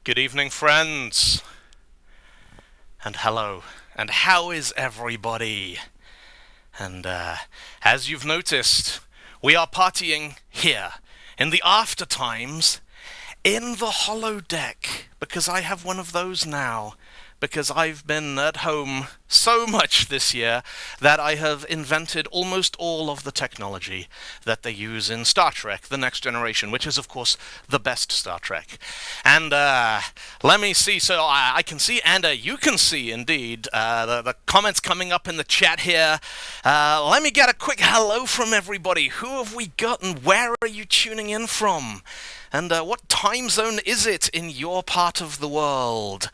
Good evening, friends. And hello. And how is everybody? And as you've noticed, we are partying here in the after times in the holodeck, because I have one of those now. Because I've been at home so much this year that I have invented almost all of the technology that they use in Star Trek, The Next Generation, which is, of course, the best Star Trek. And let me see, so I can see, and you can see, indeed, the comments coming up in the chat here. Let me get a quick hello from everybody. Who have we got, and where are you tuning in from? And what time zone is it in your part of the world?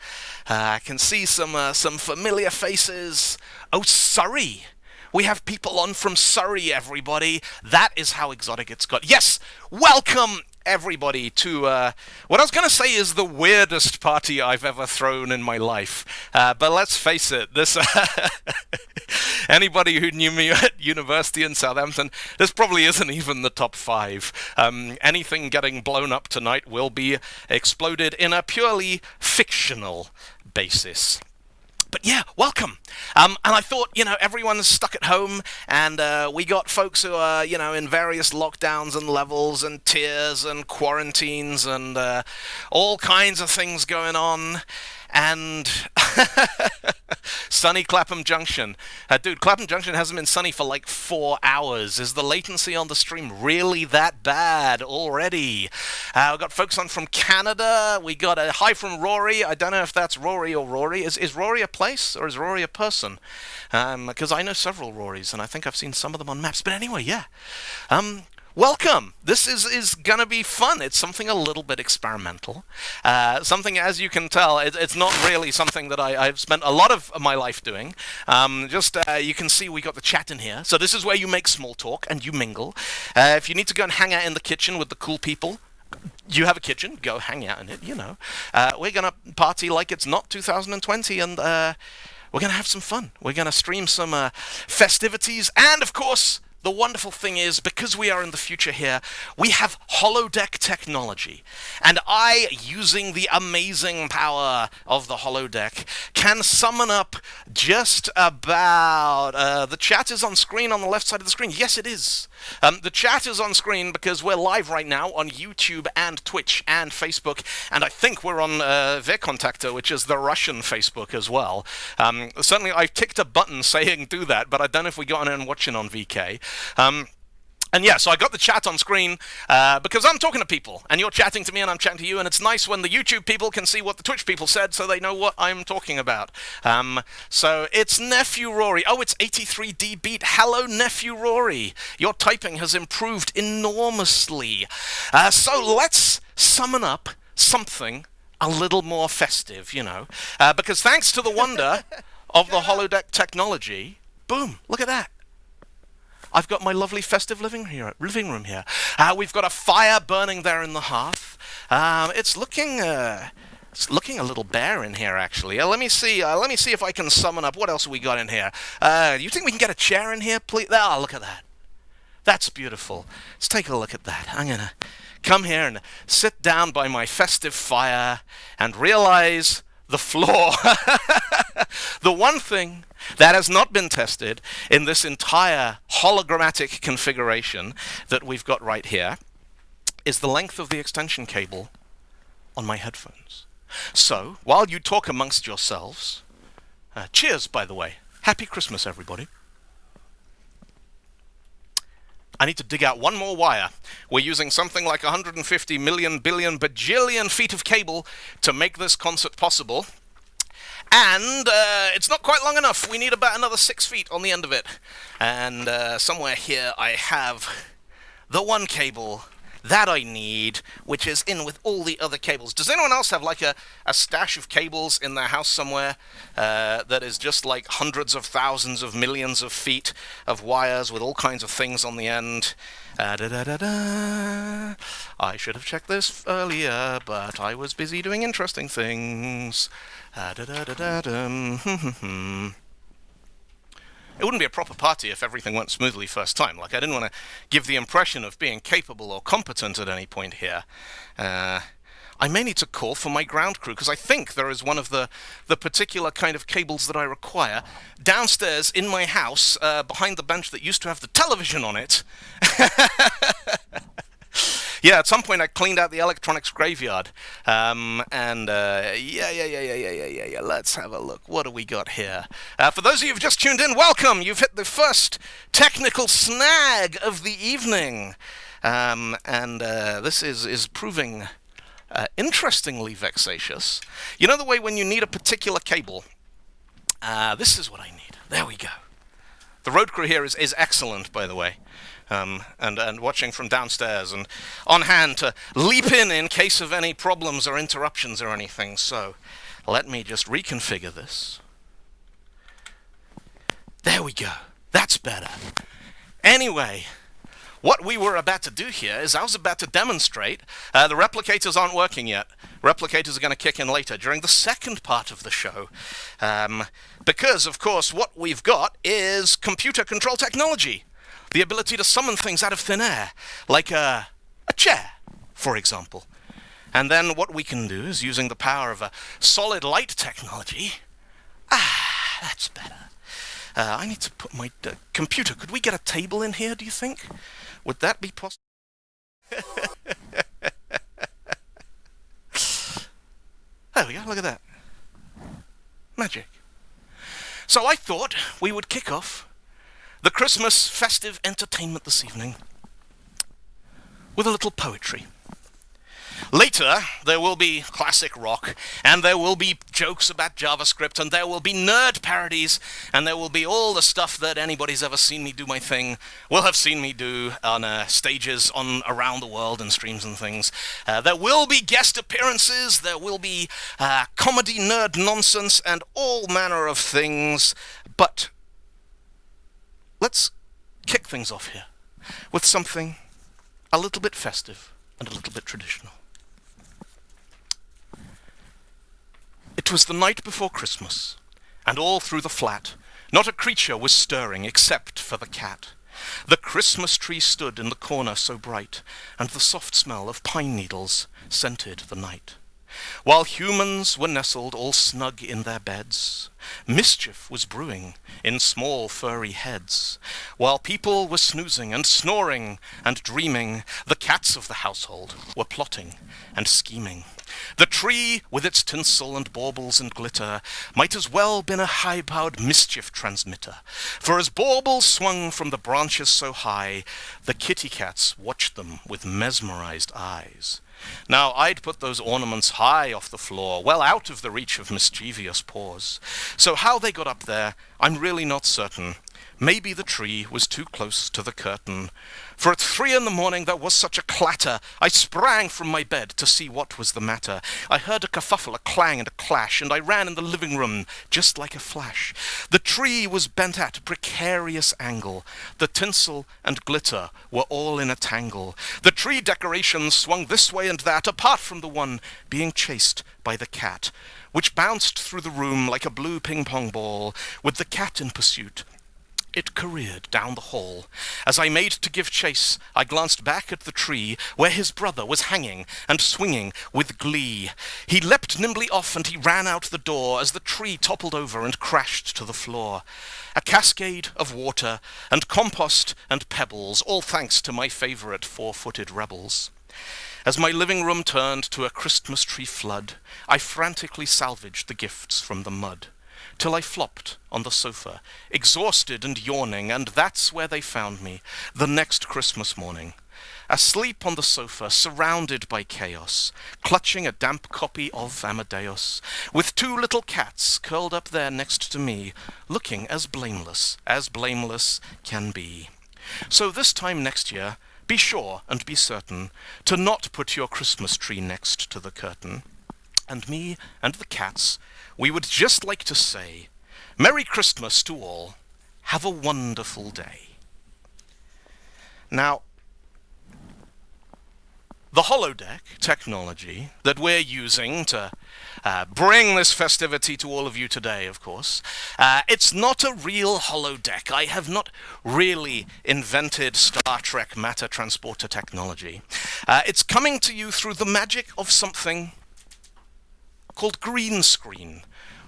I can see some familiar faces. Oh, Surrey. We have people on from Surrey, everybody. That is how exotic it's got. Yes, welcome, everybody, to what I was going to say is the weirdest party I've ever thrown in my life. But let's face it, this anybody who knew me at university in Southampton, this probably isn't even the top 5. Anything getting blown up tonight will be exploded in a purely fictional basis. But yeah, welcome. And I thought, everyone's stuck at home, and we got folks who are, in various lockdowns and levels and tiers and quarantines and all kinds of things going on. And sunny Clapham Junction. Dude, Clapham Junction hasn't been sunny for like 4 hours. Is the latency on the stream really that bad already? We've got folks on from Canada. We got a hi from Rory. I don't know if that's Rory or Rory. Is Rory a place or is Rory a person? Because I know several Rorys, and I think I've seen some of them on maps. But anyway, yeah. Welcome. This is gonna be fun. It's something a little bit experimental. Something, as you can tell, it's not really something that I've spent a lot of my life doing. You can see we got the chat in here. So this is where you make small talk and you mingle. If you need to go and hang out in the kitchen with the cool people, you have a kitchen, go hang out in it, We're gonna party like it's not 2020, and we're gonna have some fun. We're gonna stream some festivities, and of course, the wonderful thing is, because we are in the future here, we have holodeck technology. And I, using the amazing power of the holodeck, can summon up just about... the chat is on screen on the left side of the screen. Yes, it is. The chat is on screen because we're live right now on YouTube and Twitch and Facebook. And I think we're on VKontakte, which is the Russian Facebook as well. Certainly, I've ticked a button saying do that, but I don't know if we got anyone watching on VK. And yeah, so I got the chat on screen because I'm talking to people, and you're chatting to me, and I'm chatting to you, and it's nice when the YouTube people can see what the Twitch people said, so they know what I'm talking about. So it's Nephew Rory. Oh, it's 83D Beat. Hello, Nephew Rory. Your typing has improved enormously. So let's summon up something a little more festive, because thanks to the wonder of the holodeck technology, boom, look at that. I've got my lovely festive living room here. We've got a fire burning there in the hearth. It's looking a little bare in here, actually. Let me see if I can summon up. What else have we got in here? You think we can get a chair in here, please? Oh, look at that. That's beautiful. Let's take a look at that. I'm gonna come here and sit down by my festive fire and realize the flaw. The one thing that has not been tested in this entire hologrammatic configuration that we've got right here is the length of the extension cable on my headphones. So, while you talk amongst yourselves, cheers, by the way. Happy Christmas, everybody. I need to dig out one more wire. We're using something like 150 million, billion, bajillion feet of cable to make this concert possible. And it's not quite long enough. We need about another 6 feet on the end of it. And somewhere here I have the one cable that I need, which is in with all the other cables. Does anyone else have like a stash of cables in their house somewhere that is just like hundreds of thousands of millions of feet of wires with all kinds of things on the end? I should have checked this earlier, but I was busy doing interesting things. It wouldn't be a proper party if everything went smoothly first time. Like, I didn't want to give the impression of being capable or competent at any point here. I may need to call for my ground crew, because I think there is one of the particular kind of cables that I require downstairs in my house, behind the bench that used to have the television on it. Yeah, at some point I cleaned out the electronics graveyard. Yeah. Let's have a look. What do we got here? For those of you who've just tuned in, welcome. You've hit the first technical snag of the evening. This is proving interestingly vexatious. You know the way when you need a particular cable? This is what I need. There we go. The road crew here is excellent, by the way. And watching from downstairs and on hand to leap in case of any problems or interruptions or anything. So let me just reconfigure this. There we go. That's better. Anyway, what we were about to do here is I was about to demonstrate. The replicators aren't working yet. Replicators are going to kick in later during the second part of the show. Because, of course, what we've got is computer control technology. The ability to summon things out of thin air, like a chair, for example. And then what we can do is, using the power of a solid light technology... that's better. I need to put my computer... Could we get a table in here, do you think? Would that be possible? There we go, look at that. Magic. So I thought we would kick off the Christmas festive entertainment this evening with a little poetry. Later, there will be classic rock, and there will be jokes about JavaScript, and there will be nerd parodies, and there will be all the stuff that anybody's ever seen me do my thing will have seen me do on stages around the world and streams and things. There will be guest appearances, there will be comedy nerd nonsense, and all manner of things, but let's kick things off here with something a little bit festive and a little bit traditional. It was the night before Christmas, and all through the flat, not a creature was stirring except for the cat. The Christmas tree stood in the corner so bright, and the soft smell of pine needles scented the night. While humans were nestled all snug in their beds, mischief was brewing in small furry heads. While people were snoozing and snoring and dreaming, the cats of the household were plotting and scheming. The tree, with its tinsel and baubles and glitter, might as well been a high-powered mischief transmitter, for as baubles swung from the branches so high, the kitty cats watched them with mesmerized eyes. Now I'd put those ornaments high off the floor, well out of the reach of mischievous paws. So how they got up there, I'm really not certain. Maybe the tree was too close to the curtain. For at 3 a.m. there was such a clatter, I sprang from my bed to see what was the matter. I heard a kerfuffle, a clang and a clash, and I ran in the living room just like a flash. The tree was bent at a precarious angle. The tinsel and glitter were all in a tangle. The tree decorations swung this way and that, apart from the one being chased by the cat, which bounced through the room like a blue ping-pong ball. With the cat in pursuit, it careered down the hall. As I made to give chase, I glanced back at the tree where his brother was hanging and swinging with glee. He leapt nimbly off and he ran out the door as the tree toppled over and crashed to the floor. A cascade of water and compost and pebbles, all thanks to my favorite 4-footed rebels. As my living room turned to a Christmas tree flood, I frantically salvaged the gifts from the mud, till I flopped on the sofa, exhausted and yawning, and that's where they found me the next Christmas morning. Asleep on the sofa, surrounded by chaos, clutching a damp copy of Amadeus, with 2 little cats curled up there next to me, looking as blameless can be. So this time next year, be sure and be certain to not put your Christmas tree next to the curtain. And me and the cats, we would just like to say, Merry Christmas to all. Have a wonderful day. Now, the Holodeck technology that we're using to bring this festivity to all of you today, of course. It's not a real holodeck. I have not really invented Star Trek matter transporter technology. It's coming to you through the magic of something called green screen.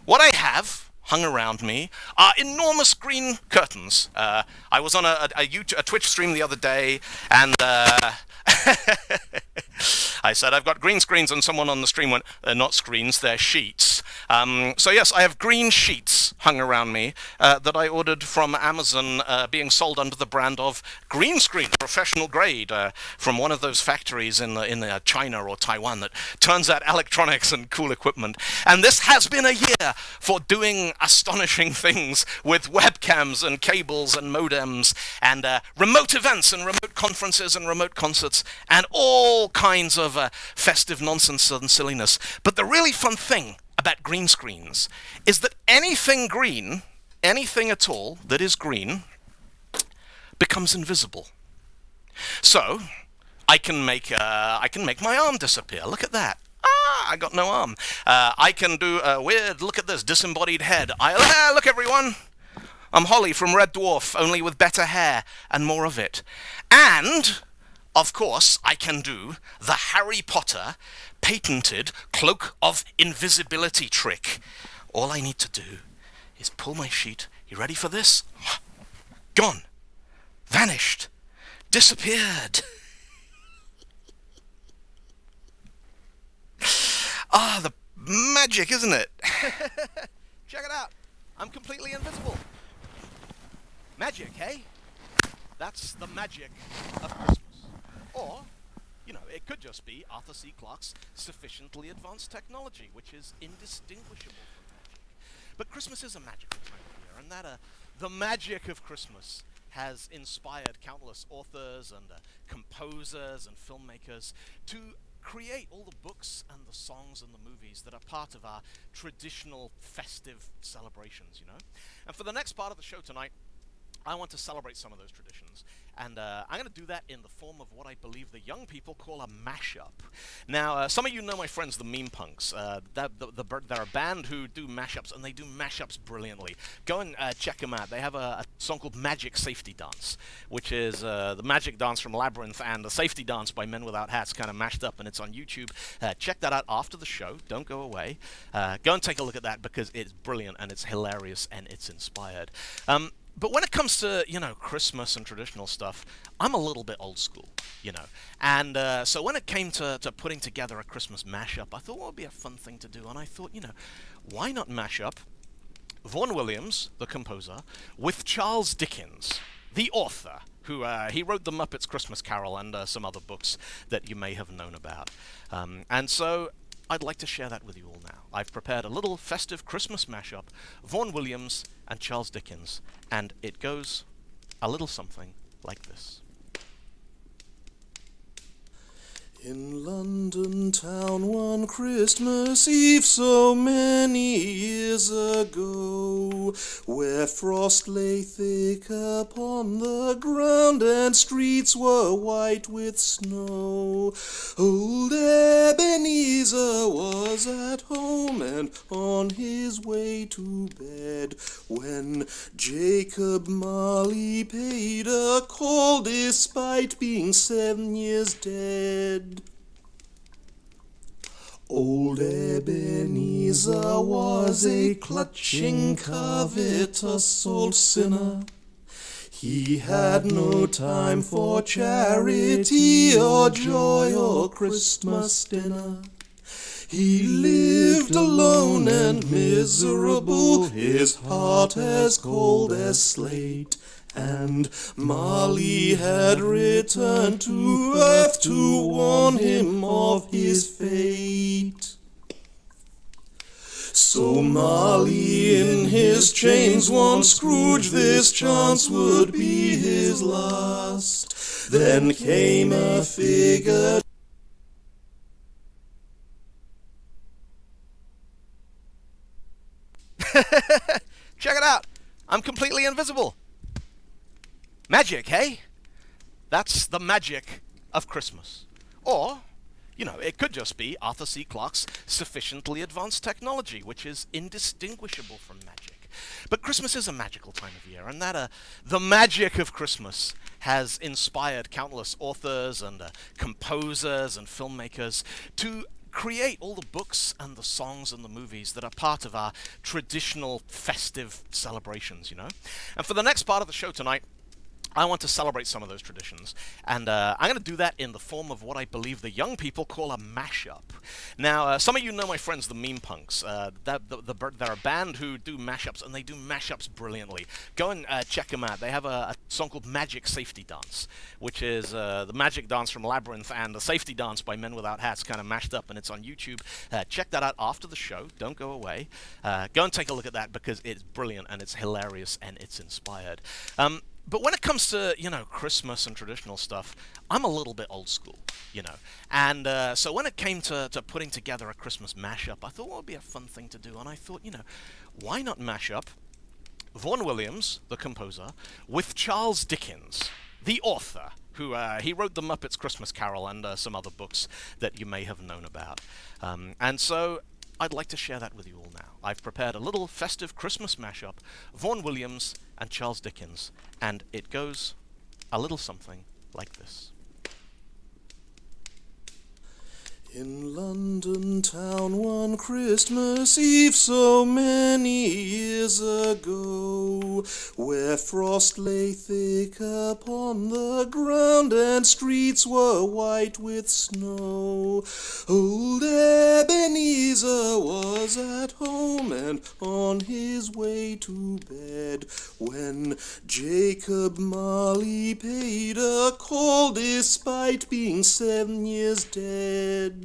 What I have hung around me are enormous green curtains. I was on a Twitch stream the other day, and I said, I've got green screens, and someone on the stream went, they're not screens, they're sheets. So yes, I have green sheets hung around me that I ordered from Amazon, being sold under the brand of Green Screen, professional grade, from one of those factories in China or Taiwan that turns out electronics and cool equipment. And this has been a year for doing astonishing things with webcams and cables and modems and remote events and remote conferences and remote concerts and all kinds of festive nonsense and silliness. But the really fun thing about green screens is that anything green, anything at all that is green, becomes invisible. So I can make my arm disappear. Look at that. I got no arm. I can do a weird, look at this, disembodied head. Look everyone, I'm Holly from Red Dwarf, only with better hair and more of it. And, of course, I can do the Harry Potter patented Cloak of Invisibility trick. All I need to do is pull my sheet. You ready for this? Gone. Vanished. Disappeared. Ah, the magic, isn't it? Check it out. I'm completely invisible. Magic, hey? That's the magic of Christmas. Or, you know, it could just be Arthur C. Clarke's sufficiently advanced technology, which is indistinguishable from magic. But Christmas is a magical time of year, and that the magic of Christmas has inspired countless authors and composers and filmmakers to create all the books and the songs and the movies that are part of our traditional festive celebrations, you know? And for the next part of the show tonight, I want to celebrate some of those traditions. And I'm going to do that in the form of what I believe the young people call a mashup. Now, some of you know my friends, the Meme Punks. They're a band who do mashups, and they do mashups brilliantly. Go and check them out. They have a song called Magic Safety Dance, which is the magic dance from Labyrinth and the safety dance by Men Without Hats kind of mashed up, and it's on YouTube. Check that out after the show. Don't go away. Go and take a look at that because it's brilliant, and it's hilarious, and it's inspired. But when it comes to, you know, Christmas and traditional stuff, I'm a little bit old school, you know. And so when it came to putting together a Christmas mashup, I thought, what would be a fun thing to do? And I thought, you know, why not mash up Vaughan Williams, the composer, with Charles Dickens, the author, who he wrote The Muppets Christmas Carol and some other books that you may have known about. And so I'd like to share that with you all now. I've prepared a little festive Christmas mashup, Vaughan Williams and Charles Dickens, and it goes a little something like this. In London town one Christmas Eve so many years ago, where frost lay thick upon the ground and streets were white with snow, old Ebenezer was at home and on his way to bed, when Jacob Marley paid a call despite being 7 years dead. Old Ebenezer was a clutching, covetous old sinner. He had no time for charity or joy or Christmas dinner. He lived alone and miserable, his heart as cold as slate. And Marley had returned to earth to warn him of his fate. So Marley in his chains warned Scrooge this chance would be his last. Then came a figure. Check it out. I'm completely invisible. Magic, hey? That's the magic of Christmas. Or You know, it could just be Arthur C. Clarke's sufficiently advanced technology, which is indistinguishable from magic. But Christmas is a magical time of year, and that the magic of Christmas has inspired countless authors and composers and filmmakers to create all the books and the songs and the movies that are part of our traditional festive celebrations, you know? And for the next part of the show tonight, I want to celebrate some of those traditions, and I'm going to do that in the form of what I believe the young people call a mashup. Now, some of you know my friends, the Meme Punks. They're a band who do mashups, and they do mashups brilliantly. Go and check them out. They have a song called Magic Safety Dance, which is the magic dance from Labyrinth and the safety dance by Men Without Hats kind of mashed up, and it's on YouTube. Check that out after the show. Don't go away. Go and take a look at that because it's brilliant, and it's hilarious, and it's inspired. But when it comes to, you know, Christmas and traditional stuff, I'm a little bit old school, you know. And so when it came to putting together a Christmas mashup, I thought, what would be a fun thing to do? And I thought, you know, why not mash up Vaughan Williams, the composer, with Charles Dickens, the author, who he wrote The Muppets Christmas Carol and some other books that you may have known about. And so I'd like to share that with you all now. I've prepared a little festive Christmas mashup, Vaughan Williams and Charles Dickens, and it goes a little something like this. In London town one Christmas Eve so many years ago, where frost lay thick upon the ground and streets were white with snow, old Ebenezer was at home and on his way to bed, when Jacob Marley paid a call despite being 7 years dead.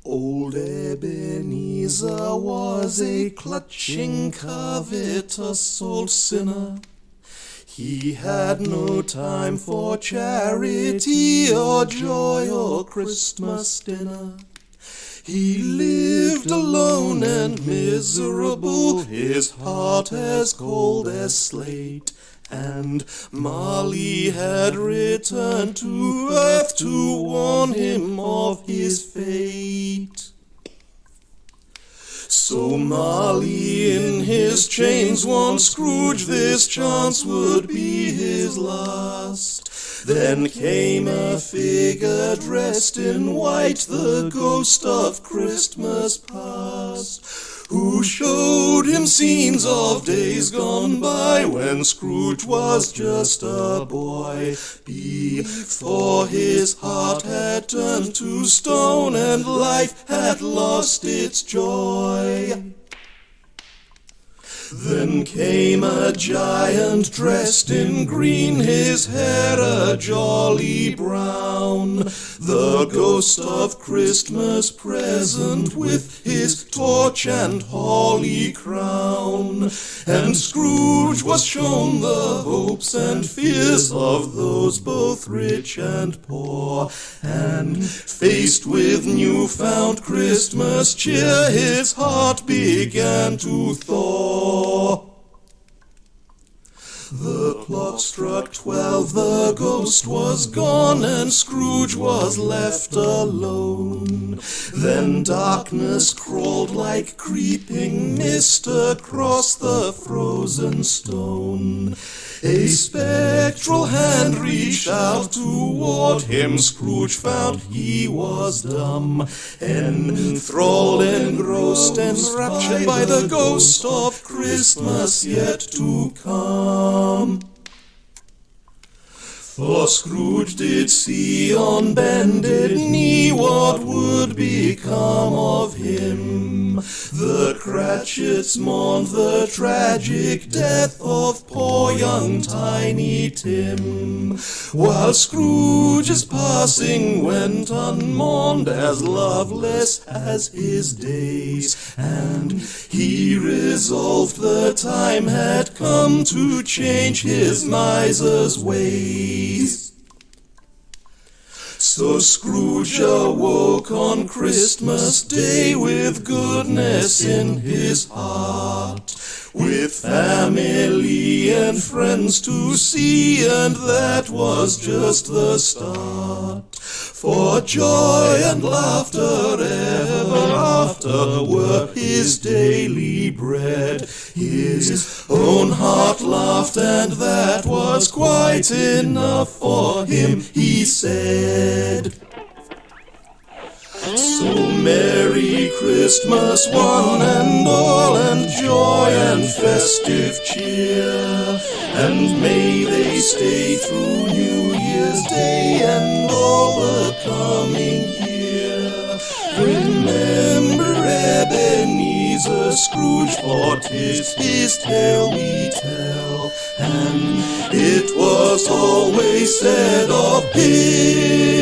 Old Ebenezer was a clutching, covetous old sinner. He had no time for charity or joy or Christmas dinner. He lived alone and miserable, his heart as cold as slate. And Marley had returned to earth to warn him of his fate. So Marley in his chains warned Scrooge this chance would be his last. Then came a figure dressed in white, the ghost of Christmas past, who showed him scenes of days gone by when Scrooge was just a boy, before his heart had turned to stone and life had lost its joy. Then came a giant dressed in green, his hair a jolly brown, the ghost of Christmas present with his torch and holly crown. And Scrooge was shown the hopes and fears of those both rich and poor, and faced with newfound Christmas cheer, his heart began to thaw. The clock struck 12, the ghost was gone, and Scrooge was left alone. Then darkness crawled like creeping mist across the frozen stone. A spectral hand reached out toward him. Scrooge found he was dumb, enthralled, engrossed, enraptured by the ghost of Christmas yet to come. For Scrooge did see on bended knee what would become of him. The Cratchits mourned the tragic death of poor young Tiny Tim, while Scrooge's passing went unmourned, as loveless as his days, and he resolved the time had come to change his miser's ways. So Scrooge awoke on Christmas Day with goodness in his heart, with family and friends to see, and that was just the start. For joy and laughter ever after were his daily bread. His own heart laughed, and that was quite enough for him, he said. So Merry Christmas one and all, and joy and festive cheer, and may they stay through New Year's Day and all the coming year. Remember Ebenezer Scrooge, for 'tis his tale we tell, and it was always said of him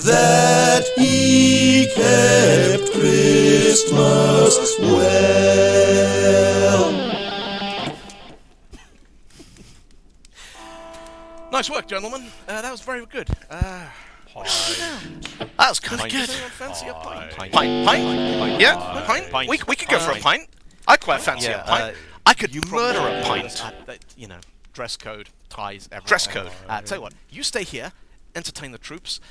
that he kept Christmas well. Nice work, gentlemen. That was very good. That was kind of good. Fancy a pint? Pint? Yeah, pint? We could go for a pint. I quite fancy a pint. I could murder a pint. You know, dress code, ties, everything. Dress code. Tell you what, you stay here, entertain the troops.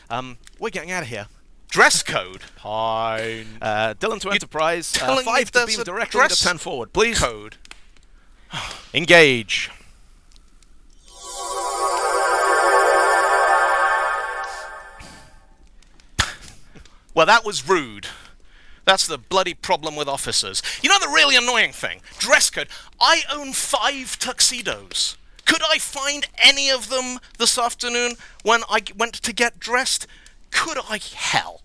We're getting out of here. Dress code. Pine. Dylan to Enterprise. telling me 5 to there's beam a directly dress to 10 forward, please. Code. Engage. Well, that was rude. That's the bloody problem with officers. You know the really annoying thing? Dress code. I own 5 tuxedos. Could I find any of them this afternoon when I went to get dressed? Could I? Hell.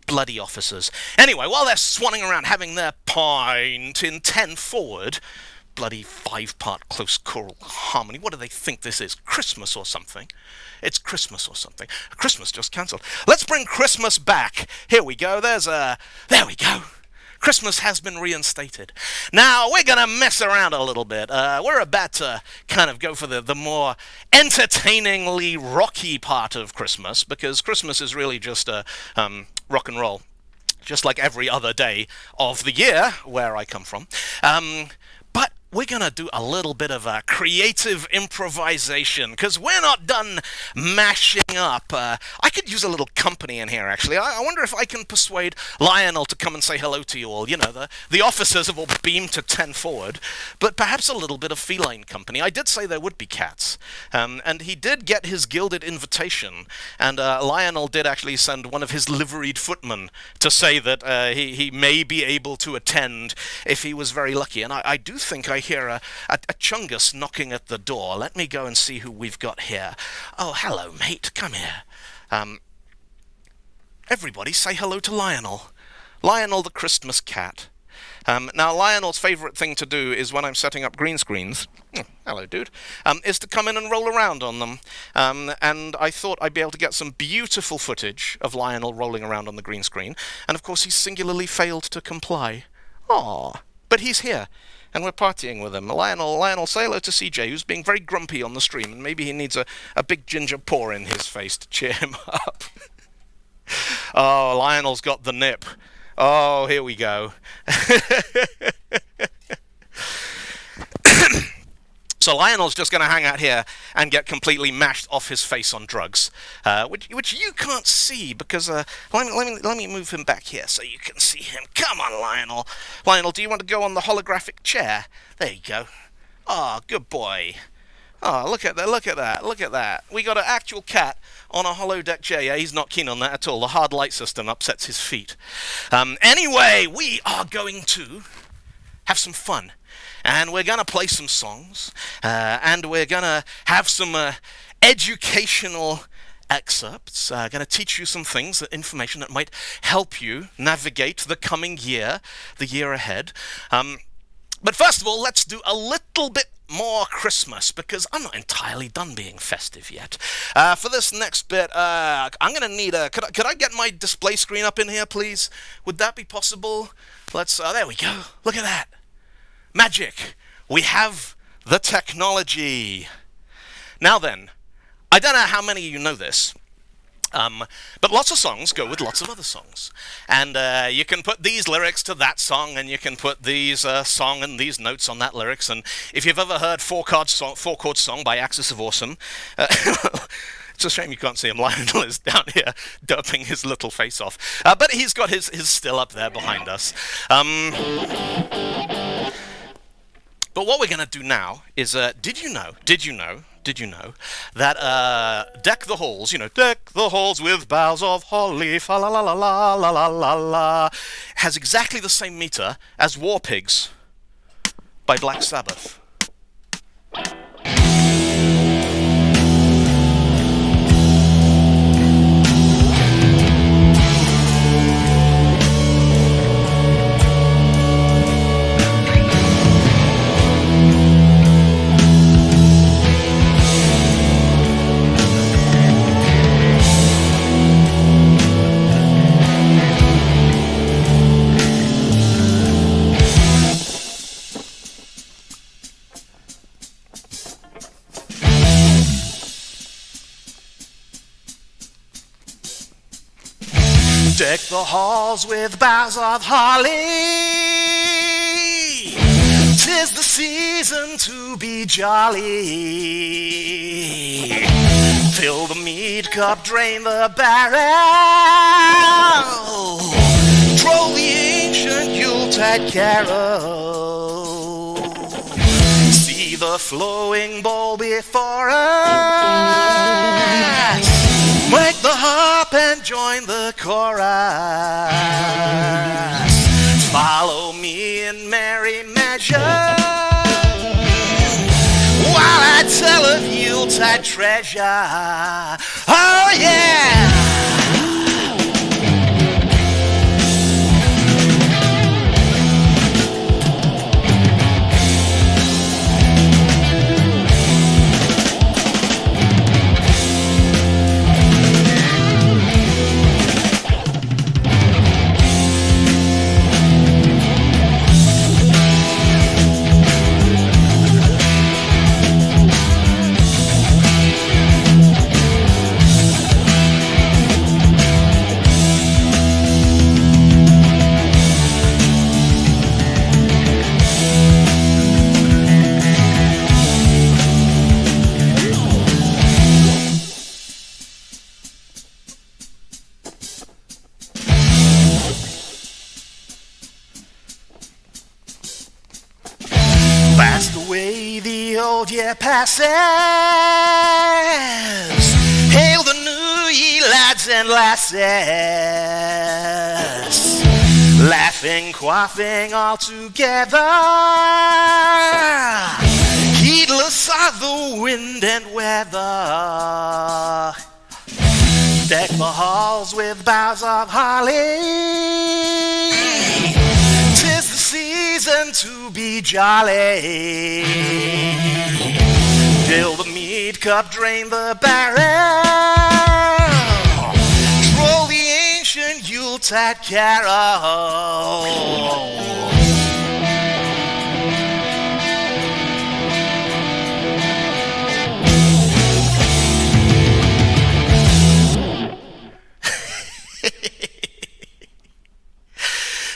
Bloody officers. Anyway, while they're swanning around having their pint in 10 forward, bloody 5-part close choral harmony, what do they think this is? Christmas or something? It's Christmas or something. Christmas just cancelled. Let's bring Christmas back. Here we go. There we go. Christmas has been reinstated. Now, we're going to mess around a little bit. We're about to kind of go for the more entertainingly rocky part of Christmas, because Christmas is really just rock and roll, just like every other day of the year where I come from. But we're going to do a little bit of a creative improvisation, because we're not done mashing up. I could use a little company in here, actually. I wonder if I can persuade Lionel to come and say hello to you all. You know, the officers have all beamed to 10 forward, but perhaps a little bit of feline company. I did say there would be cats, and he did get his gilded invitation, and Lionel did actually send one of his liveried footmen to say that he may be able to attend if he was very lucky, and I do think I hear a chungus knocking at the door. Let me go and see who we've got here. Oh, hello, mate. Come here. Everybody say hello to Lionel. Lionel the Christmas cat. Now, Lionel's favourite thing to do is when I'm setting up green screens, hello, dude, is to come in and roll around on them. And I thought I'd be able to get some beautiful footage of Lionel rolling around on the green screen. And, of course, he's singularly failed to comply. Aw, but he's here. And we're partying with him. Lionel, say hello to CJ, who's being very grumpy on the stream, and maybe he needs a big ginger paw in his face to cheer him up. Oh, Lionel's got the nip. Oh, here we go. So Lionel's just going to hang out here and get completely mashed off his face on drugs, which you can't see because let me move him back here so you can see him. Come on, Lionel. Lionel, do you want to go on the holographic chair? There you go. Oh, good boy. Oh, look at that, look at that, look at that. We got an actual cat on a holodeck chair. Yeah, he's not keen on that at all. The hard light system upsets his feet. Anyway, we are going to have some fun. And we're going to play some songs, and we're going to have some educational excerpts. Going to teach you some things, information that might help you navigate the coming year, the year ahead. But first of all, let's do a little bit more Christmas, because I'm not entirely done being festive yet. For this next bit, I'm going to need a... Could I get my display screen up in here, please? Would that be possible? Let's... there we go. Look at that. Magic. We have the technology. Now then, I don't know how many of you know this, but lots of songs go with lots of other songs. And you can put these lyrics to that song, and you can put these song and these notes on that lyrics. And if you've ever heard four chord song by Axis of Awesome, It's a shame you can't see him. Lionel is down here derping his little face off. But he's got his still up there behind us. But what we're going to do now is, did you know that deck the halls, deck the halls with boughs of holly, fa la la la la la la la la, has exactly the same meter as War Pigs by Black Sabbath. Deck the halls with boughs of holly. 'Tis the season to be jolly. Fill the mead cup, drain the barrel. Troll the ancient Yuletide carol. See the flowing bowl before us. Wake the harp and join the chorus. Follow me in merry measure while I tell of Yuletide treasure. Oh yeah! Fast away the old year passes. Hail the new ye lads and lasses. Laughing, quaffing all together. Heedless of the wind and weather. Deck the halls with boughs of holly. 'Tis the season to be jolly. Fill the mead cup, drain the barrel. Troll the ancient Yuletide carol.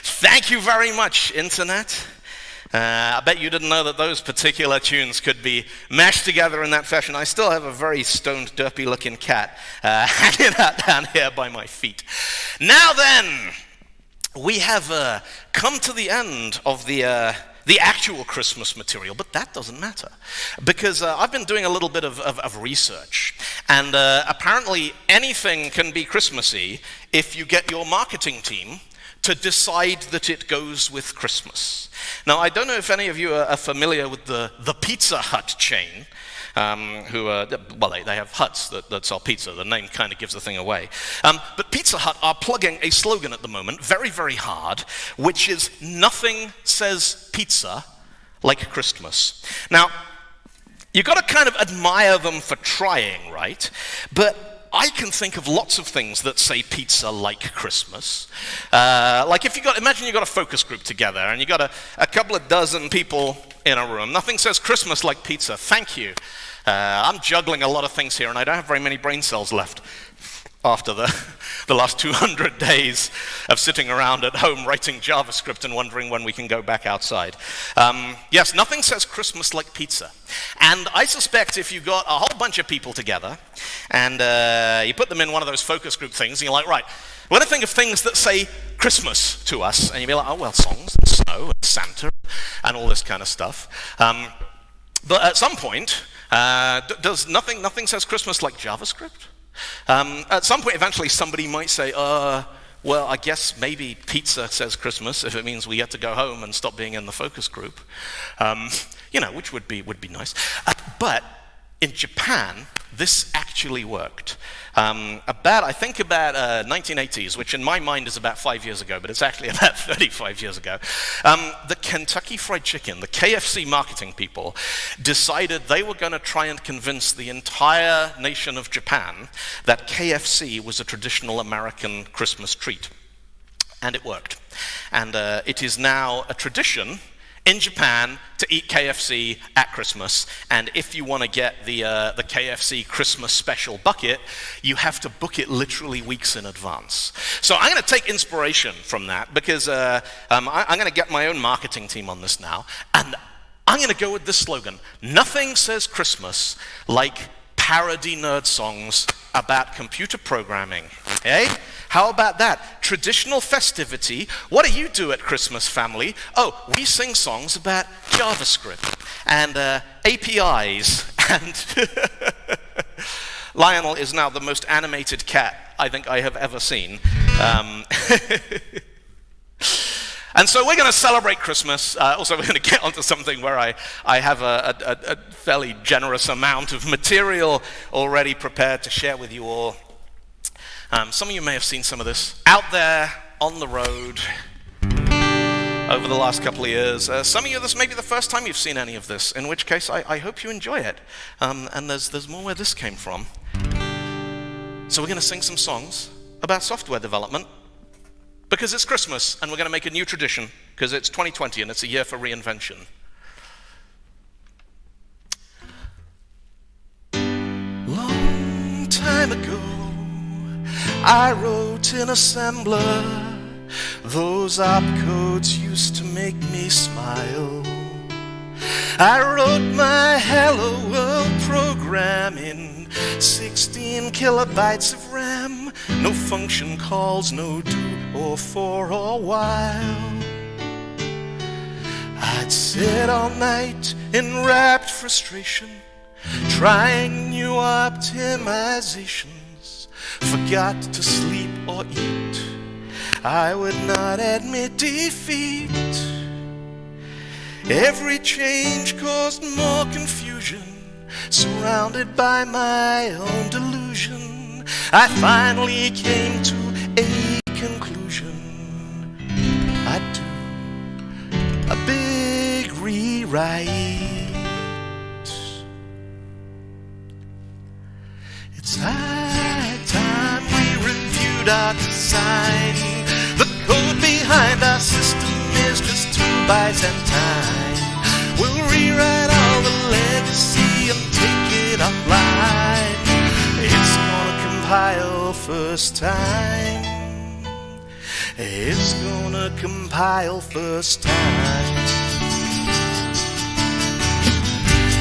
Thank you very much, Internet. I bet you didn't know that those particular tunes could be mashed together in that fashion. I still have a very stoned, derpy-looking cat hanging out down here by my feet. Now then, we have come to the end of the actual Christmas material, but that doesn't matter, because I've been doing a little bit of research, and apparently anything can be Christmassy if you get your marketing team to decide that it goes with Christmas. Now, I don't know if any of you are familiar with the Pizza Hut chain, they have huts that sell pizza. The name kind of gives the thing away. But Pizza Hut are plugging a slogan at the moment, very, very hard, which is nothing says pizza like Christmas. Now, you've got to kind of admire them for trying, right? But I can think of lots of things that say pizza like Christmas. Like if imagine you got a focus group together and you got a couple of dozen people in a room. Nothing says Christmas like pizza. Thank you. I'm juggling a lot of things here and I don't have very many brain cells left. after the last 200 days of sitting around at home writing JavaScript and wondering when we can go back outside. Yes, nothing says Christmas like pizza. And I suspect if you got a whole bunch of people together and you put them in one of those focus group things, and you're like, right, we're going to think of things that say Christmas to us. And you'd be like, oh, well, songs and snow and Santa and all this kind of stuff. But at some point, does nothing says Christmas like JavaScript? At some point, eventually, somebody might say, well, I guess maybe pizza says Christmas if it means we get to go home and stop being in the focus group, which would be nice. But in Japan, this actually worked. I think about 1980s, which in my mind is about 5 years ago, but it's actually about 35 years ago. The Kentucky Fried Chicken, the KFC marketing people, decided they were going to try and convince the entire nation of Japan that KFC was a traditional American Christmas treat. And it worked. And it is now a tradition in Japan to eat KFC at Christmas, and if you want to get the KFC Christmas special bucket, you have to book it literally weeks in advance. So I'm going to take inspiration from that because I'm going to get my own marketing team on this now, and I'm going to go with this slogan: nothing says Christmas like parody nerd songs about computer programming. Eh? How about that? Traditional festivity. What do you do at Christmas, family? Oh, we sing songs about JavaScript and APIs. And Lionel is now the most animated cat I think I have ever seen. And so we're going to celebrate Christmas. Also, we're going to get onto something where I have a fairly generous amount of material already prepared to share with you all. Some of you may have seen some of this out there on the road over the last couple of years. Some of you, this may be the first time you've seen any of this, in which case I hope you enjoy it. And there's more where this came from. So we're going to sing some songs about software development because it's Christmas, and we're going to make a new tradition because it's 2020 and it's a year for reinvention. Long time ago, I wrote in assembler. Those opcodes used to make me smile. I wrote my Hello World program in 16 kilobytes of RAM. No function calls, no do or for a while. I'd sit all night in rapt frustration, trying new optimizations. Forgot to sleep or eat. I would not admit defeat. Every change caused more confusion. Surrounded by my own delusion, I finally came to a conclusion. I'd do a big rewrite. It's high time we reviewed our design. The code behind our system is just 2 bytes at a time. We'll rewrite all the legacy and take it offline. It's gonna compile first time. It's gonna compile first time.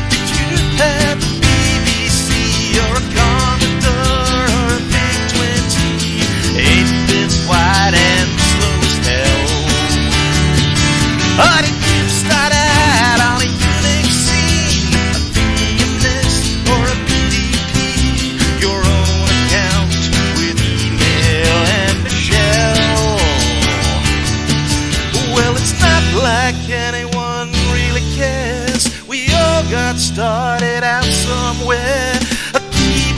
Did you have a BBC or a Commodore or a Big 20? 8 bits wide and slow as hell. Or did you start out on a Unix C, a VMS or a BDP? Your own account with email and a shell. Well, it's not like anyone really cares. We all got started out somewhere. A key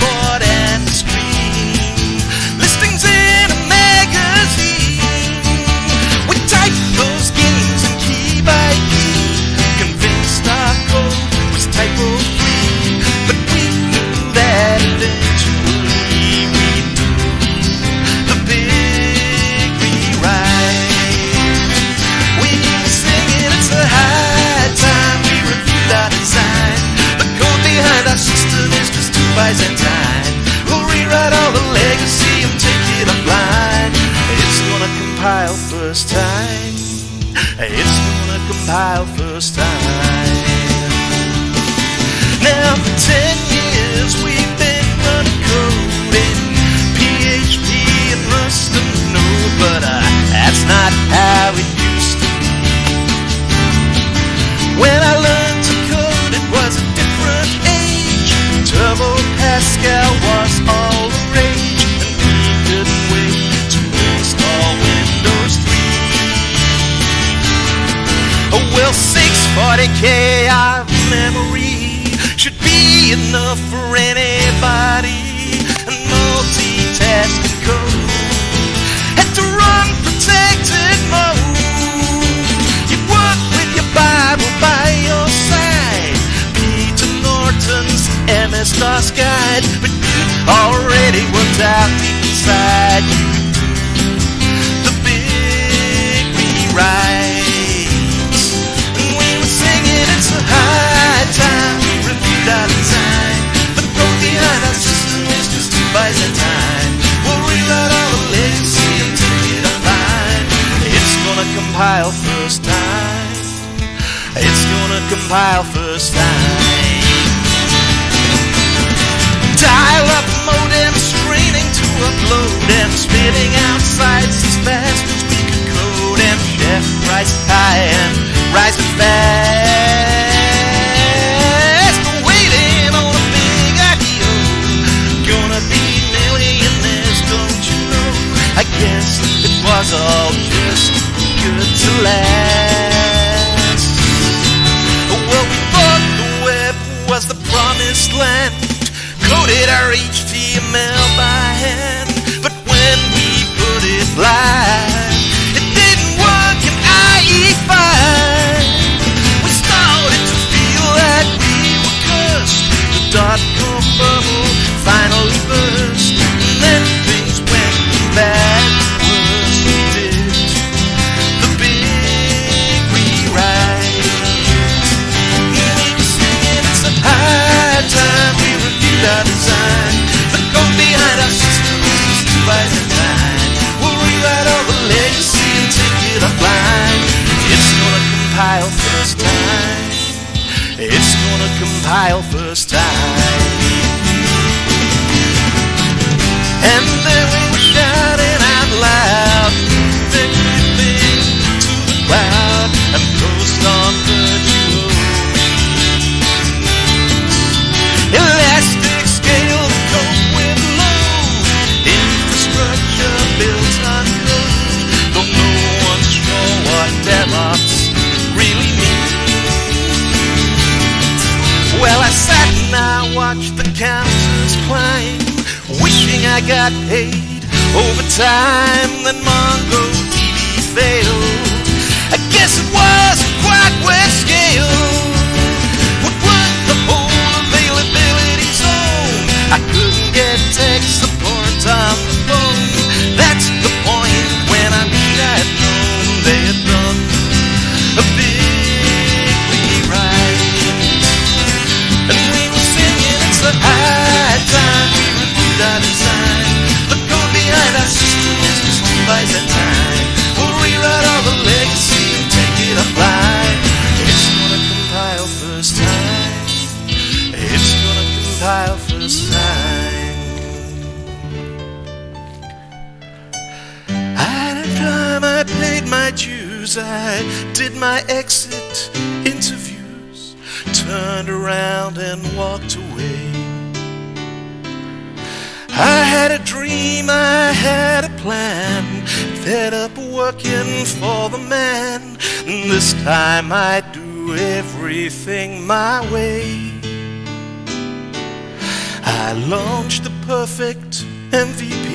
decay of memory should be enough for anybody. And multitasking code had to run protected mode. You work with your Bible by your side, Peter Norton's MS-DOS guide, but you already worked out deep inside you the big rewrite. And we were singing, it's a high time we reviewed our design. The code behind our system is just 2 bytes at a time. We'll rewrite all the legacy and take it offline. It's gonna compile first time. It's gonna compile first time. Dial-up modem straining to upload and spitting out sites as fast as we could code. And chef price high and rising fast, waiting on a big IPO. Gonna be millionaires, don't you know? I guess it was all just good to last. Well, we thought the web was the promised land, coded our HTML by hand, but when we put it live, it didn't work in IE5. We started to feel that we were cursed. The dot-com bubble finally burst, and then things went from bad to worse. We did the big rewrite. We were singing, it's a high time we reviewed our design. The code behind our system is just 2 bytes at a time. We'll rewrite all the legacy and take it offline. It's gonna compile first time. It's gonna compile first time. And then we were shouting out loud, move everything to the cloud and post on virtual elastic scale to cope with load. Infrastructure built on code, though no one's sure what DevOps really means. Well, I sat and I watched the counters climb, wishing I got paid overtime. Then MongoDB failed. I guess it wasn't quite web scale. What was the whole availability zone? I couldn't get tech support on the phone. That's the point when I wish I had known they had done a big rewrite. And we were singing, it's a high time we reviewed our design. The code behind our system is just 2 bytes at a time. We'll rewrite all the legacy and take it offline. It's gonna compile first time. It's gonna compile first time. I had a time, I paid my dues, I did my exit interviews, turned around and walked away. I had a dream, I had a plan, fed up working for the man. This time I do everything my way. I launched the perfect MVP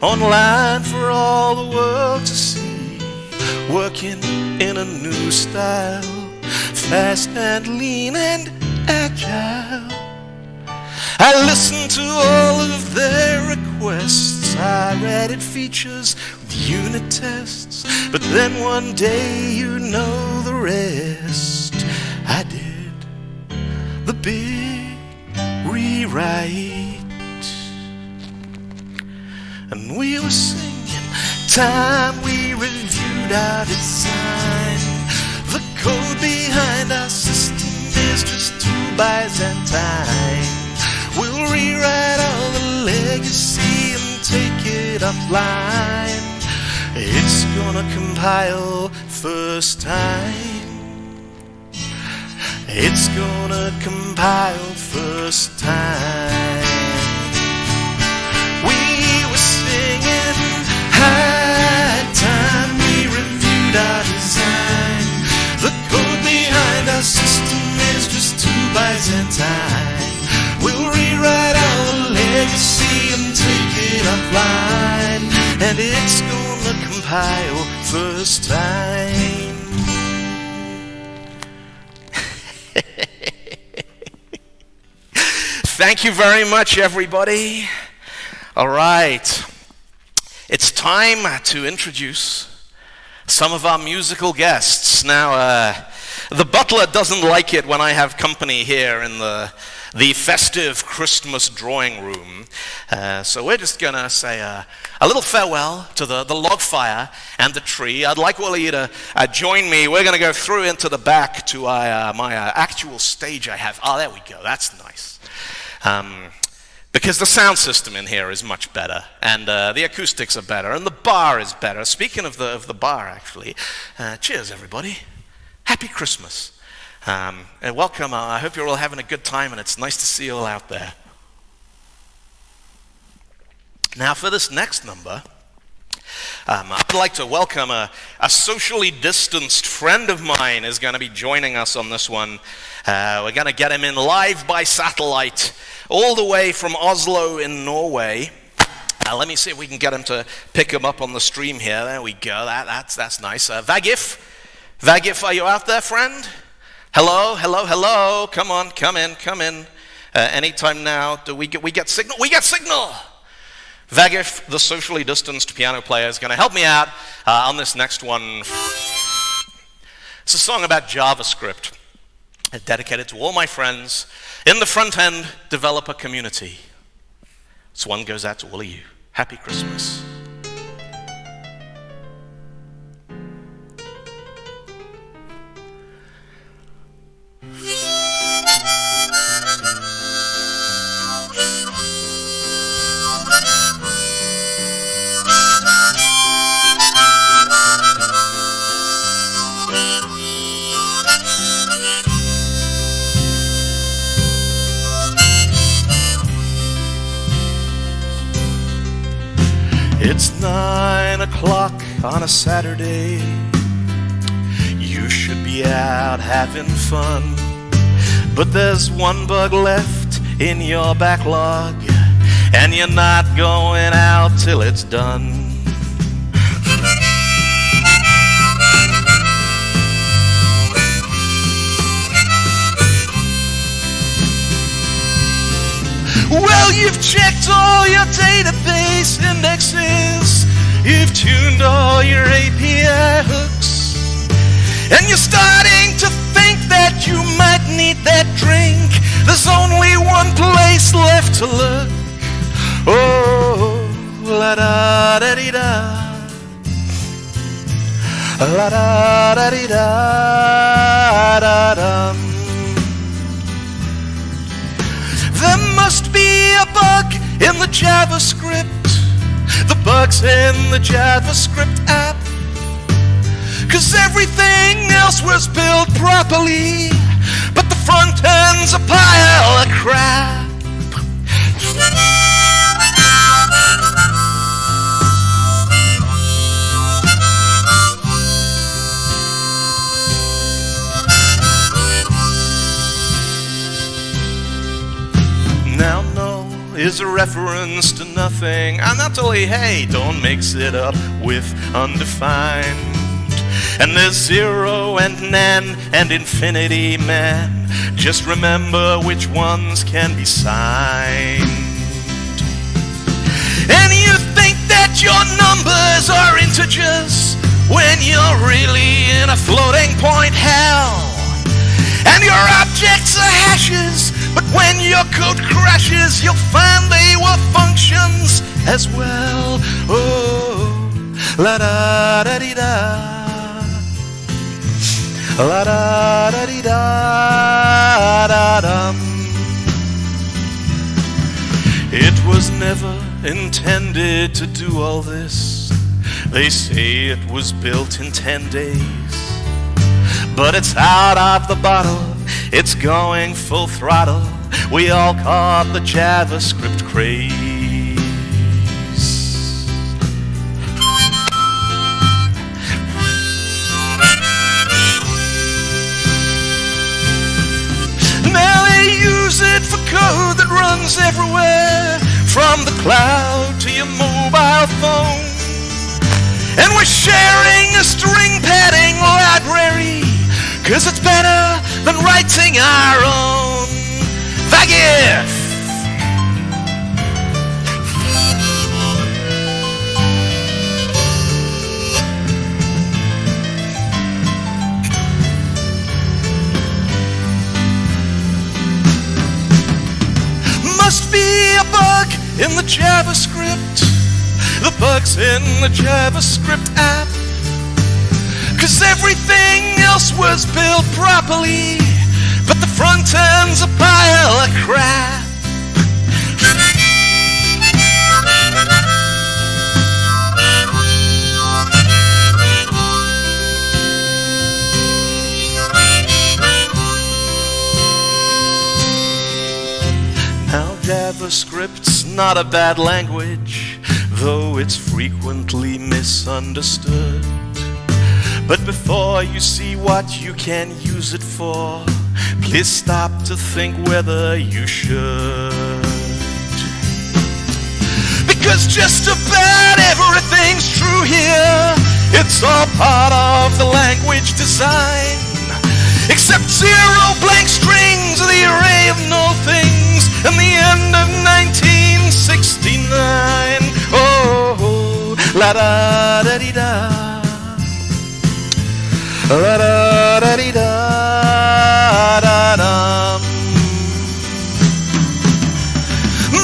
online for all the world to see, working in a new style, fast and lean and agile. I listened to all of their requests, I added features with unit tests, but then one day, you know the rest, I did the big rewrite. And we were singing, time we reviewed our design. The code behind our system is just 2 bytes at a time. We'll rewrite all the legacy and take it offline. It's gonna compile first time. It's gonna compile first time. We were singing, high time we reviewed our design. The code behind our and it's gonna compile first time. Thank you very much, everybody. All right. It's time to introduce some of our musical guests. Now, the butler doesn't like it when I have company here in the festive Christmas drawing room. So we're just going to say a little farewell to the log fire and the tree. I'd like all of you to join me. We're going to go through into the back to my actual stage I have. Oh, there we go. That's nice. Because the sound system in here is much better, and the acoustics are better, and the bar is better. Speaking of the bar, actually, cheers, everybody. Happy Christmas. And welcome. I hope you're all having a good time, and it's nice to see you all out there. Now, for this next number, I'd like to welcome a socially distanced friend of mine is going to be joining us on this one. We're going to get him in live by satellite, all the way from Oslo in Norway. Let me see if we can get him to pick him up on the stream here. There we go. That's nice. Vagif, are you out there, friend? Hello. Come on, come in. Anytime now. Do we get signal? We get signal. Vagif, the socially distanced piano player, is going to help me out on this next one. It's a song about JavaScript, dedicated to all my friends in the front-end developer community. This one goes out to all of you. Happy Christmas. It's 9 o'clock on a Saturday. You should be out having fun, but there's one bug left in your backlog, and you're not going out till it's done. Well, you've checked all your database indexes, you've tuned all your API hooks, and you're starting to think that you might need that drink. There's only one place left to look. Oh, la-da-da-dee-da, la-da-da-dee-da-da-dum. There must be a bug in the JavaScript. The bug's in the JavaScript app, 'cause everything else was built properly, but the front end's a pile of crap. Now no is a reference to nothing, and that's only, hey, don't mix it up with undefined. And there's zero and nan and infinity, man. Just remember which ones can be signed. And you think that your numbers are integers when you're really in a floating point hell. And your objects are hashes, but when your code crashes, you'll find they were functions as well. Oh, la-da-da-dee-da, la-da-da-dee-da-da-dum. It was never intended to do all this. They say it was built in 10 days. But it's out of the bottle, it's going full throttle. We all caught the JavaScript craze. Now they use it for code that runs everywhere, from the cloud to your mobile phone. And we're sharing a string padding library, 'cause it's better than writing our own. Vagif! Must be a bug in the JavaScript. The bug's in the JavaScript app, 'cause everything else was built properly, but the front end's a pile of crap. Now JavaScript's not a bad language, though it's frequently misunderstood. But before you see what you can use it for, please stop to think whether you should. Because just about everything's true here. It's all part of the language design, except 0 blank strings, the array of null things, and the end of 1969. Oh, la da da dee da, la da da dee da da da.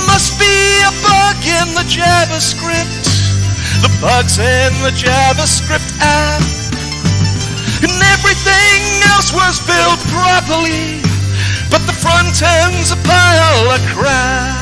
Must be a bug in the JavaScript. The bug's in the JavaScript app, and everything else was built properly, but the front end's a pile of crap.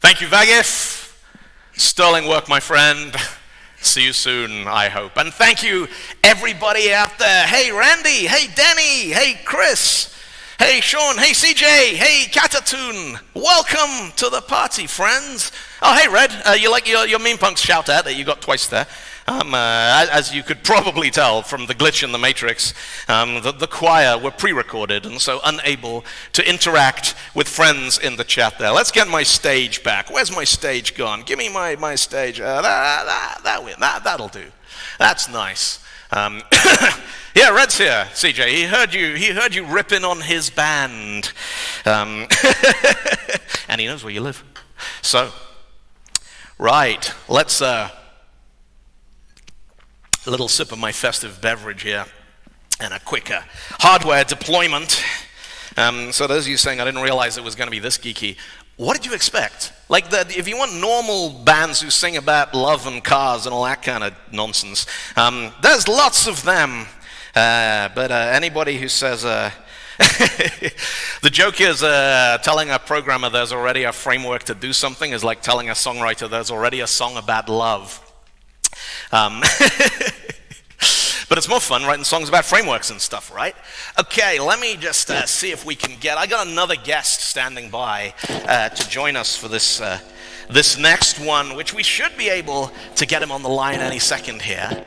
Thank you, Vagif. Sterling work, my friend. See you soon, I hope. And thank you, everybody out there. Hey, Randy. Hey, Danny. Hey, Chris. Hey, Sean. Hey, CJ. Hey, Catatoon. Welcome to the party, friends. Oh, hey, Red. You like your meme punks shout out that you got twice there. As you could probably tell from the glitch in the Matrix, the choir were pre-recorded and so unable to interact with friends in the chat there. Let's get my stage back. Where's my stage gone? Give me my stage. That'll do. That's nice. Yeah, Red's here, CJ. He heard you ripping on his band. And he knows where you live. So, right, let's... a little sip of my festive beverage here, and a quick hardware deployment. So those of you saying I didn't realize it was going to be this geeky, what did you expect? Like, if you want normal bands who sing about love and cars and all that kind of nonsense, there's lots of them. But anybody who says, the joke is telling a programmer there's already a framework to do something is like telling a songwriter there's already a song about love. But it's more fun writing songs about frameworks and stuff, right? Okay, let me just see if we can I got another guest standing by to join us for this next one, which we should be able to get him on the line any second here.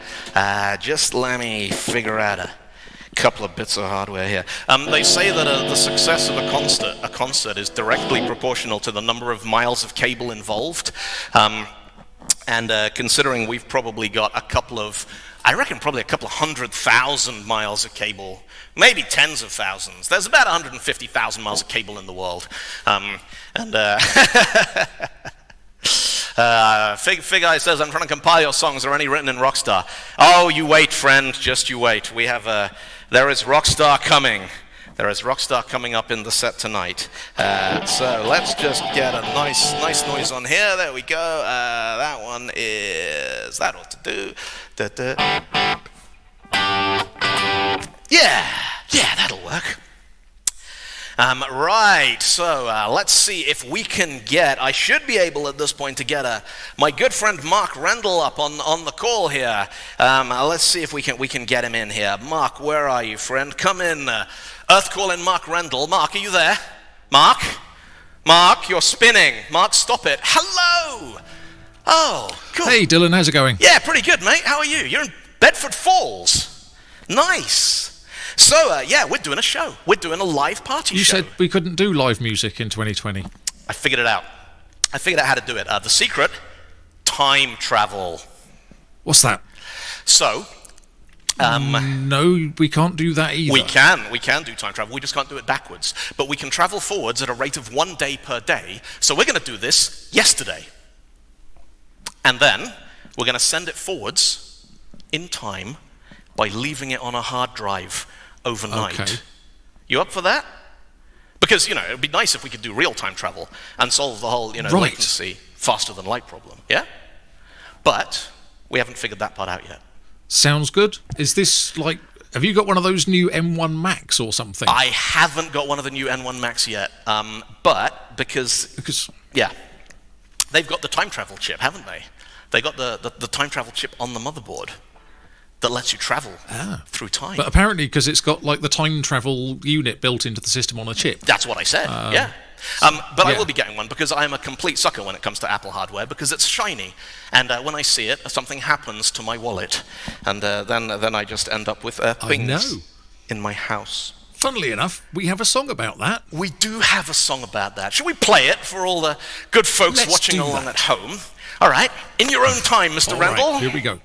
Just let me figure out a couple of bits of hardware here. They say that the success of a concert is directly proportional to the number of miles of cable involved. And considering we've probably got probably a couple of 100,000 miles of cable, maybe tens of thousands. There's about 150,000 miles of cable in the world. Fig Guy says, I'm trying to compile your songs. Are any written in Rockstar? Oh, you wait, friend. Just you wait. There is Rockstar coming. There is Rockstar coming up in the set tonight. So let's just get a nice noise on here. There we go. That one that ought to do. Yeah, that'll work. Right, so let's see if we can I should be able at this point to get my good friend Mark Rendell up on the call here. Let's see if we can get him in here. Mark, where are you, friend? Come in. Earth calling Mark Rendell. Mark, are you there? Mark, you're spinning. Mark, stop it. Hello! Oh, cool. Hey, Dylan, how's it going? Yeah, pretty good, mate. How are you? You're in Bedford Falls. Nice. So, yeah, we're doing a show. We're doing a live party show. You said we couldn't do live music in 2020. I figured it out. I figured out how to do it. The secret, time travel. What's that? So, no, we can't do that either. we can do time travel. We just can't do it backwards. But we can travel forwards at a rate of 1 day per day. So we're going to do this yesterday. And then we're going to send it forwards in time by leaving it on a hard drive overnight. Okay. You up for that? Because, it would be nice if we could do real-time travel and solve the whole, Right. latency faster than light problem. Yeah? But we haven't figured that part out yet. Sounds good. Is this like... Have you got one of those new M1 Macs or something? I haven't got one of the new N1 Max yet, but because yeah, they've got the time travel chip, haven't they? They got the time travel chip on the motherboard that lets you travel through time. But apparently because it's got like the time travel unit built into the system on a chip. That's what I said, yeah. But I yeah. will be getting one because I'm a complete sucker when it comes to Apple hardware because it's shiny. And when I see it, something happens to my wallet. And then I just end up with things in my house. Funnily enough, we have a song about that. We do have a song about that. Should we play it for all the good folks Let's watching do along that. at home? All right. In your own time, Mr. All Randall. right, here we go.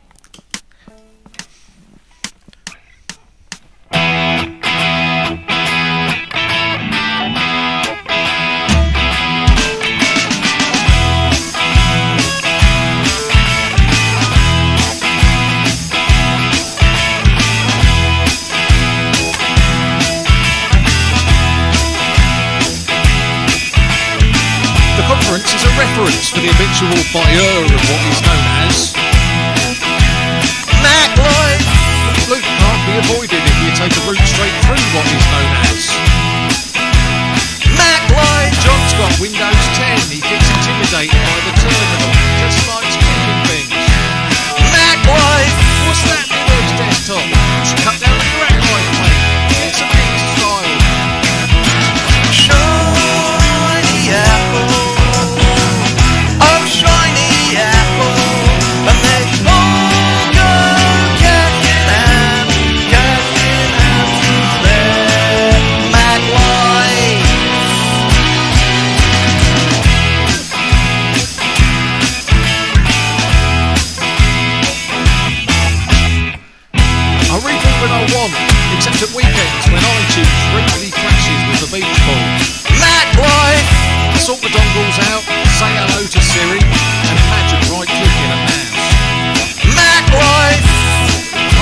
Conference is a reference for the habitual buyer of what is known as Mac Lloyd. Luke can't be avoided if you take a route straight through what is known as Mac Lloyd. John's got Windows 10. He gets intimidated by the terminal. Just likes clicking things. Mac Lloyd. What's that Windows desktop? Just cut down the rack height, mate. It's a big style. Shiny apple. Oh, shiny apple. And they all go cashing out to their Mac Lloyd. I reboot when I want, except at weekends when iTunes regularly crashes with the beach ball. Mac Lloyd. Sort the dongles out, say hello to Siri, and imagine right-clicking a mouse. Mac Lloyd.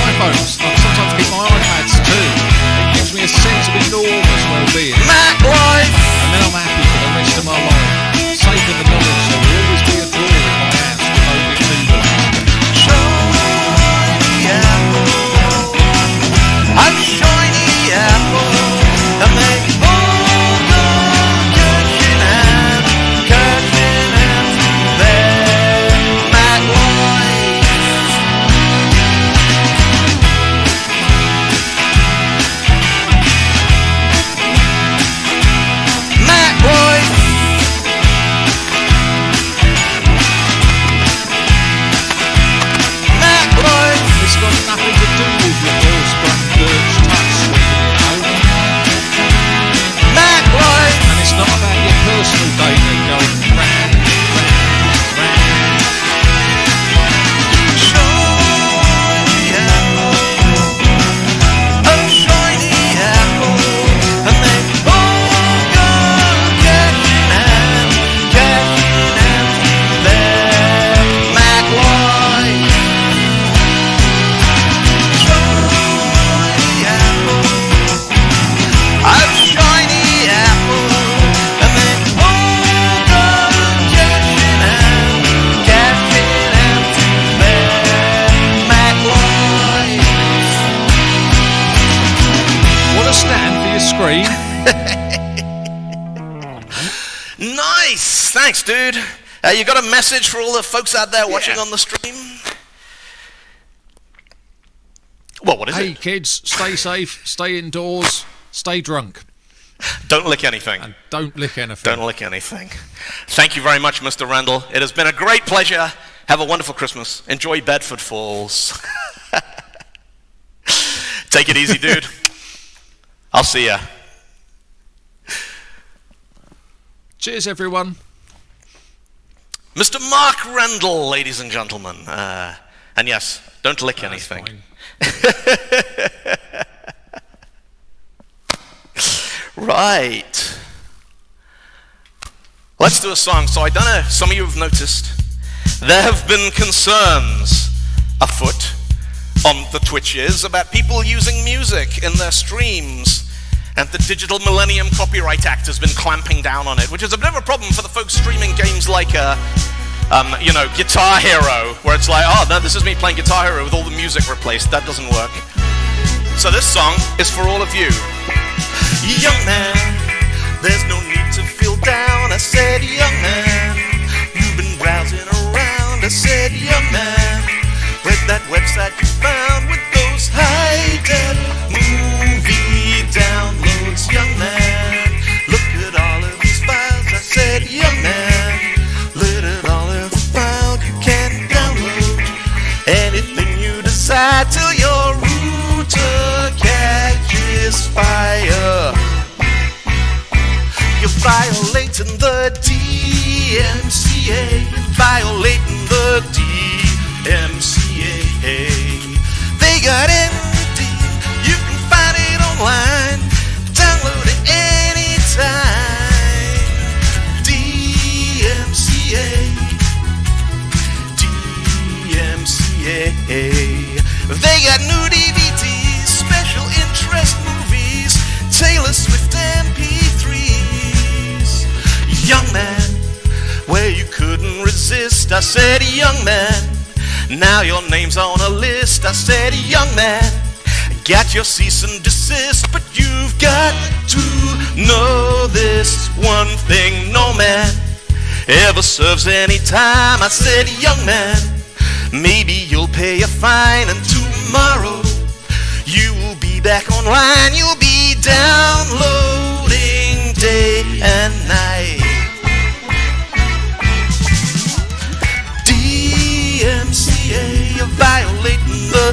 iPhones, I sometimes keep my iPads too. It gives me a sense of enormous well-being. Mac Lloyd. And then I'm happy for the rest of my life, safe in the knowledge there will always be a drawer in my house devoted to them. Shiny apple. I'm shiny apple. And they all go cashing out their Mac Lloyd. Mac Lloyd. Mac Lloyd. It's got nothing to do with your Hillsborough Dirge touchscreen, you know. Mac Lloyd. And it's not about your personal data going round, round, round. Shiny apple. Oh, shiny apple. And they all go cashing out their Mac Lloyd. Shiny apple. I'm shiny apple. And they all go cashing out their Mac Lloyd. What a stand for your screen. Nice! Thanks, dude. You got a message for all the folks out there watching on the stream? Well, what is Hey it? kids, stay safe, stay indoors, stay drunk. Don't lick anything. And don't lick anything. Don't lick anything. Thank you very much, Mr. Randall. It has been a great pleasure. Have a wonderful Christmas. Enjoy Bedford Falls. Take it easy, dude. I'll see ya. Cheers, everyone. Mr. Mark Randall, ladies and gentlemen. And yes, don't lick That's anything. fine. Right. Let's do a song. So I don't know, some of you have noticed, there have been concerns afoot on the Twitches about people using music in their streams, and the Digital Millennium Copyright Act has been clamping down on it, which is a bit of a problem for the folks streaming games like, Guitar Hero, where it's like, oh no, this is me playing Guitar Hero with all the music replaced. That doesn't work. So this song is for all of you. Young man, there's no need to feel down. I said, young man, you've been browsing around. I said, young man, where's that website you found with those high-def movie downloads? Young man, look at all of these files. I said, young man, look at all of the files. You can download anything you decide till your router catches fire. You're violating the DMCA. Violating the DMCA. They got everything. You can find it online. Download it anytime. DMCA. DMCA. They got new DVDs, special interest movies, Taylor Swift MP3s. Young man, where you couldn't resist. I said, young man, now your name's on a list. I said, young man, got your cease and desist, but you've got to know this one thing: no man ever serves any time. I said, young man, maybe you'll pay a fine, and tomorrow you will be back online. You'll be downloading day and night. DMCA, you're violating the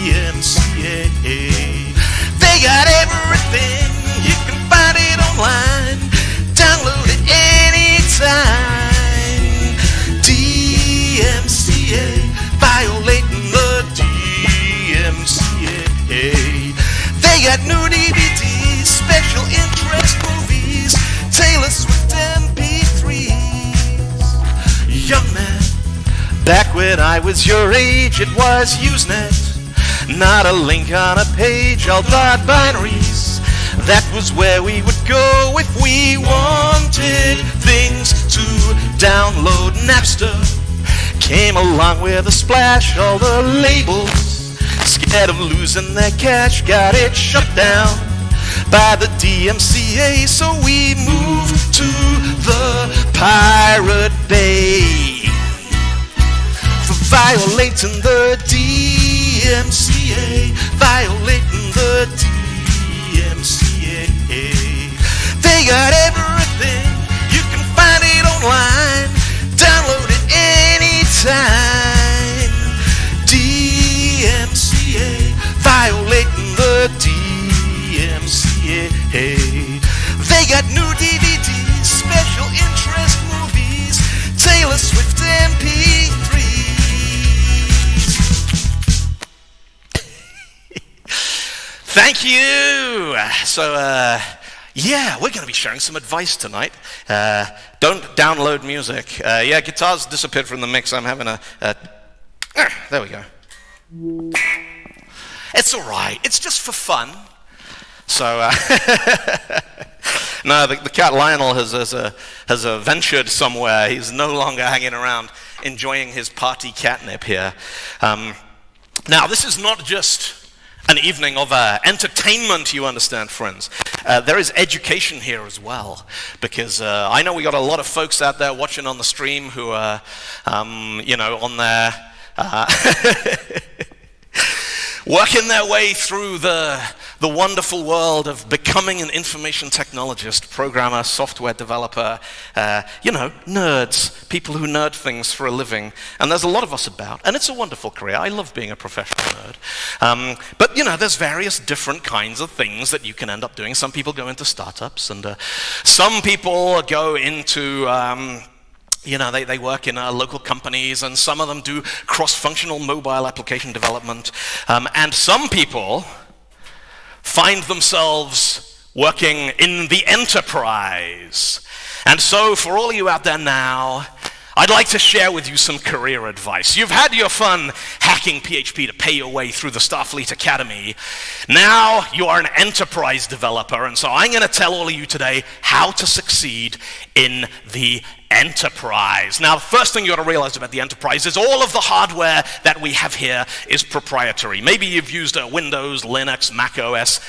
DMCA. They got everything. You can find it online. Download it anytime. DMCA, violating the DMCA. They got new DVDs, special interest movies, Taylor Swift MP3s. Young man, back when I was your age, it was Usenet, not a link on a page, all dot binaries. That was where we would go if we wanted things to download. Napster came along with a splash. All the labels, scared of losing their cash, got it shut down by the DMCA. So we moved to the Pirate Bay for violating the DMCA. Violating the DMCA. They got everything. You can find it online. Download it anytime. DMCA, violating the DMCA. They got new DVDs, special interest movies, Taylor Swift MP3s. Thank you. So, yeah, we're going to be sharing some advice tonight. Don't download music. Yeah, guitars disappeared from the mix. I'm having there we go. It's all right. It's just for fun. So, no, the cat Lionel has ventured somewhere. He's no longer hanging around enjoying his party catnip here. Now, this is not just an evening of entertainment, you understand, friends. There is education here as well, because I know we got a lot of folks out there watching on the stream who are, on their working their way through the the wonderful world of becoming an information technologist, programmer, software developer, nerds, people who nerd things for a living. And there's a lot of us about, and it's a wonderful career. I love being a professional nerd. But there's various different kinds of things that you can end up doing. Some people go into startups, and some people go into they work in local companies, and some of them do cross-functional mobile application development. And some people find themselves working in the enterprise. And so for all of you out there now, I'd like to share with you some career advice. You've had your fun hacking PHP to pay your way through the Starfleet Academy. Now you are an enterprise developer, and so I'm going to tell all of you today how to succeed in the enterprise. Now, the first thing you ought to realize about the enterprise is all of the hardware that we have here is proprietary. Maybe you've used Windows, Linux, Mac OS.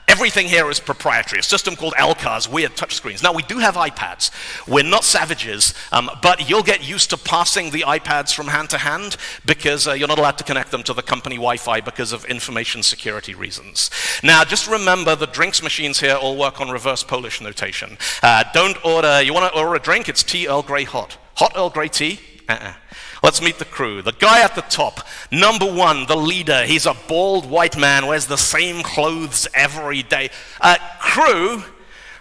Everything here is proprietary. A system called LCARS, weird touchscreens. Now, we do have iPads. We're not savages, but you'll get used to passing the iPads from hand to hand because you're not allowed to connect them to the company Wi-Fi because of information security reasons. Now, just remember the drinks machines here all work on reverse Polish notation. You want to order a drink? It's tea Earl Grey hot. Hot Earl Grey tea? Let's meet the crew. The guy at the top, number one, the leader. He's a bald white man, wears the same clothes every day. Crew,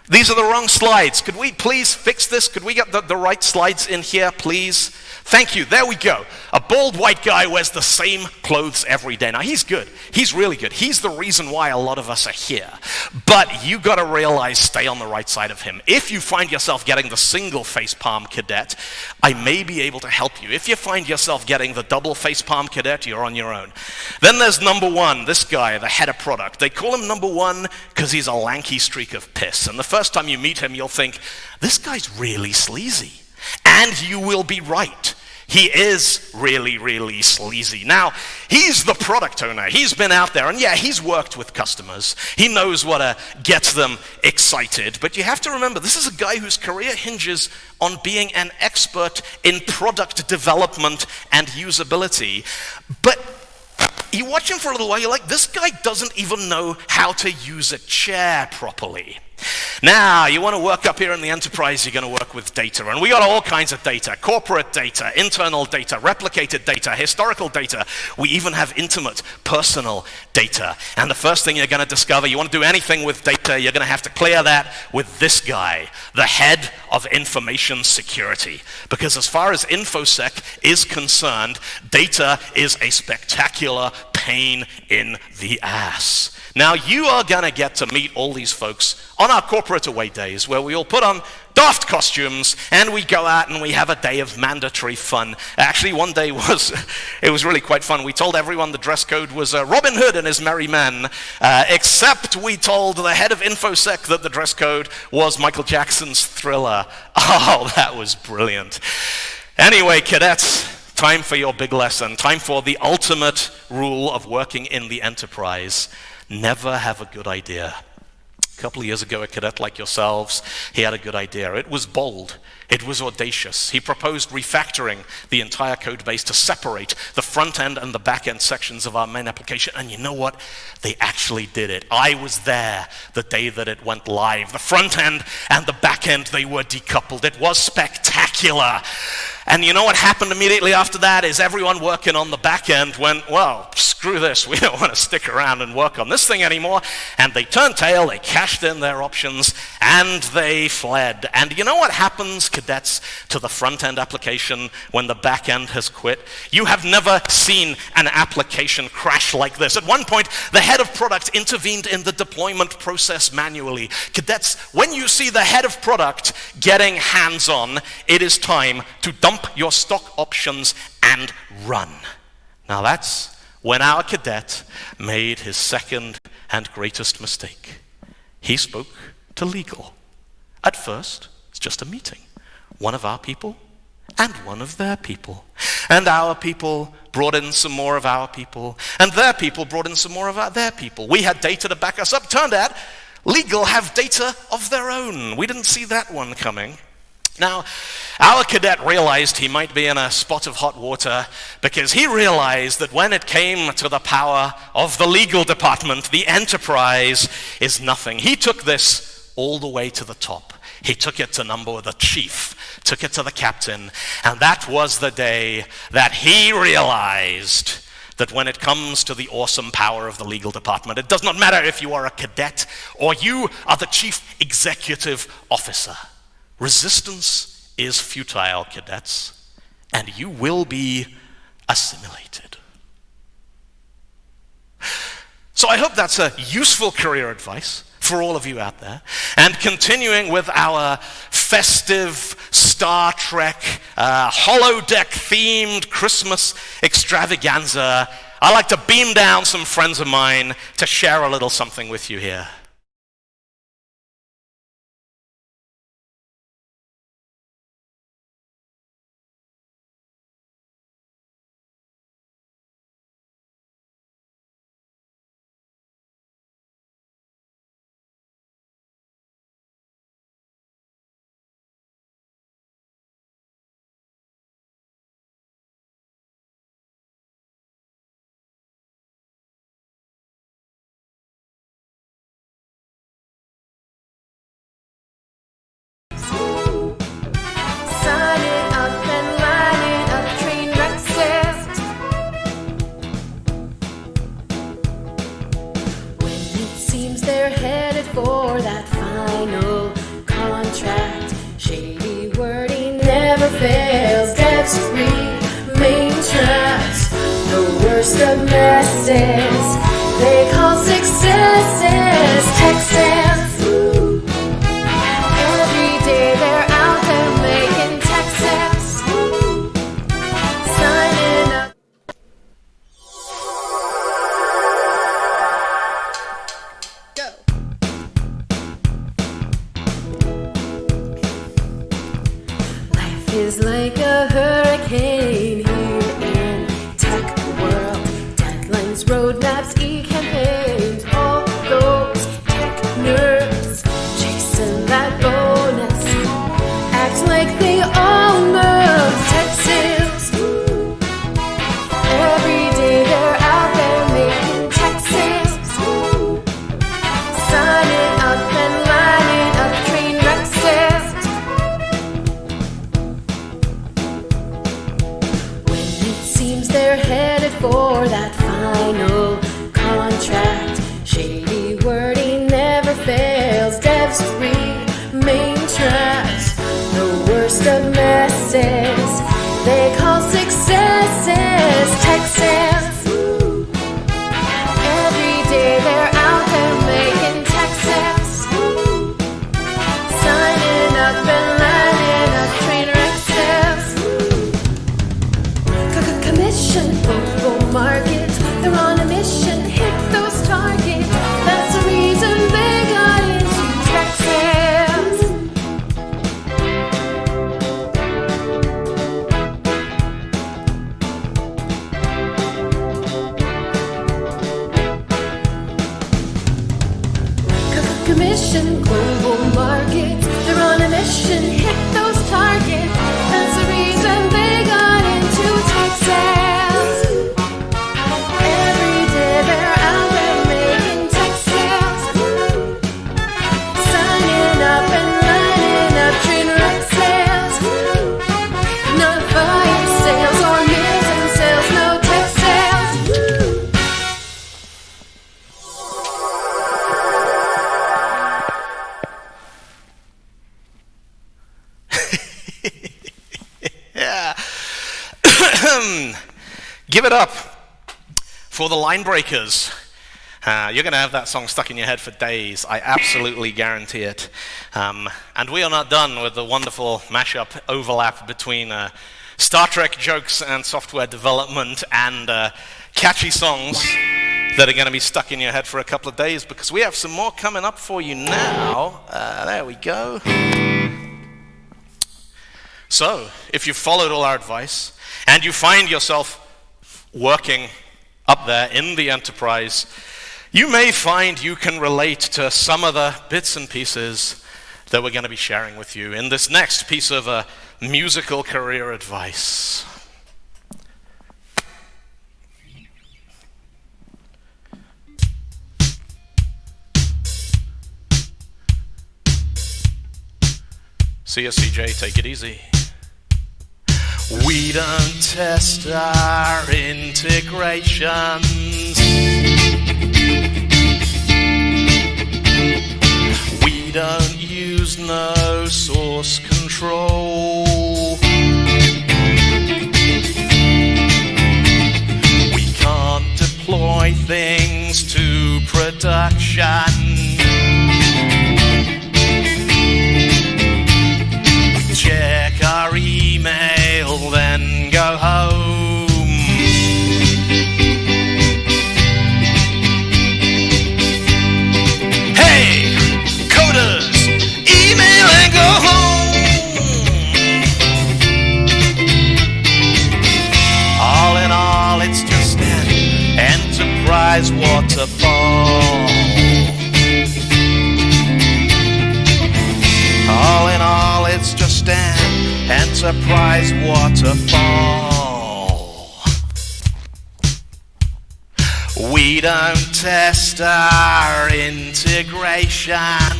these are the wrong slides. Could we please fix this? Could we get the right slides in here, please? Thank you. There we go. A bald white guy wears the same clothes every day. Now, he's good. He's really good. He's the reason why a lot of us are here. But you got to realize, stay on the right side of him. If you find yourself getting the single facepalm cadet, I may be able to help you. If you find yourself getting the double facepalm cadet, you're on your own. Then there's number one, this guy, the head of product. They call him number one because he's a lanky streak of piss. And the first time you meet him, you'll think, this guy's really sleazy. And you will be right. He is really, really sleazy. Now, he's the product owner. He's been out there, and he's worked with customers. He knows what gets them excited. But you have to remember, this is a guy whose career hinges on being an expert in product development and usability. But you watch him for a little while, you're like, this guy doesn't even know how to use a chair properly. Now, you want to work up here in the enterprise, you're going to work with data. And we got all kinds of data, corporate data, internal data, replicated data, historical data. We even have intimate, personal data. And the first thing you're going to discover, you want to do anything with data, you're going to have to clear that with this guy, the head of information security. Because as far as InfoSec is concerned, data is a spectacular pain in the ass. Now, you are going to get to meet all these folks on our corporate away days where we all put on daft costumes and we go out and we have a day of mandatory fun. Actually, one day it was really quite fun. We told everyone the dress code was Robin Hood and his merry men, except we told the head of InfoSec that the dress code was Michael Jackson's Thriller. Oh, that was brilliant. Anyway, cadets, time for your big lesson. Time for the ultimate rule of working in the enterprise. Never have a good idea. A couple of years ago, a cadet like yourselves, he had a good idea. It was bold. It was audacious. He proposed refactoring the entire code base to separate the front end and the back end sections of our main application. And you know what? They actually did it. I was there the day that it went live. The front end and the back end, they were decoupled. It was spectacular. And you know what happened immediately after that is everyone working on the back end went, well, screw this. We don't want to stick around and work on this thing anymore. And they turned tail, they cashed in their options, and they fled. And you know what happens, cadets, to the front-end application when the back end has quit? You have never seen an application crash like this. At one point, the head of product intervened in the deployment process manually. Cadets, when you see the head of product getting hands-on, it is time to dump your stock options and run. Now that's when our cadet made his second and greatest mistake. He spoke to legal. At first, it's just a meeting. One of our people and one of their people. And our people brought in some more of our people. And their people brought in some more of their people. We had data to back us up. Turned out, legal have data of their own. We didn't see that one coming. Now, our cadet realized he might be in a spot of hot water because he realized that when it came to the power of the legal department, the Enterprise is nothing. He took this all the way to the top. He took it to the chief, took it to the captain, and that was the day that he realized that when it comes to the awesome power of the legal department, it does not matter if you are a cadet or you are the chief executive officer. Resistance is futile, cadets, and you will be assimilated. So I hope that's a useful career advice for all of you out there. And continuing with our festive Star Trek holodeck-themed Christmas extravaganza, I'd like to beam down some friends of mine to share a little something with you here. For that final contract, shady wording never fails. Devs remain trapped. The worst of messes they call successes. Texans, every day they're out there making Texans, signing up. Is like a hurricane here in tech world. Deadlines, roadmaps, e-campaigns, all those tech nerds chasing that bonus, act like they all know tech sales. Every day they're out there making tech sales, signing up and lining up train wreck sales. They're headed for that final contract. Shady wording never fails. Devs remain trapped. The worst of messes they call successes. Texans, every day they're out there making Texans, signing up and lining up train wreck sales. Commission, global markets, they're on a mission, hit those targets. That's the reason they got into tech sales. Commission, global markets, they're on a mission, hit those targets. That's the reason they got into tech sales. Every day they're out there making tech sales, signing up and lining up train wreck sales. Not fire sales or million sales, no tech sales. Yeah. Give it up for the line breakers. You're going to have that song stuck in your head for days. I absolutely guarantee it. And we are not done with the wonderful mashup overlap between Star Trek jokes and software development and catchy songs that are going to be stuck in your head for a couple of days, because we have some more coming up for you now. There we go. So, if you've followed all our advice and you find yourself working up there in the Enterprise, you may find you can relate to some of the bits and pieces that we're going to be sharing with you in this next piece of musical career advice. See ya, CJ, take it easy. We don't test our integrations. We don't use no source control. We can't deploy things to production. Check our email, then go home. Hey, coders, email and go home. All in all, it's just an enterprise waterfall. All in all, it's just an enterprise waterfall. We don't test our integrations.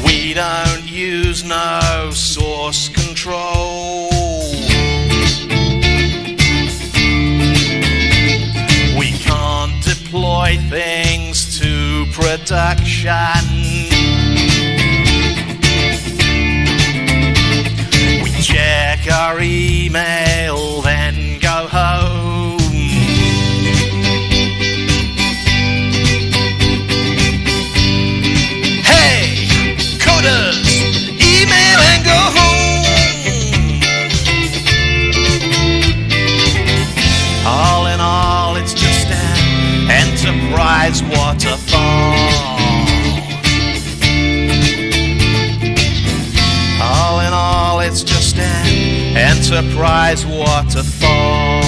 We don't use no source control. We can't deploy things to production. We check our email, then go home. Hey, coders, email and go home. All in all, it's just an enterprise waterfall. All in all, it's just an enterprise waterfall.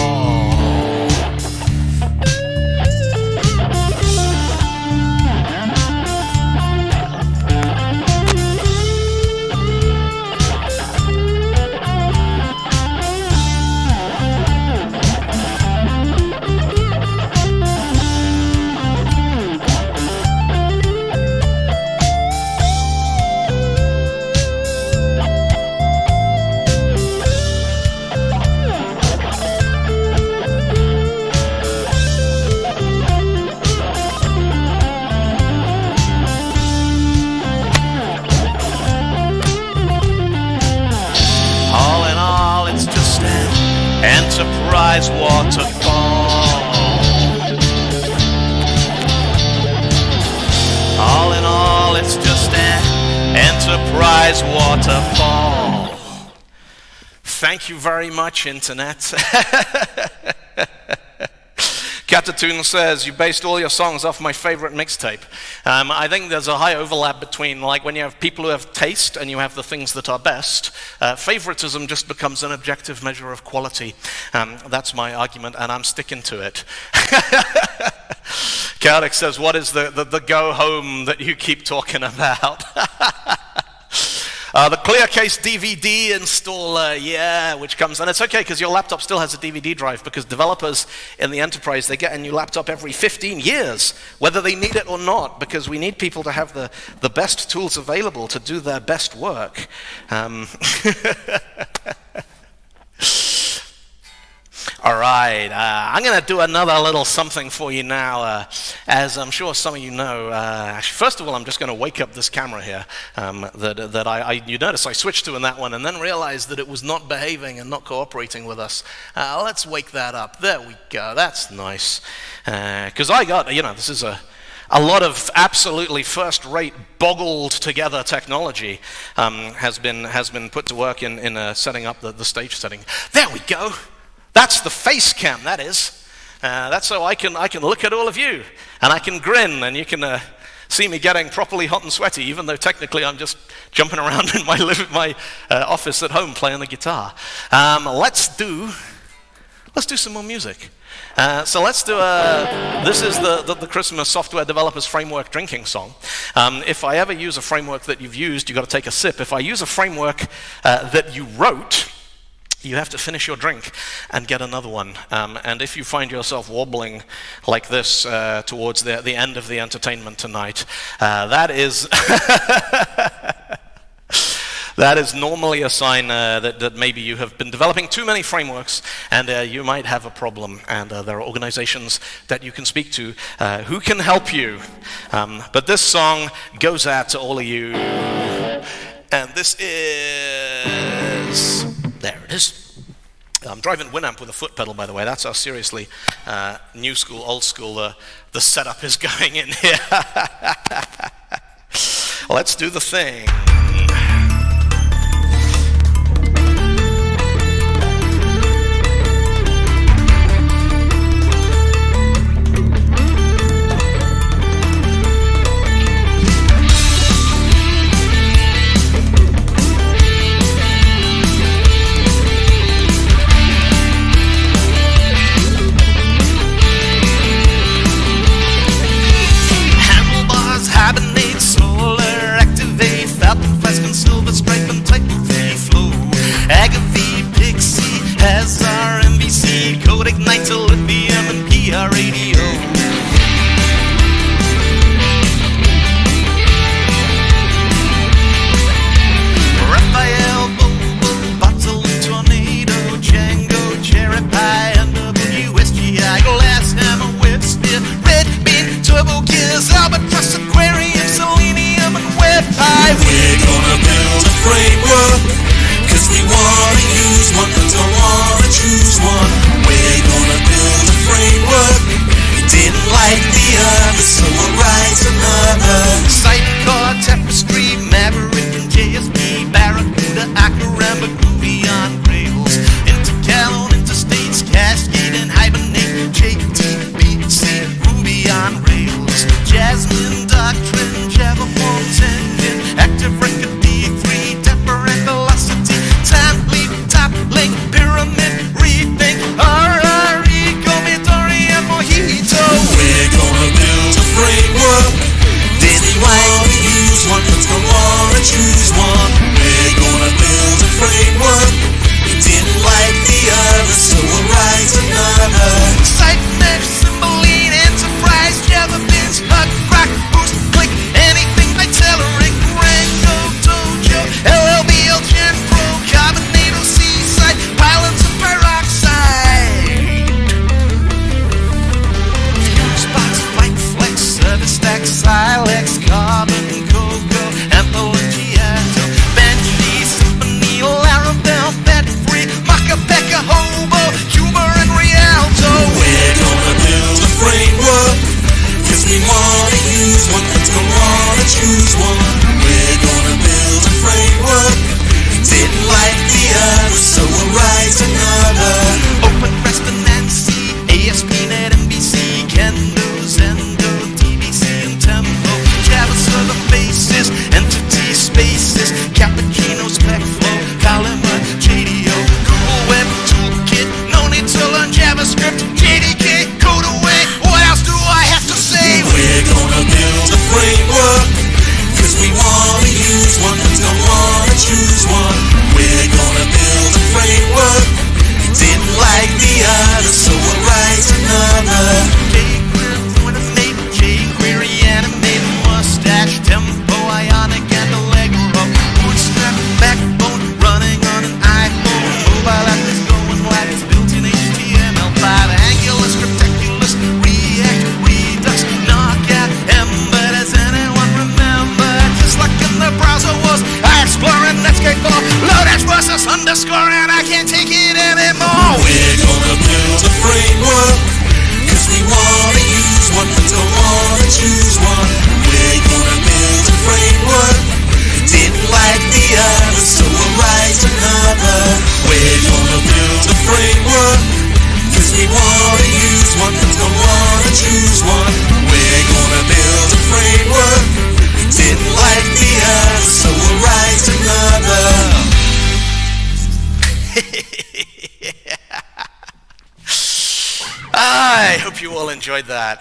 Enterprise waterfall. All in all, it's just an enterprise waterfall. Thank you very much, Internet. Catatoon says, you based all your songs off my favorite mixtape. I think there's a high overlap between, like, when you have people who have taste and you have the things that are best, favoritism just becomes an objective measure of quality. That's my argument, and I'm sticking to it. Chaotic says, what is the go home that you keep talking about? The ClearCase DVD installer, yeah, which comes, and it's okay because your laptop still has a DVD drive, because developers in the enterprise, they get a new laptop every 15 years, whether they need it or not, because we need people to have the best tools available to do their best work. All right, I'm going to do another little something for you now. As I'm sure some of you know, first of all, I'm just going to wake up this camera here that you notice I switched to in that one and then realized that it was not behaving and not cooperating with us. Let's wake that up. There we go. That's nice. Because I got, this is a lot of absolutely first-rate, boggled-together technology has been put to work in setting up the stage setting. There we go. That's the face cam, that is. That's so I can look at all of you, and I can grin, and you can see me getting properly hot and sweaty, even though technically I'm just jumping around in my office at home playing the guitar. Let's do let's do some more music. So let's do this is the Christmas Software Developers Framework drinking song. If I ever use a framework that you've used, you've got to take a sip. If I use a framework that you wrote, you have to finish your drink and get another one. And if you find yourself wobbling like this towards the end of the entertainment tonight, that is that is normally a sign that maybe you have been developing too many frameworks and you might have a problem. And there are organizations that you can speak to who can help you. But this song goes out to all of you. And this is... There it is. I'm driving Winamp with a foot pedal, by the way. That's how seriously new school, old school the setup is going in here. Let's do the thing. Ignite to lithium and PR radio. Raphael, Bobo, Bottle, Tornado, Django, Cherry Pie, WSGI, Glass Hammer, Whipspear, Red Bean, Turbo Gears, Albatross, Aquarium, Selenium, and Web Pie. We're gonna build a framework, 'cause we wanna use one, but don't wanna choose one. We're gonna build a framework. We didn't like the others, so we'll write another. Sidecar, Tapestry, Maverick, and JSP, Barracuda, Akaramba, Groovy on Rails, Intercal, Interstates, Cascade, and Hibernate, JTBC, Ruby on Rails, Jasmine, Doctrine, Java, Forms, Engine, Active Record, D3, Dapper, and Velocity, Time Leap, Top Link, Pyramid, Rethink, RRE, Comitori, and Mojito. We're gonna build a framework. Didn't wanna use one, but don't wanna choose one. We're gonna build a framework. We didn't like the others, so we'll write another. Site Mesh, Symboline, Enterprise, Java, Bins, Hut, Rock, Boost, Click, all enjoyed that.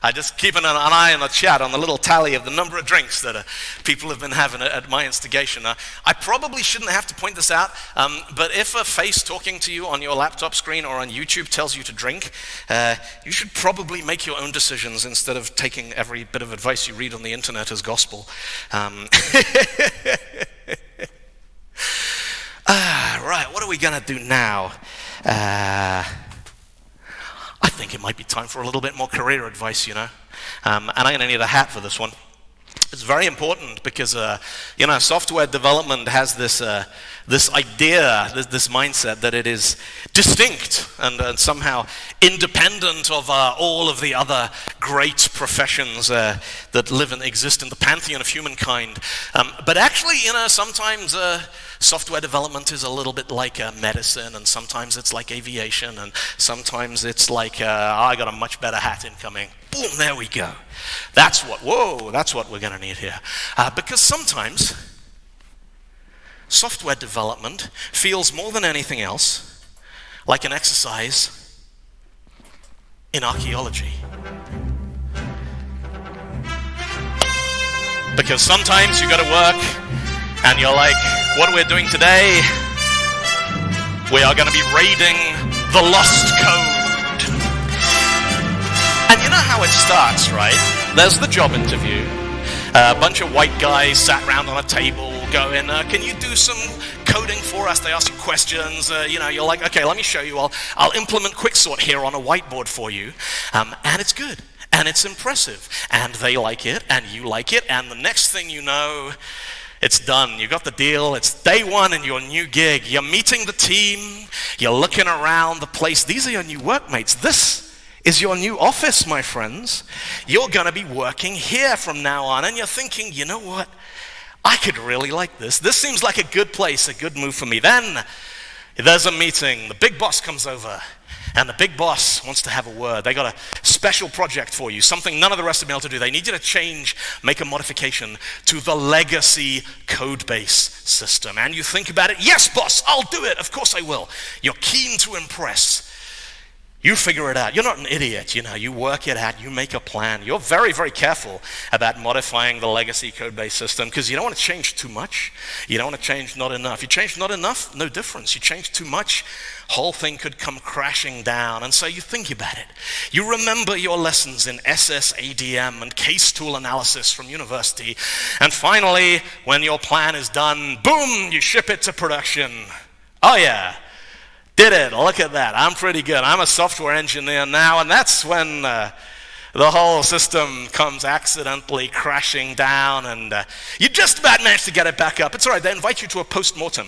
I just keeping an eye on the chat, on the little tally of the number of drinks that people have been having at my instigation. I probably shouldn't have to point this out, but if a face talking to you on your laptop screen or on YouTube tells you to drink, you should probably make your own decisions instead of taking every bit of advice you read on the internet as gospel. Right, what are we going to do now? I think it might be time for a little bit more career advice, and I'm going to need a hat for this one. It's very important because, software development has this idea, this mindset that it is distinct and somehow independent of all of the other great professions that live and exist in the pantheon of humankind. But actually, sometimes software development is a little bit like medicine, and sometimes it's like aviation, and sometimes it's like, I got a much better hat incoming. Boom, there we go. That's what we're going to need here. Because sometimes software development feels more than anything else like an exercise in archaeology. Because sometimes you go to work and you're like, what are we doing today? We are going to be raiding the lost code. And you know how it starts, right? There's the job interview. A bunch of white guys sat around on a table going, can you do some coding for us? They ask you questions. You're like, okay, let me show you. I'll implement Quicksort here on a whiteboard for you. And it's good. And it's impressive. And they like it. And you like it. And the next thing you know, it's done. You got the deal. It's day one in your new gig. You're meeting the team. You're looking around the place. These are your new workmates. This is your new office, my friends. You're going to be working here from now on. And you're thinking, you know what? I could really like this. This seems like a good place, a good move for me. Then there's a meeting. The big boss comes over. And the big boss wants to have a word. They got a special project for you, something none of the rest have been able to do. They need you to make a modification to the legacy code base system. And you think about it, yes, boss, I'll do it. Of course I will. You're keen to impress. You figure it out. You're not an idiot, you work it out, you make a plan. You're very, very careful about modifying the legacy code base system because you don't want to change too much. You don't want to change not enough. You change not enough, no difference. You change too much, whole thing could come crashing down. And so you think about it. You remember your lessons in SSADM and case tool analysis from university. And finally, when your plan is done, boom, you ship it to production. Oh yeah. Did it. Look at that. I'm pretty good. I'm a software engineer now, and that's when the whole system comes accidentally crashing down, and you just about managed to get it back up. It's all right. They invite you to a post-mortem.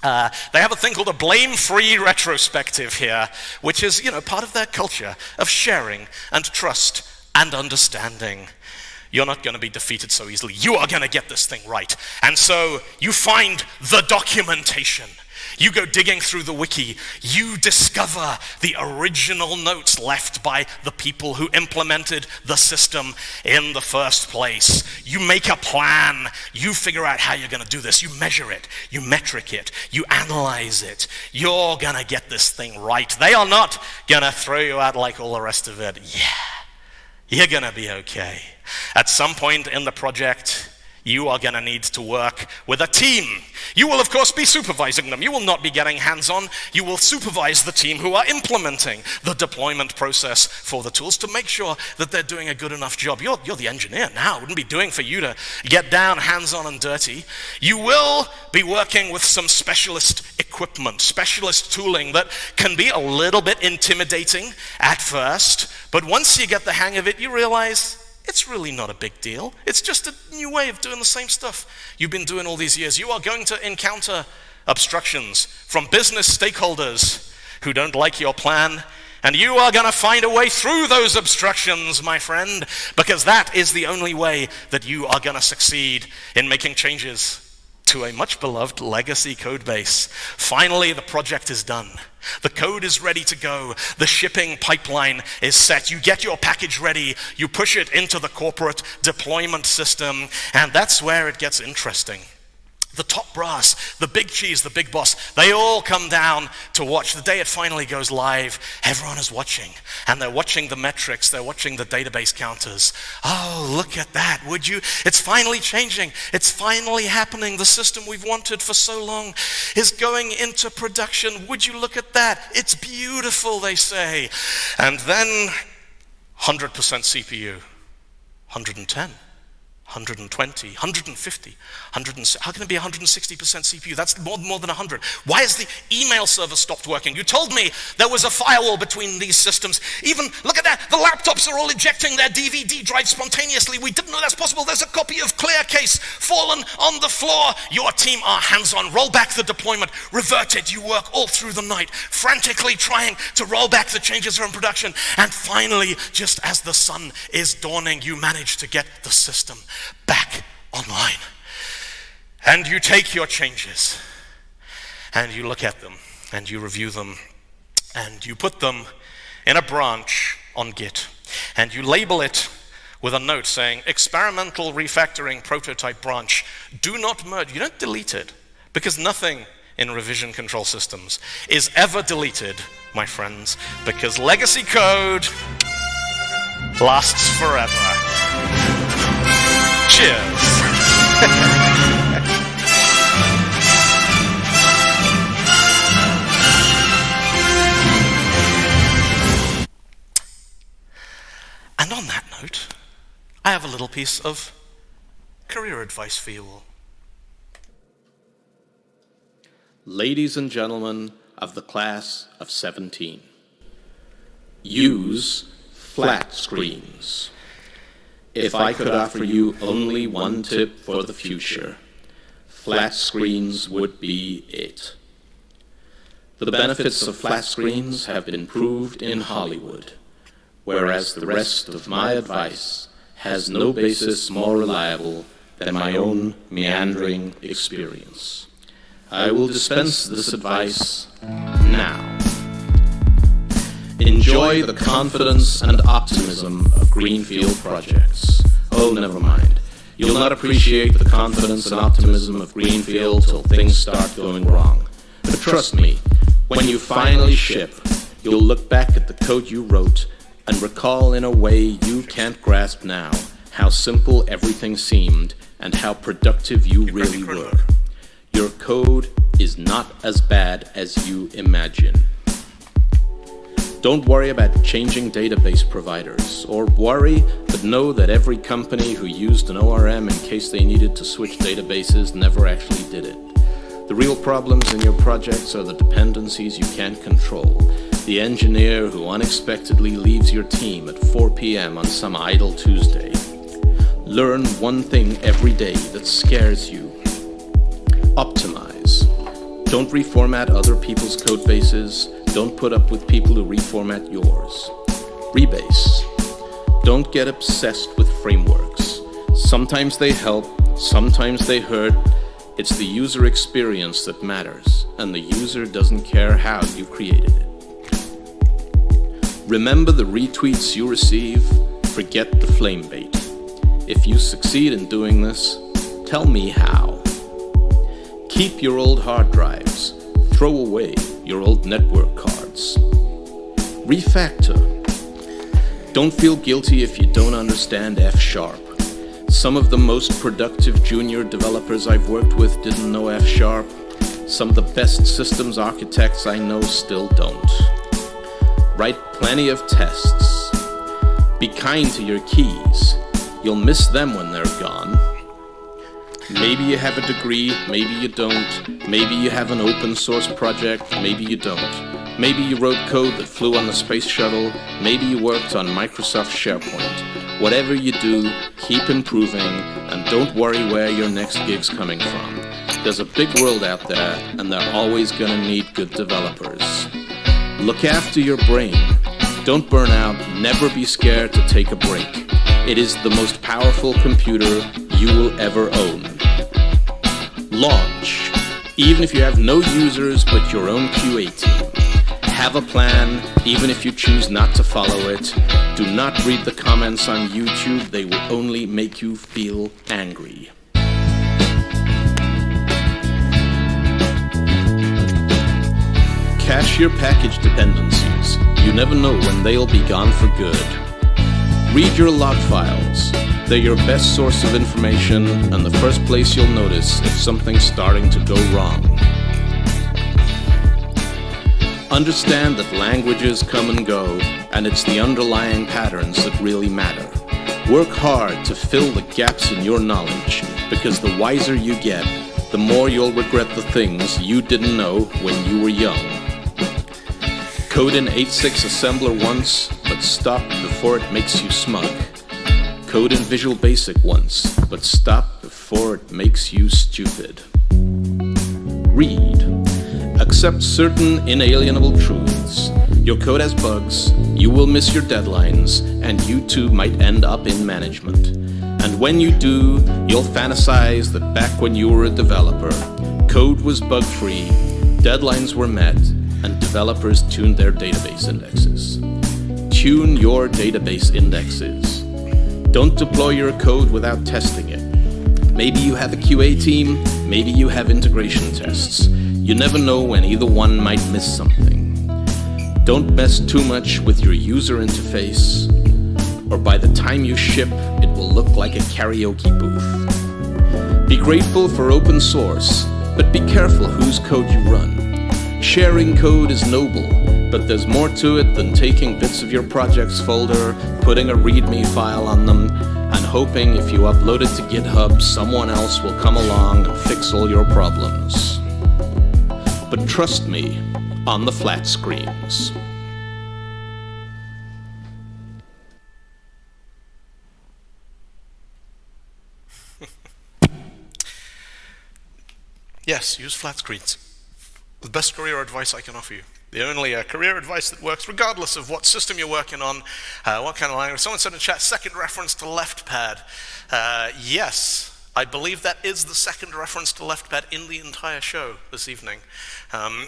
They have a thing called a blame-free retrospective here, which is, part of their culture of sharing and trust and understanding. You're not going to be defeated so easily. You are going to get this thing right. And so you find the documentation. You go digging through the wiki. You discover the original notes left by the people who implemented the system in the first place. You make a plan. You figure out how you're going to do this. You measure it. You metric it. You analyze it. You're going to get this thing right. They are not going to throw you out like all the rest of it. Yeah, you're going to be okay. At some point in the project, you are going to need to work with a team. You will, of course, be supervising them. You will not be getting hands-on. You will supervise the team who are implementing the deployment process for the tools to make sure that they're doing a good enough job. You're the engineer now. It wouldn't be doing for you to get down hands-on and dirty. You will be working with some specialist equipment, specialist tooling that can be a little bit intimidating at first, but once you get the hang of it, you realize it's really not a big deal. It's just a new way of doing the same stuff you've been doing all these years. You are going to encounter obstructions from business stakeholders who don't like your plan, and you are going to find a way through those obstructions, my friend, because that is the only way that you are going to succeed in making changes to a much beloved legacy code base. Finally, the project is done. The code is ready to go. The shipping pipeline is set. You get your package ready. You push it into the corporate deployment system. And that's where it gets interesting. The top brass, the big cheese, the big boss, they all come down to watch. The day it finally goes live, everyone is watching. And they're watching the metrics, they're watching the database counters. Oh, look at that, would you? It's finally changing. It's finally happening. The system we've wanted for so long is going into production. Would you look at that? It's beautiful, they say. And then 100% CPU, 110. 120, 150, 100, how can it be 160% CPU? That's more than 100. Why has the email server stopped working? You told me there was a firewall between these systems. Even, look at that, the laptops are all ejecting their DVD drive spontaneously. We didn't know that's possible. There's a copy of ClearCase fallen on the floor. Your team are hands-on. Roll back the deployment. Revert it. You work all through the night, frantically trying to roll back the changes from production. And finally, just as the sun is dawning, you manage to get the system back online. And you take your changes and you look at them and you review them and you put them in a branch on Git and you label it with a note saying experimental refactoring prototype branch, do not merge. You don't delete it, because nothing in revision control systems is ever deleted, my friends, because legacy code lasts forever. Cheers. And on that note, I have a little piece of career advice for you all. Ladies and gentlemen of the class of 17, use flat screens. If I could offer you only one tip for the future, flat screens would be it. The benefits of flat screens have been proved in Hollywood, whereas the rest of my advice has no basis more reliable than my own meandering experience. I will dispense this advice now. Enjoy the confidence and optimism of greenfield projects. Oh, never mind. You'll not appreciate the confidence and optimism of greenfield till things start going wrong. But trust me, when you finally ship, you'll look back at the code you wrote and recall in a way you can't grasp now how simple everything seemed and how productive you really were. Your code is not as bad as you imagine. Don't worry about changing database providers, or worry, but know that every company who used an ORM in case they needed to switch databases never actually did it. The real problems in your projects are the dependencies you can't control. The engineer who unexpectedly leaves your team at 4 p.m. on some idle Tuesday. Learn one thing every day that scares you. Optimize. Don't reformat other people's code bases. Don't put up with people who reformat yours. Rebase. Don't get obsessed with frameworks. Sometimes they help, sometimes they hurt. It's the user experience that matters, and the user doesn't care how you created it. Remember the retweets you receive, forget the flame bait. If you succeed in doing this, tell me how. Keep your old hard drives. Throw away your old network cards. Refactor. Don't feel guilty if you don't understand F#. Some of the most productive junior developers I've worked with didn't know F#. Some of the best systems architects I know still don't. Write plenty of tests. Be kind to your keys. You'll miss them when they're gone. Maybe you have a degree, maybe you don't. Maybe you have an open source project, maybe you don't. Maybe you wrote code that flew on the space shuttle. Maybe you worked on Microsoft SharePoint. Whatever you do, keep improving, and don't worry where your next gig's coming from. There's a big world out there, and they're always gonna need good developers. Look after your brain. Don't burn out, never be scared to take a break. It is the most powerful computer you will ever own. Launch. Even if you have no users but your own QA team. Have a plan, even if you choose not to follow it. Do not read the comments on YouTube, they will only make you feel angry. Cache your package dependencies. You never know when they'll be gone for good. Read your log files. They're your best source of information and the first place you'll notice if something's starting to go wrong. Understand that languages come and go, and it's the underlying patterns that really matter. Work hard to fill the gaps in your knowledge, because the wiser you get, the more you'll regret the things you didn't know when you were young. Code in 8.6 assembler once, but stop before it makes you smug. Code in Visual Basic once, but stop before it makes you stupid. Read. Accept certain inalienable truths. Your code has bugs, you will miss your deadlines, and you too might end up in management. And when you do, you'll fantasize that back when you were a developer, code was bug-free, deadlines were met, and developers tuned their database indexes. Tune your database indexes. Don't deploy your code without testing it. Maybe you have a QA team, maybe you have integration tests. You never know when either one might miss something. Don't mess too much with your user interface, or by the time you ship, it will look like a karaoke booth. Be grateful for open source, but be careful whose code you run. Sharing code is noble, but there's more to it than taking bits of your project's folder, putting a README file on them, and hoping if you upload it to GitHub, someone else will come along and fix all your problems. But trust me, on the flat screens. Yes, use flat screens. The best career advice I can offer you. The only career advice that works regardless of what system you're working on, what kind of language. Someone said in chat, second reference to left pad. Yes, I believe that is the second reference to left pad in the entire show this evening. Not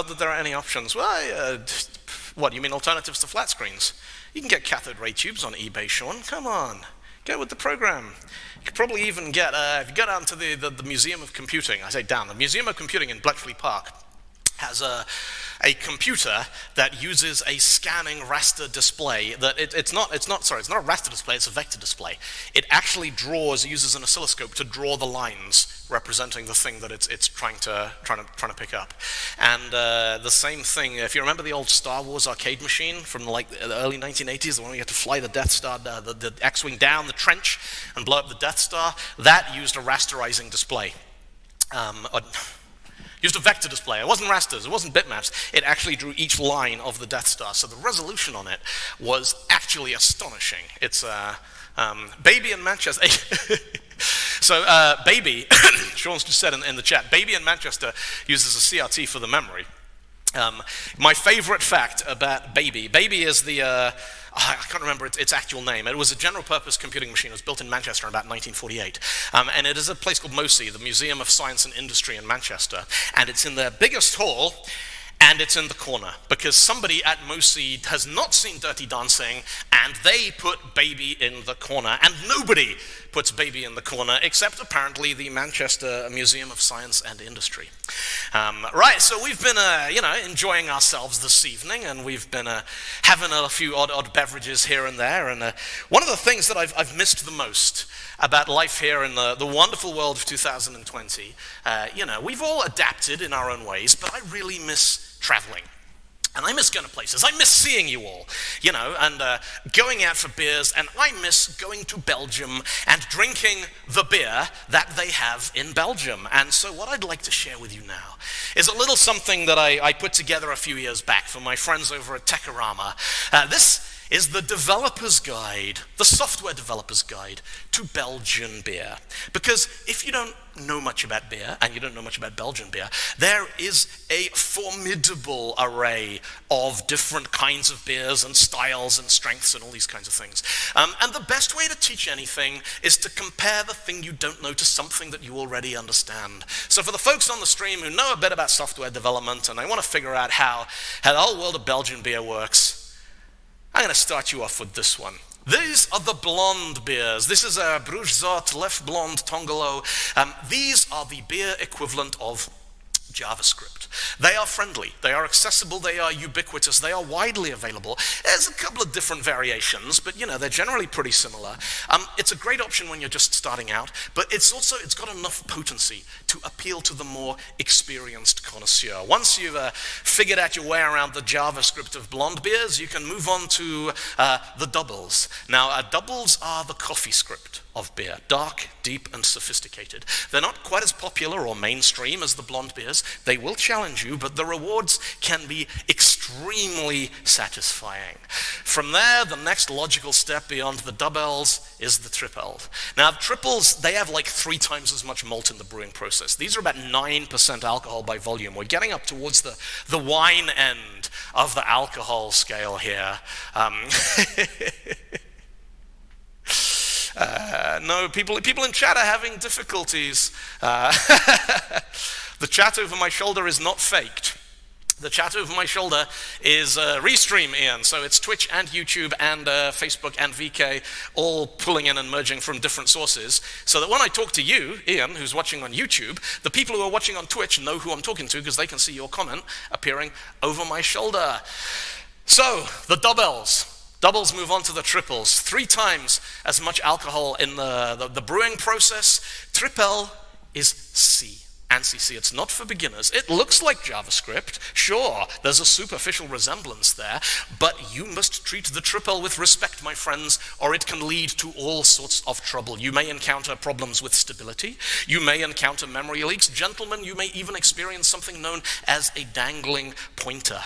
that there are any options. Well, what, you mean alternatives to flat screens? You can get cathode ray tubes on eBay, Sean. Come on, go with the program. You could probably even get, if you go down to the Museum of Computing, I say down, the Museum of Computing in Bletchley Park has a computer that uses a scanning raster display that it's not a raster display, it's a vector display. It actually uses an oscilloscope to draw the lines representing the thing that it's trying to pick up. And the same thing, if you remember the old Star Wars arcade machine from like the early 1980s, the one where you had to fly the Death Star, the X-Wing down the trench and blow up the Death Star, that used a rasterizing display. Used a vector display. It wasn't rasters, it wasn't bitmaps. It actually drew each line of the Death Star. So the resolution on it was actually astonishing. It's Baby in Manchester. So Baby, Sean's just said in the chat, Baby in Manchester uses a CRT for the memory. My favorite fact about Baby is the, I can't remember its actual name. It was a general purpose computing machine. It was built in Manchester in about 1948. And it is a place called MOSI, the Museum of Science and Industry in Manchester. And it's in their biggest hall, and it's in the corner, because somebody at MOSI has not seen Dirty Dancing, and they put Baby in the corner, and nobody puts Baby in the corner, except apparently the Manchester Museum of Science and Industry. Right, so we've been, enjoying ourselves this evening, and we've been having a few odd beverages here and there, and one of the things that I've missed the most about life here in the wonderful world of 2020, we've all adapted in our own ways, but I really miss traveling. And I miss going to places. I miss seeing you all, and going out for beers. And I miss going to Belgium and drinking the beer that they have in Belgium. And so what I'd like to share with you now is a little something that I put together a few years back for my friends over at Techorama. This is the developer's guide, the software developer's guide to Belgian beer. Because if you don't know much about beer, and you don't know much about Belgian beer, there is a formidable array of different kinds of beers and styles and strengths and all these kinds of things. And the best way to teach anything is to compare the thing you don't know to something that you already understand. So for the folks on the stream who know a bit about software development and they want to figure out how the whole world of Belgian beer works, I'm going to start you off with this one. These are the blonde beers. This is a Bruges Zot, Left Blonde, Tongolo. These are the beer equivalent of JavaScript. They are friendly, they are accessible, they are ubiquitous, they are widely available. There's a couple of different variations, but they're generally pretty similar. It's a great option when you're just starting out, but it's got enough potency to appeal to the more experienced connoisseur. Once you've figured out your way around the JavaScript of blonde beers, you can move on to the doubles. Now, doubles are the coffee script of beer, dark, deep, and sophisticated. They're not quite as popular or mainstream as the blonde beers. They will challenge you, but the rewards can be extremely satisfying. From there, the next logical step beyond the doubles is the triples. Now, triples, they have like 3 times as much malt in the brewing process. These are about 9% alcohol by volume. We're getting up towards the wine end of the alcohol scale here. No, people in chat are having difficulties. The chat over my shoulder is not faked. The chat over my shoulder is Restream, Ian. So it's Twitch and YouTube and Facebook and VK all pulling in and merging from different sources. So that when I talk to you, Ian, who's watching on YouTube, the people who are watching on Twitch know who I'm talking to because they can see your comment appearing over my shoulder. So, the doubles. Doubles move on to the triples. 3 times as much alcohol in the brewing process. Triple is C. ANSI C. It's not for beginners. It looks like JavaScript. Sure, there's a superficial resemblance there, but you must treat the triple with respect, my friends, or it can lead to all sorts of trouble. You may encounter problems with stability. You may encounter memory leaks. Gentlemen, you may even experience something known as a dangling pointer.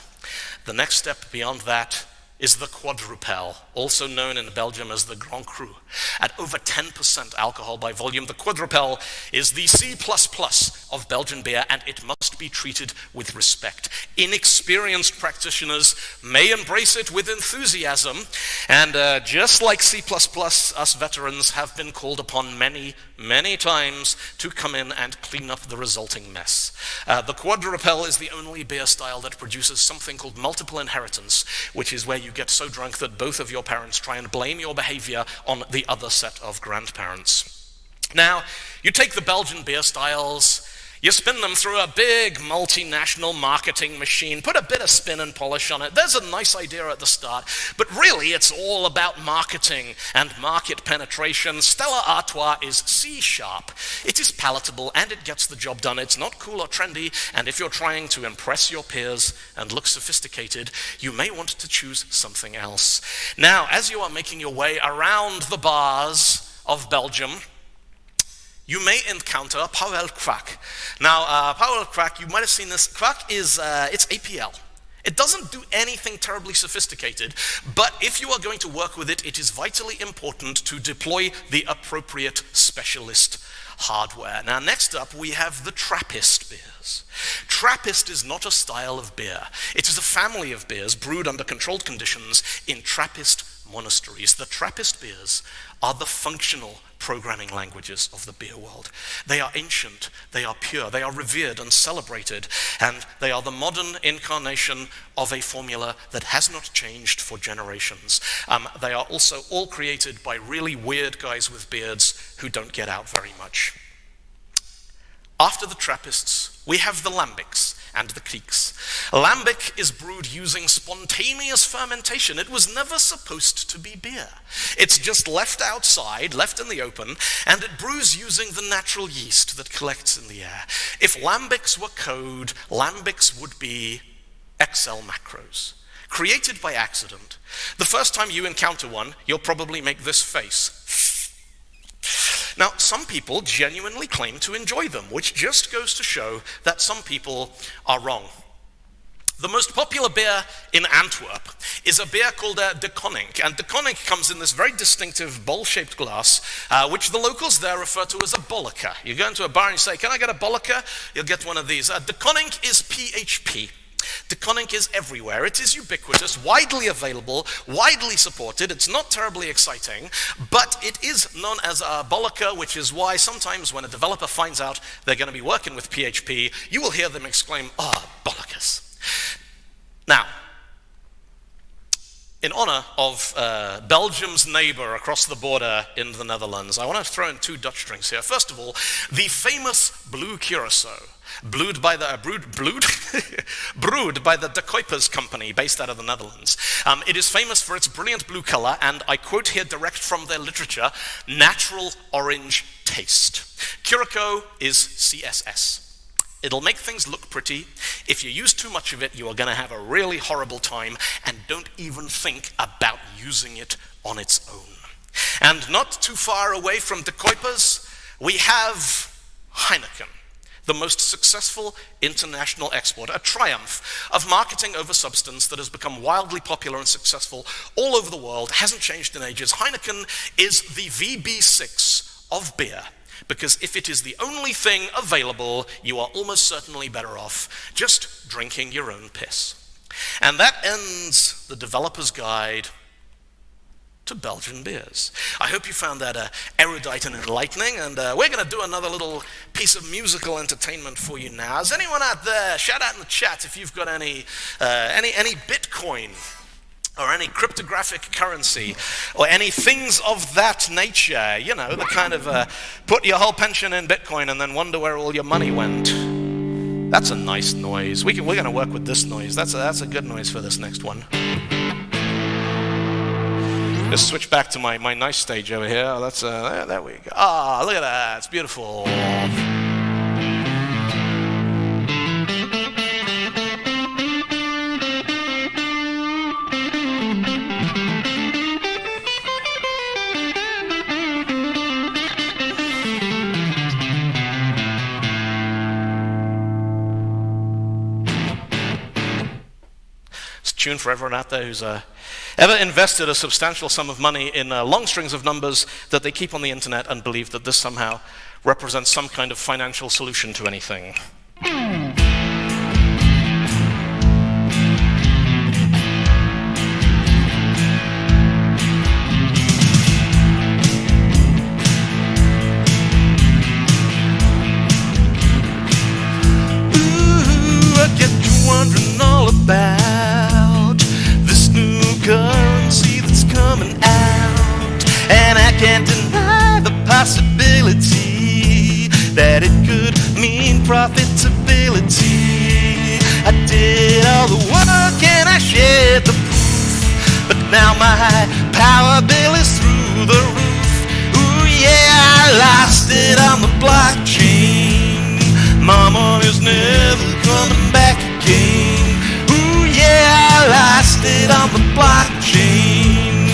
The next step beyond that is the quadrupel, also known in Belgium as the Grand Cru. At over 10% alcohol by volume, the quadrupel is the C++ of Belgian beer, and it must be treated with respect. Inexperienced practitioners may embrace it with enthusiasm, and just like C++, us veterans have been called upon many, many times to come in and clean up the resulting mess. The quadrupel is the only beer style that produces something called multiple inheritance, which is where you get so drunk that both of your parents try and blame your behavior on the other set of grandparents. Now, you take the Belgian beer styles, you spin them through a big multinational marketing machine, put a bit of spin and polish on it. There's a nice idea at the start, but really it's all about marketing and market penetration. Stella Artois is C#. It is palatable and it gets the job done. It's not cool or trendy, and if you're trying to impress your peers and look sophisticated, you may want to choose something else. Now, as you are making your way around the bars of Belgium, you may encounter Powell Crack. Now, Powell Crack, you might have seen this. Crack is, it's APL. It doesn't do anything terribly sophisticated, but if you are going to work with it, it is vitally important to deploy the appropriate specialist hardware. Now, next up, we have the Trappist beers. Trappist is not a style of beer. It is a family of beers brewed under controlled conditions in Trappist monasteries. The Trappist beers are the functional programming languages of the beer world. They are ancient, they are pure, they are revered and celebrated, and they are the modern incarnation of a formula that has not changed for generations. They are also all created by really weird guys with beards who don't get out very much. After the Trappists, we have the Lambics and the Krieks. Lambic is brewed using spontaneous fermentation. It was never supposed to be beer. It's just left outside, left in the open, and it brews using the natural yeast that collects in the air. If Lambics were code, Lambics would be Excel macros, created by accident. The first time you encounter one, you'll probably make this face. Now, some people genuinely claim to enjoy them, which just goes to show that some people are wrong. The most popular beer in Antwerp is a beer called De Koning, and De Koning comes in this very distinctive bowl-shaped glass, which the locals there refer to as a bolleker. You go into a bar and you say, "Can I get a bolleker?" You'll get one of these. De Koning is PHP. De Koning is everywhere. It is ubiquitous, widely available, widely supported. It's not terribly exciting, but it is known as a bolleker, which is why sometimes when a developer finds out they're going to be working with PHP, you will hear them exclaim, "Ah, bolleckers." Now, In honor of Belgium's neighbor across the border in the Netherlands, I want to throw in 2 Dutch drinks here. First of all, the famous blue curacao, brewed by the De Kuipers company based out of the Netherlands. It is famous for its brilliant blue color, and I quote here direct from their literature, natural orange taste. Curacao is CSS. It'll make things look pretty. If you use too much of it, you are going to have a really horrible time, and don't even think about using it on its own. And not too far away from De Kuipers, we have Heineken, the most successful international exporter, a triumph of marketing over substance that has become wildly popular and successful all over the world, hasn't changed in ages. Heineken is the VB6 of beer, because if it is the only thing available, you are almost certainly better off just drinking your own piss. And that ends the developer's guide to Belgian beers. I hope you found that erudite and enlightening, and we're going to do another little piece of musical entertainment for you now. Is anyone out there, shout out in the chat if you've got any Bitcoin or any cryptographic currency or any things of that nature, you know, the kind of put your whole pension in Bitcoin and then wonder where all your money went. That's a nice noise. We're going to work with this noise. That's a good noise for this next one. Just switch back to my nice stage over here. That's there we go. Ah, look at that. It's beautiful. Tune for everyone out there who's ever invested a substantial sum of money in long strings of numbers that they keep on the internet and believe that this somehow represents some kind of financial solution to anything. Ooh, I get you wondering all about currency that's coming out, and I can't deny the possibility that it could mean profitability. I did all the work and I shared the proof, but now my power bill is through the roof. Ooh yeah, I lost it on the blockchain. My money's never coming back again. I lost it on the blockchain.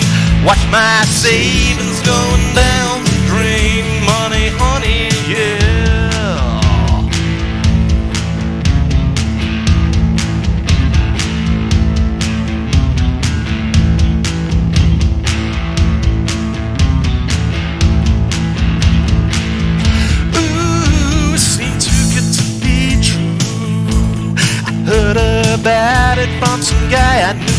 Watch my savings going down the drain. Money, honey, yeah. Ooh, it seemed too good to be true. I heard about it from some guy I knew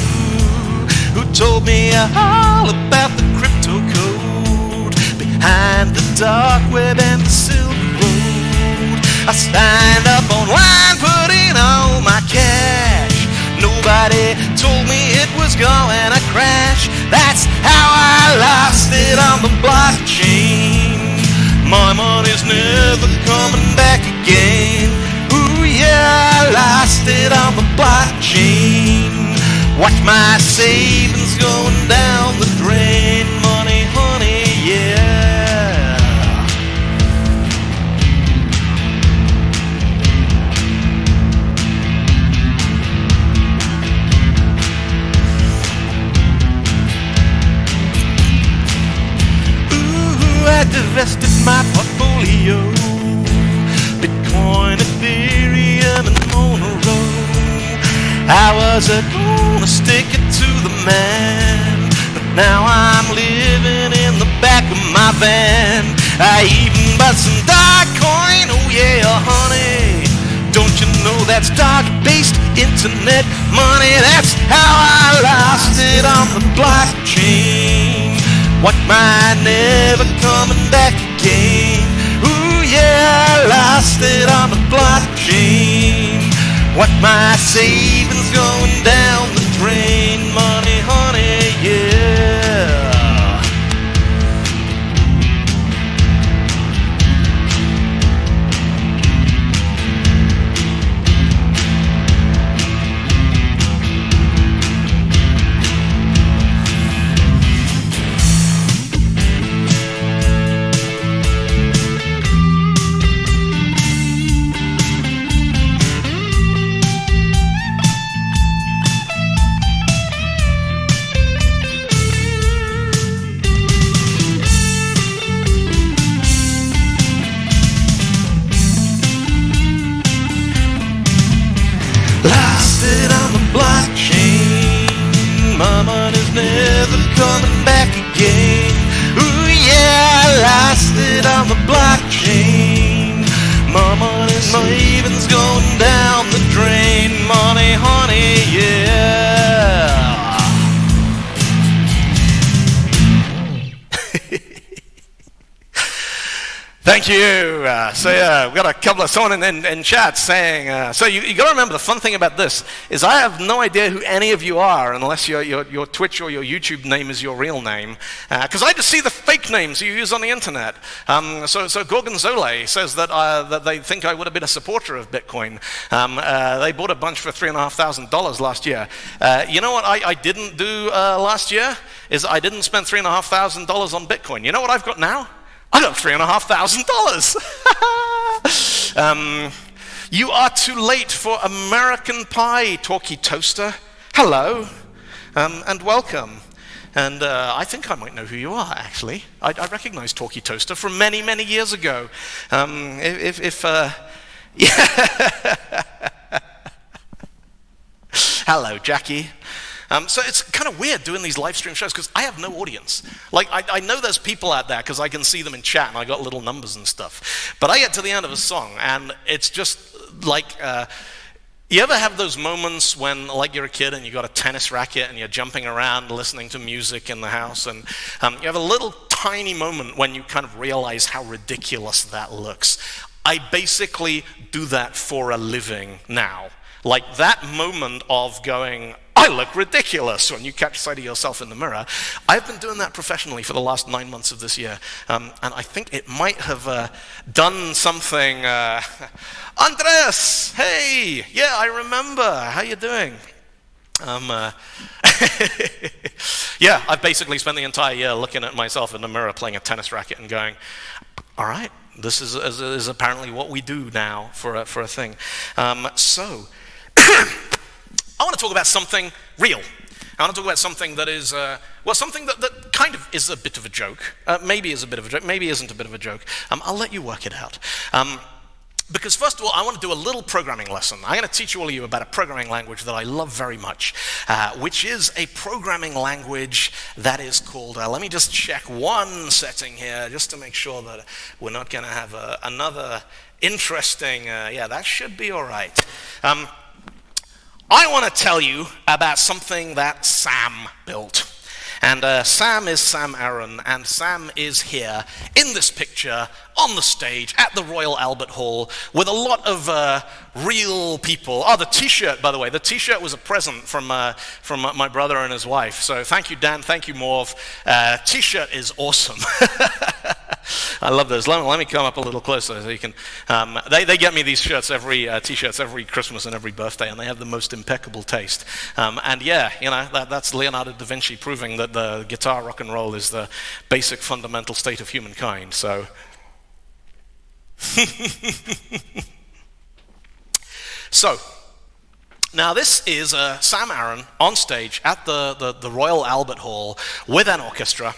who told me all about the crypto code behind the dark web and the Silk Road. I signed up online, put in all my cash. Nobody told me it was gonna crash. That's how I lost it on the blockchain. My money's never coming back again. Ooh yeah, I lost it on the blockchain. Watch my savings going down the drain. Money, honey, yeah. Ooh, I divested my portfolio. Bitcoin, Ethereum, and Monero. I was gonna stick it to the man, but now I'm living in the back of my van. I even bought some Dogecoin, oh yeah, honey. Don't you know that's dog-based internet money? That's how I lost it on the blockchain. What my never coming back again. Ooh yeah, I lost it on the blockchain. What my savings going down the drain. Money, honey, coming back again. Ooh yeah, I lost it on the blockchain. My money's my even's going down the drain. Money, honey, yeah. Thank you. So yeah, we've got a couple of someone in chat saying. So you got to remember the fun thing about this is I have no idea who any of you are unless your Twitch or your YouTube name is your real name, because I just see the fake names you use on the internet. So Gorgonzola says that they think I would have been a supporter of Bitcoin. They bought a bunch for $3,500 last year. You know what I didn't do last year is I didn't spend $3,500 on Bitcoin. You know what I've got now? I got $3,500. You are too late for American Pie, Talkie Toaster. Hello, and welcome. And I think I might know who you are, actually. I recognize Talkie Toaster from many, many years ago. Hello, Jackie. So it's kind of weird doing these live stream shows because I have no audience. Like, I know there's people out there because I can see them in chat and I got little numbers and stuff. But I get to the end of a song and it's just like, you ever have those moments when, like, you're a kid and you got a tennis racket and you're jumping around listening to music in the house and you have a little tiny moment when you kind of realize how ridiculous that looks. I basically do that for a living now. Like that moment of going, I look ridiculous when you catch sight of yourself in the mirror. I've been doing that professionally for the last 9 months of this year. And I think it might have done something. Andres, hey, yeah, I remember. How you doing? Yeah, I've basically spent the entire year looking at myself in the mirror playing a tennis racket and going, all right, this is apparently what we do now for a thing. So, I want to talk about something real. I want to talk about something that is, something that kind of is a bit of a joke. Maybe is a bit of a joke, maybe isn't a bit of a joke. I'll let you work it out. Because first of all, I want to do a little programming lesson. I'm going to teach all of you about a programming language that I love very much, which is a programming language that is called, let me just check one setting here, just to make sure that we're not going to have another interesting, yeah, that should be all right. I want to tell you about something that Sam built. And Sam is Sam Aaron, and Sam is here in this picture on the stage at the Royal Albert Hall with a lot of real people. Oh, the t-shirt, by the way. The t-shirt was a present from my brother and his wife. So thank you, Dan. Thank you, Morv. T-shirt is awesome. I love those. Let me come up a little closer so you can. They get me these shirts t-shirts every Christmas and every birthday, and they have the most impeccable taste. And yeah, you know, that's Leonardo da Vinci proving that the guitar rock and roll is the basic fundamental state of humankind. So. So, now this is Sam Aaron on stage at the Royal Albert Hall with an orchestra.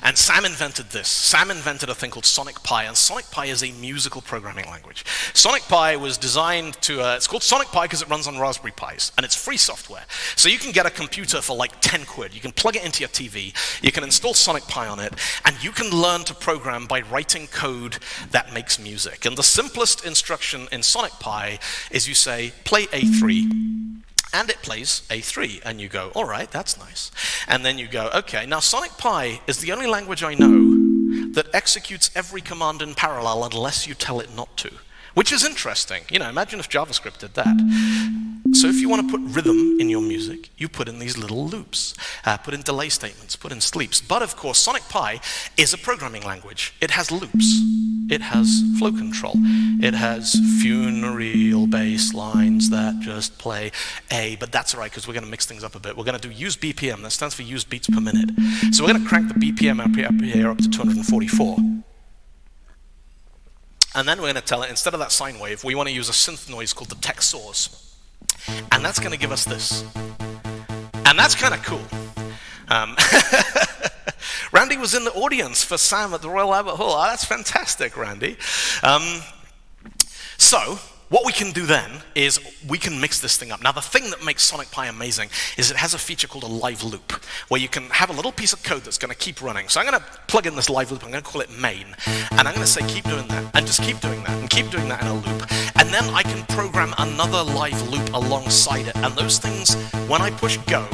And Sam invented this. Sam invented a thing called Sonic Pi, and Sonic Pi is a musical programming language. Sonic Pi was designed to, it's called Sonic Pi because it runs on Raspberry Pis, and it's free software. So you can get a computer for like 10 quid. You can plug it into your TV, you can install Sonic Pi on it, and you can learn to program by writing code that makes music. And the simplest instruction in Sonic Pi is you say, play A3. And it plays A3, and you go, all right, that's nice. And then you go, okay, now Sonic Pi is the only language I know that executes every command in parallel unless you tell it not to, which is interesting. You know, imagine if JavaScript did that. So if you want to put rhythm in your music, you put in these little loops, put in delay statements, put in sleeps. But of course, Sonic Pi is a programming language. It has loops. It has flow control. It has funereal bass lines that just play A, but that's all right because we're going to mix things up a bit. We're going to do use BPM. That stands for use beats per minute. So we're going to crank the BPM up here up to 244. And then we're going to tell it, instead of that sine wave, we want to use a synth noise called the tech source. And that's going to give us this. And that's kind of cool. Randy was in the audience for Sam at the Royal Albert Hall. Oh, that's fantastic, Randy. So, what we can do then is we can mix this thing up. Now, the thing that makes Sonic Pi amazing is it has a feature called a live loop, where you can have a little piece of code that's going to keep running. So I'm going to plug in this live loop, I'm going to call it main, and I'm going to say keep doing that, and just keep doing that, and keep doing that in a loop. And then I can program another live loop alongside it, and those things, when I push go,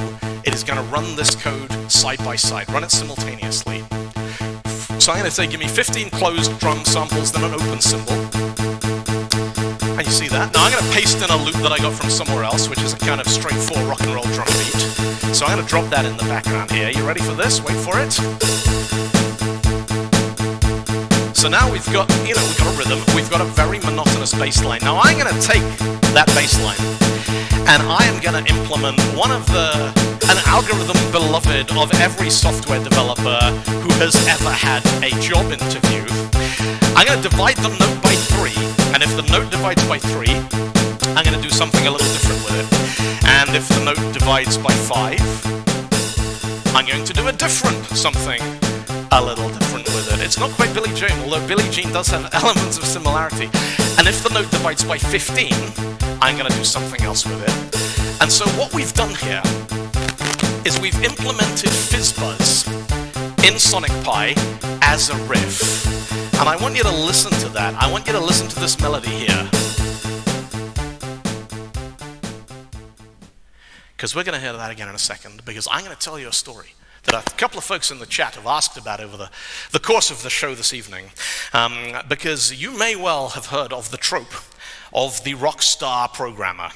it is going to run this code side by side, run it simultaneously. So I'm going to say give me 15 closed drum samples, then an open symbol. And you see that? Now I'm going to paste in a loop that I got from somewhere else, which is a kind of straightforward rock and roll drum beat. So I'm going to drop that in the background here. You ready for this? Wait for it. So now we've got, we've got a rhythm. We've got a very monotonous bass line. Now I'm going to take that bass line and I am going to implement an algorithm beloved of every software developer who has ever had a job interview. I'm going to divide the note by 3, and if the note divides by 3, I'm going to do something a little different with it. And if the note divides by 5, I'm going to do a different something a little different with it. It's not quite Billie Jean, although Billie Jean does have elements of similarity. And if the note divides by 15, I'm going to do something else with it. And so what we've done here is we've implemented FizzBuzz in Sonic Pi as a riff. And I want you to listen to that. I want you to listen to this melody here. Because we're going to hear that again in a second, because I'm going to tell you a story that a couple of folks in the chat have asked about over the course of the show this evening. Because you may well have heard of the trope of the rock star programmer.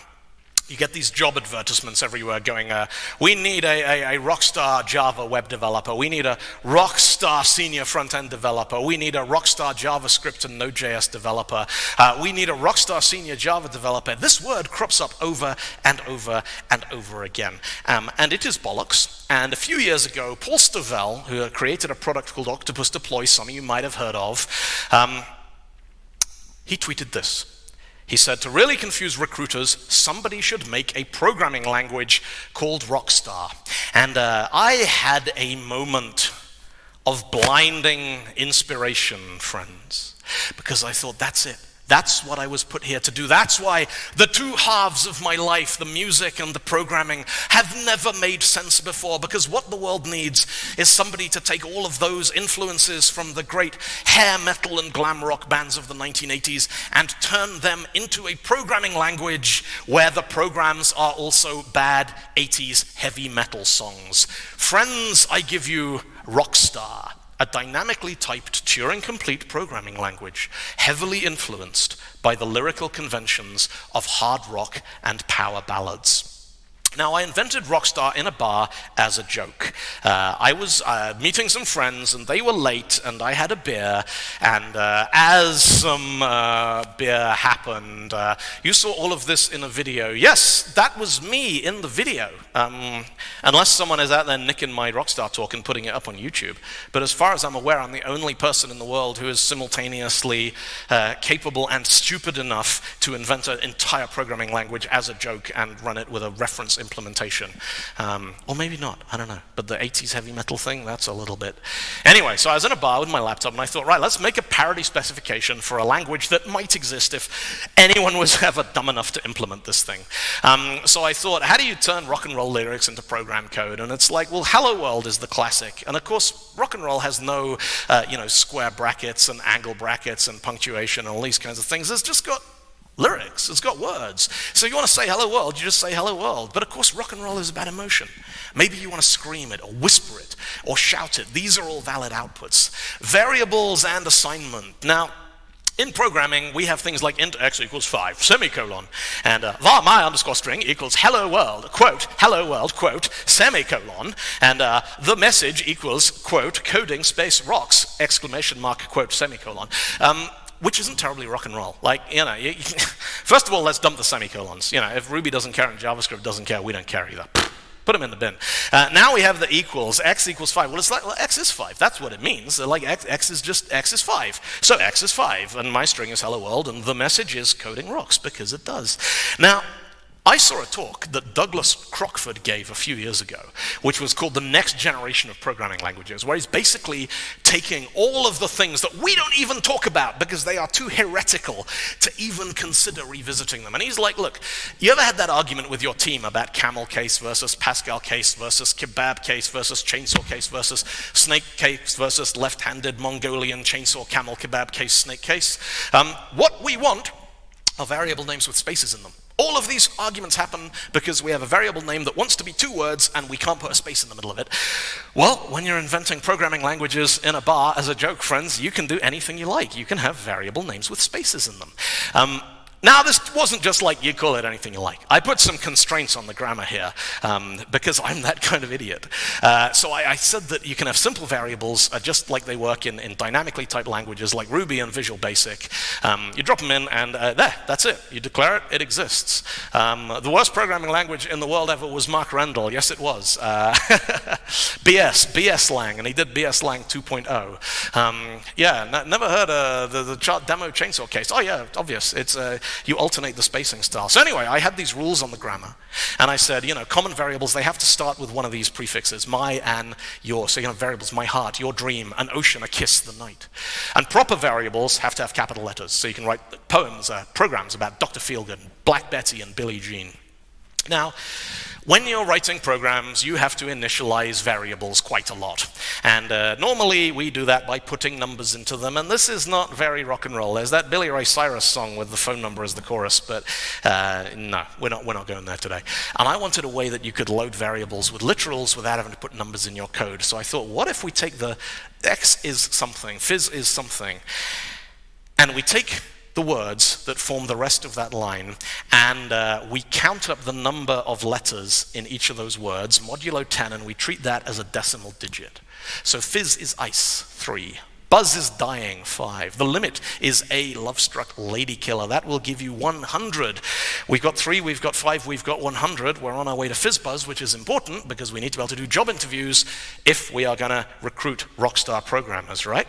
You get these job advertisements everywhere going, we need a rockstar Java web developer, we need a rockstar senior front-end developer, we need a rockstar JavaScript and Node.js developer, we need a rockstar senior Java developer. This word crops up over and over and over again. And it is bollocks. And a few years ago, Paul Stovell, who created a product called Octopus Deploy, some of you might have heard of, he tweeted this. He said, to really confuse recruiters, somebody should make a programming language called Rockstar. And I had a moment of blinding inspiration, friends, because I thought, that's it. That's what I was put here to do. That's why the two halves of my life, the music and the programming, have never made sense before, because what the world needs is somebody to take all of those influences from the great hair metal and glam rock bands of the 1980s and turn them into a programming language where the programs are also bad 80s heavy metal songs. Friends, I give you Rockstar, a dynamically typed Turing-complete programming language, heavily influenced by the lyrical conventions of hard rock and power ballads. Now, I invented Rockstar in a bar as a joke. I was meeting some friends, and they were late, and I had a beer, and as some beer happened, you saw all of this in a video. Yes, that was me in the video, unless someone is out there nicking my Rockstar talk and putting it up on YouTube. But as far as I'm aware, I'm the only person in the world who is simultaneously capable and stupid enough to invent an entire programming language as a joke and run it with a reference implementation. Or maybe not, I don't know. But the 80s heavy metal thing, that's a little bit. Anyway, so I was in a bar with my laptop and I thought, right, let's make a parody specification for a language that might exist if anyone was ever dumb enough to implement this thing. So I thought, how do you turn rock and roll lyrics into program code? And it's like, well, Hello World is the classic. And of course, rock and roll has no, square brackets and angle brackets and punctuation and all these kinds of things. It's just got lyrics, it's got words. So you want to say hello world, you just say hello world. But of course rock and roll is about emotion. Maybe you want to scream it or whisper it or shout it. These are all valid outputs. Variables and assignment. Now, in programming, we have things like int x equals 5, semicolon, and var my underscore string equals hello world, quote, semicolon, and the message equals, quote, coding space rocks, exclamation mark, quote, semicolon. Which isn't terribly rock and roll. Like, first of all, let's dump the semicolons. If Ruby doesn't care and JavaScript doesn't care, we don't care either. Put them in the bin. Now we have the equals, x equals 5. Well, it's like, x is 5. That's what it means. Like, x is 5. So x is 5, and my string is hello world, and the message is coding rocks, because it does. Now, I saw a talk that Douglas Crockford gave a few years ago, which was called The Next Generation of Programming Languages, where he's basically taking all of the things that we don't even talk about because they are too heretical to even consider revisiting them. And he's like, look, you ever had that argument with your team about camel case versus Pascal case versus kebab case versus chainsaw case versus snake case versus left-handed Mongolian chainsaw camel kebab case snake case? What we want are variable names with spaces in them. All of these arguments happen because we have a variable name that wants to be 2 words and we can't put a space in the middle of it. Well, when you're inventing programming languages in a bar as a joke, friends, you can do anything you like. You can have variable names with spaces in them. Now, this wasn't just like you call it anything you like. I put some constraints on the grammar here because I'm that kind of idiot. So I said that you can have simple variables just like they work in dynamically typed languages like Ruby and Visual Basic. You drop them in and that's it. You declare it, it exists. The worst programming language in the world ever was Mark Rendell. Yes, it was. BS Lang, and he did BS Lang 2.0. Never heard the chart demo chainsaw case. Oh yeah, obvious. It's you alternate the spacing style. So anyway, I had these rules on the grammar, and I said, common variables, they have to start with one of these prefixes, my, an, your. So you have variables, my heart, your dream, an ocean, a kiss, the night. And proper variables have to have capital letters, so you can write poems, programs about Dr. Feelgood, Black Betty, and Billie Jean. Now, when you're writing programs, you have to initialize variables quite a lot. And normally we do that by putting numbers into them, and this is not very rock and roll. There's that Billy Ray Cyrus song with the phone number as the chorus, but no, we're not going there today. And I wanted a way that you could load variables with literals without having to put numbers in your code. So I thought, what if we take the X is something, phys is something, and we take the words that form the rest of that line, and we count up the number of letters in each of those words, modulo 10, and we treat that as a decimal digit. So fizz is ice, 3. Buzz is dying, 5. The limit is a love-struck lady killer. That will give you 100. We've got 3, we've got 5, we've got 100. We're on our way to FizzBuzz, which is important because we need to be able to do job interviews if we are going to recruit rockstar programmers, right?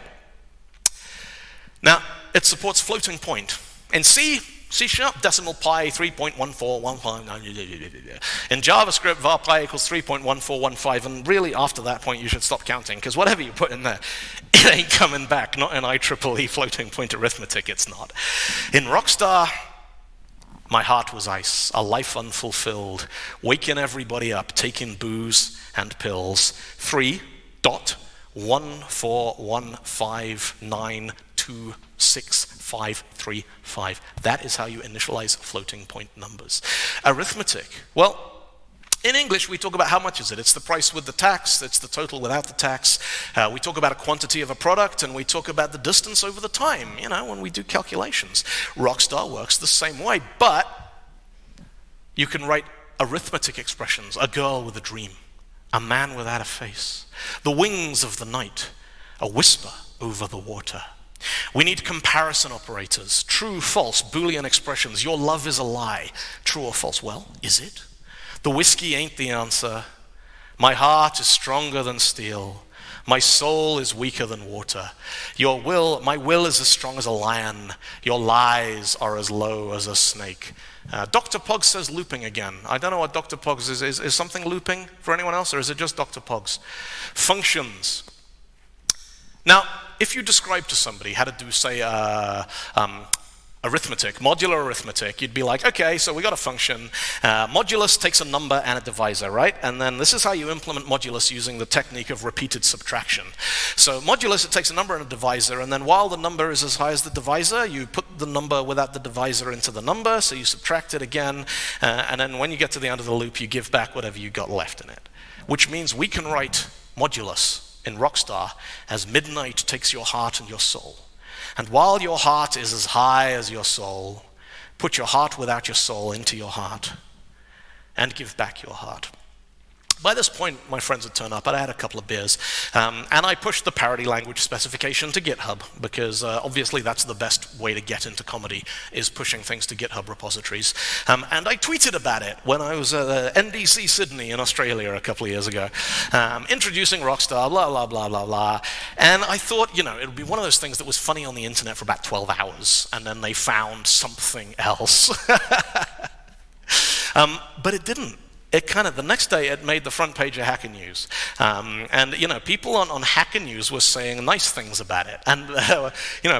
Now, it supports floating point. In C#, decimal pi 3.1415. In JavaScript, var pi equals 3.1415, and really after that point you should stop counting, because whatever you put in there, it ain't coming back. Not in IEEE floating point arithmetic, it's not. In Rockstar, my heart was ice, a life unfulfilled, waking everybody up, taking booze and pills. 3.14159265535. That is how you initialize floating point numbers. Arithmetic. Well, in English, we talk about how much is it. It's the price with the tax, it's the total without the tax. We talk about a quantity of a product, and we talk about the distance over the time, when we do calculations. Rockstar works the same way, but you can write arithmetic expressions. A girl with a dream, a man without a face, the wings of the night, a whisper over the water. We need comparison operators, true, false, Boolean expressions. Your love is a lie, true or false. Well, is it? The whiskey ain't the answer. My heart is stronger than steel. My soul is weaker than water. My will is as strong as a lion. Your lies are as low as a snake. Dr. Pogs says looping again. I don't know what Dr. Pogs is. Is something looping for anyone else, or is it just Dr. Pogs? Functions. Now, if you describe to somebody how to do, say, arithmetic, modular arithmetic, you'd be like, okay, so we got a function. Modulus takes a number and a divisor, right? And then this is how you implement modulus using the technique of repeated subtraction. So modulus, it takes a number and a divisor, and then while the number is as high as the divisor, you put the number without the divisor into the number, so you subtract it again, and then when you get to the end of the loop, you give back whatever you got left in it. Which means we can write modulus in Rockstar as midnight takes your heart and your soul. And while your heart is as high as your soul, put your heart without your soul into your heart and give back your heart. By this point, my friends had turned up, but I had a couple of beers, and I pushed the parody language specification to GitHub, because obviously that's the best way to get into comedy, is pushing things to GitHub repositories. And I tweeted about it when I was at NDC Sydney in Australia a couple of years ago, introducing Rockstar, blah, blah, blah, blah, blah. And I thought, it would be one of those things that was funny on the internet for about 12 hours, and then they found something else. But it didn't. It kind of, the next day, it made the front page of Hacker News. And, people on Hacker News were saying nice things about it. And,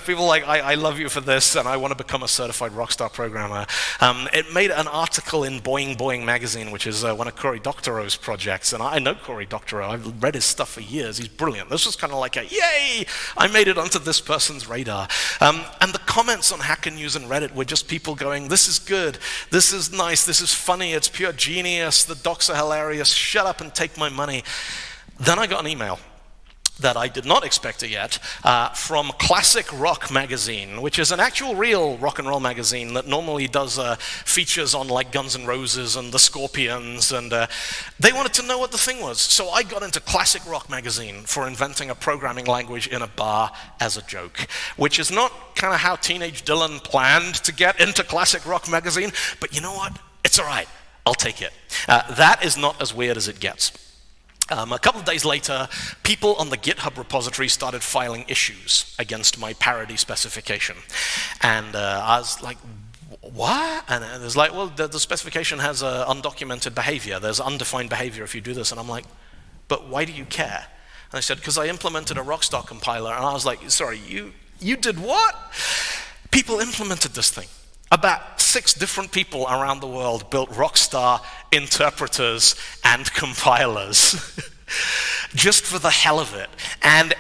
people like, I love you for this, and I want to become a certified rockstar programmer. It made an article in Boing Boing magazine, which is one of Cory Doctorow's projects. And I know Cory Doctorow. I've read his stuff for years. He's brilliant. This was kind of like a, yay, I made it onto this person's radar. And the comments on Hacker News and Reddit were just people going, this is good, this is nice, this is funny, it's pure genius, the docs are hilarious, shut up and take my money. Then I got an email that I did not expect it yet, from Classic Rock magazine, which is an actual real rock and roll magazine that normally does features on like Guns N' Roses and the Scorpions, and they wanted to know what the thing was. So I got into Classic Rock magazine for inventing a programming language in a bar as a joke, which is not kind of how Teenage Dylan planned to get into Classic Rock magazine, but you know what? It's all right. I'll take it. That is not as weird as it gets. A couple of days later, people on the GitHub repository started filing issues against my parody specification. And I was like, what? And it was like, well, the specification has undocumented behavior. There's undefined behavior if you do this. And I'm like, but why do you care? And I said, because I implemented a Rockstar compiler. And I was like, sorry, you did what? People implemented this thing. About 6 different people around the world built Rockstar interpreters and compilers just for the hell of it. And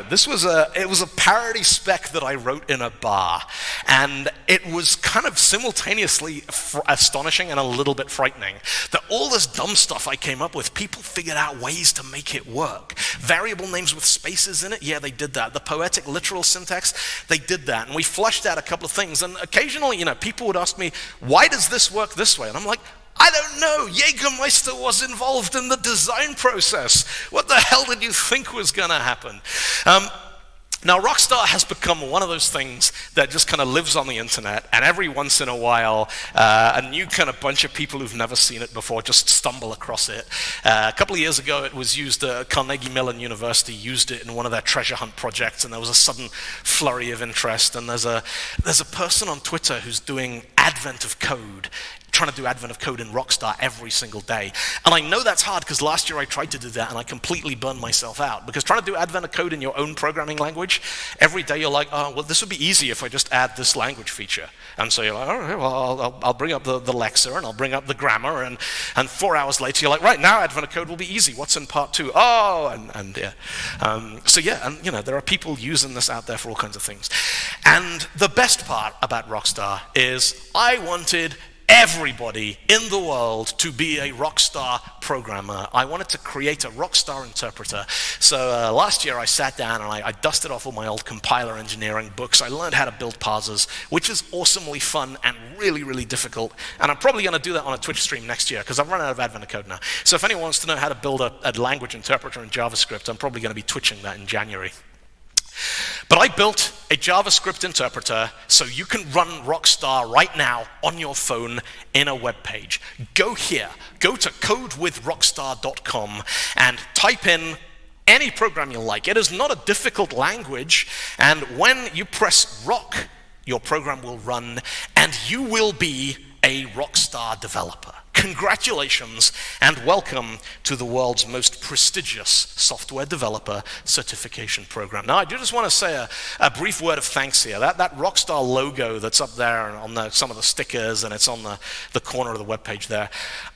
this was it was a parody spec that I wrote in a bar, and it was kind of simultaneously astonishing and a little bit frightening that all this dumb stuff I came up with, people figured out ways to make it work. Variable names with spaces in it, yeah, they did that. The poetic literal syntax, they did that. And we flushed out a couple of things, and occasionally, people would ask me, why does this work this way? And I'm like, I don't know. Jägermeister was involved in the design process. What the hell did you think was going to happen? Now, Rockstar has become one of those things that just kind of lives on the internet, and every once in a while, a new kind of bunch of people who've never seen it before just stumble across it. A couple of years ago, it was used, Carnegie Mellon University used it in one of their treasure hunt projects, and there was a sudden flurry of interest. And there's a person on Twitter who's doing Advent of Code, trying to do Advent of Code in Rockstar every single day. And I know that's hard because last year I tried to do that and I completely burned myself out, because trying to do Advent of Code in your own programming language, every day you're like, oh, well, this would be easy if I just add this language feature. And so you're like, all right, well, I'll bring up the Lexa and I'll bring up the grammar, and 4 hours later you're like, right, now Advent of Code will be easy. What's in part 2? Oh, and yeah. So yeah, and there are people using this out there for all kinds of things. And the best part about Rockstar is I wanted everybody in the world to be a Rockstar programmer. I wanted to create a Rockstar interpreter. So last year I sat down and I dusted off all my old compiler engineering books. I learned how to build parsers, which is awesomely fun and really, really difficult. And I'm probably going to do that on a Twitch stream next year because I've run out of Advent of Code now. So if anyone wants to know how to build a language interpreter in JavaScript, I'm probably going to be twitching that in January. But I built a JavaScript interpreter so you can run Rockstar right now on your phone in a web page. Go here, go to codewithrockstar.com and type in any program you like. It is not a difficult language, and when you press rock, your program will run and you will be a Rockstar developer. Congratulations and welcome to the world's most prestigious software developer certification program. Now, I do just want to say a brief word of thanks here. That Rockstar logo that's up there on some of the stickers, and it's on the corner of the webpage there,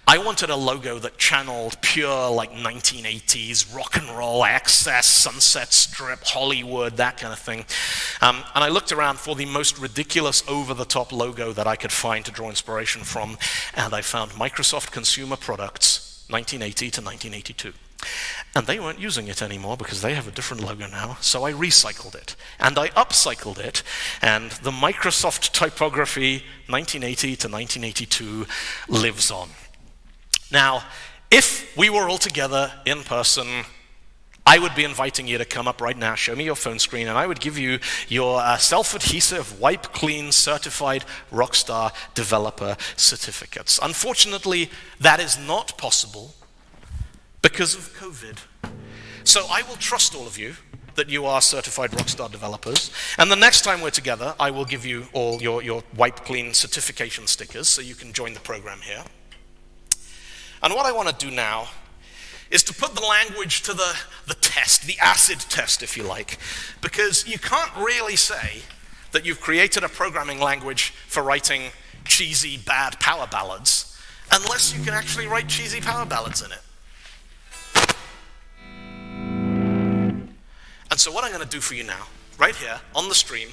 I wanted a logo that channeled pure like 1980s rock and roll, excess, Sunset Strip, Hollywood, that kind of thing. And I looked around for the most ridiculous over-the-top logo that I could find to draw inspiration from, and I found Microsoft Consumer Products, 1980 to 1982. And they weren't using it anymore because they have a different logo now, so I recycled it. And I upcycled it, and the Microsoft typography, 1980 to 1982, lives on. Now, if we were all together in person, I would be inviting you to come up right now, show me your phone screen, and I would give you your self-adhesive, wipe-clean, certified Rockstar developer certificates. Unfortunately, that is not possible because of COVID. So I will trust all of you that you are certified Rockstar developers, and the next time we're together, I will give you all your wipe-clean certification stickers so you can join the program here. And what I want to do now is to put the language to the test, the acid test, if you like, because you can't really say that you've created a programming language for writing cheesy, bad power ballads unless you can actually write cheesy power ballads in it. And so what I'm going to do for you now, right here on the stream,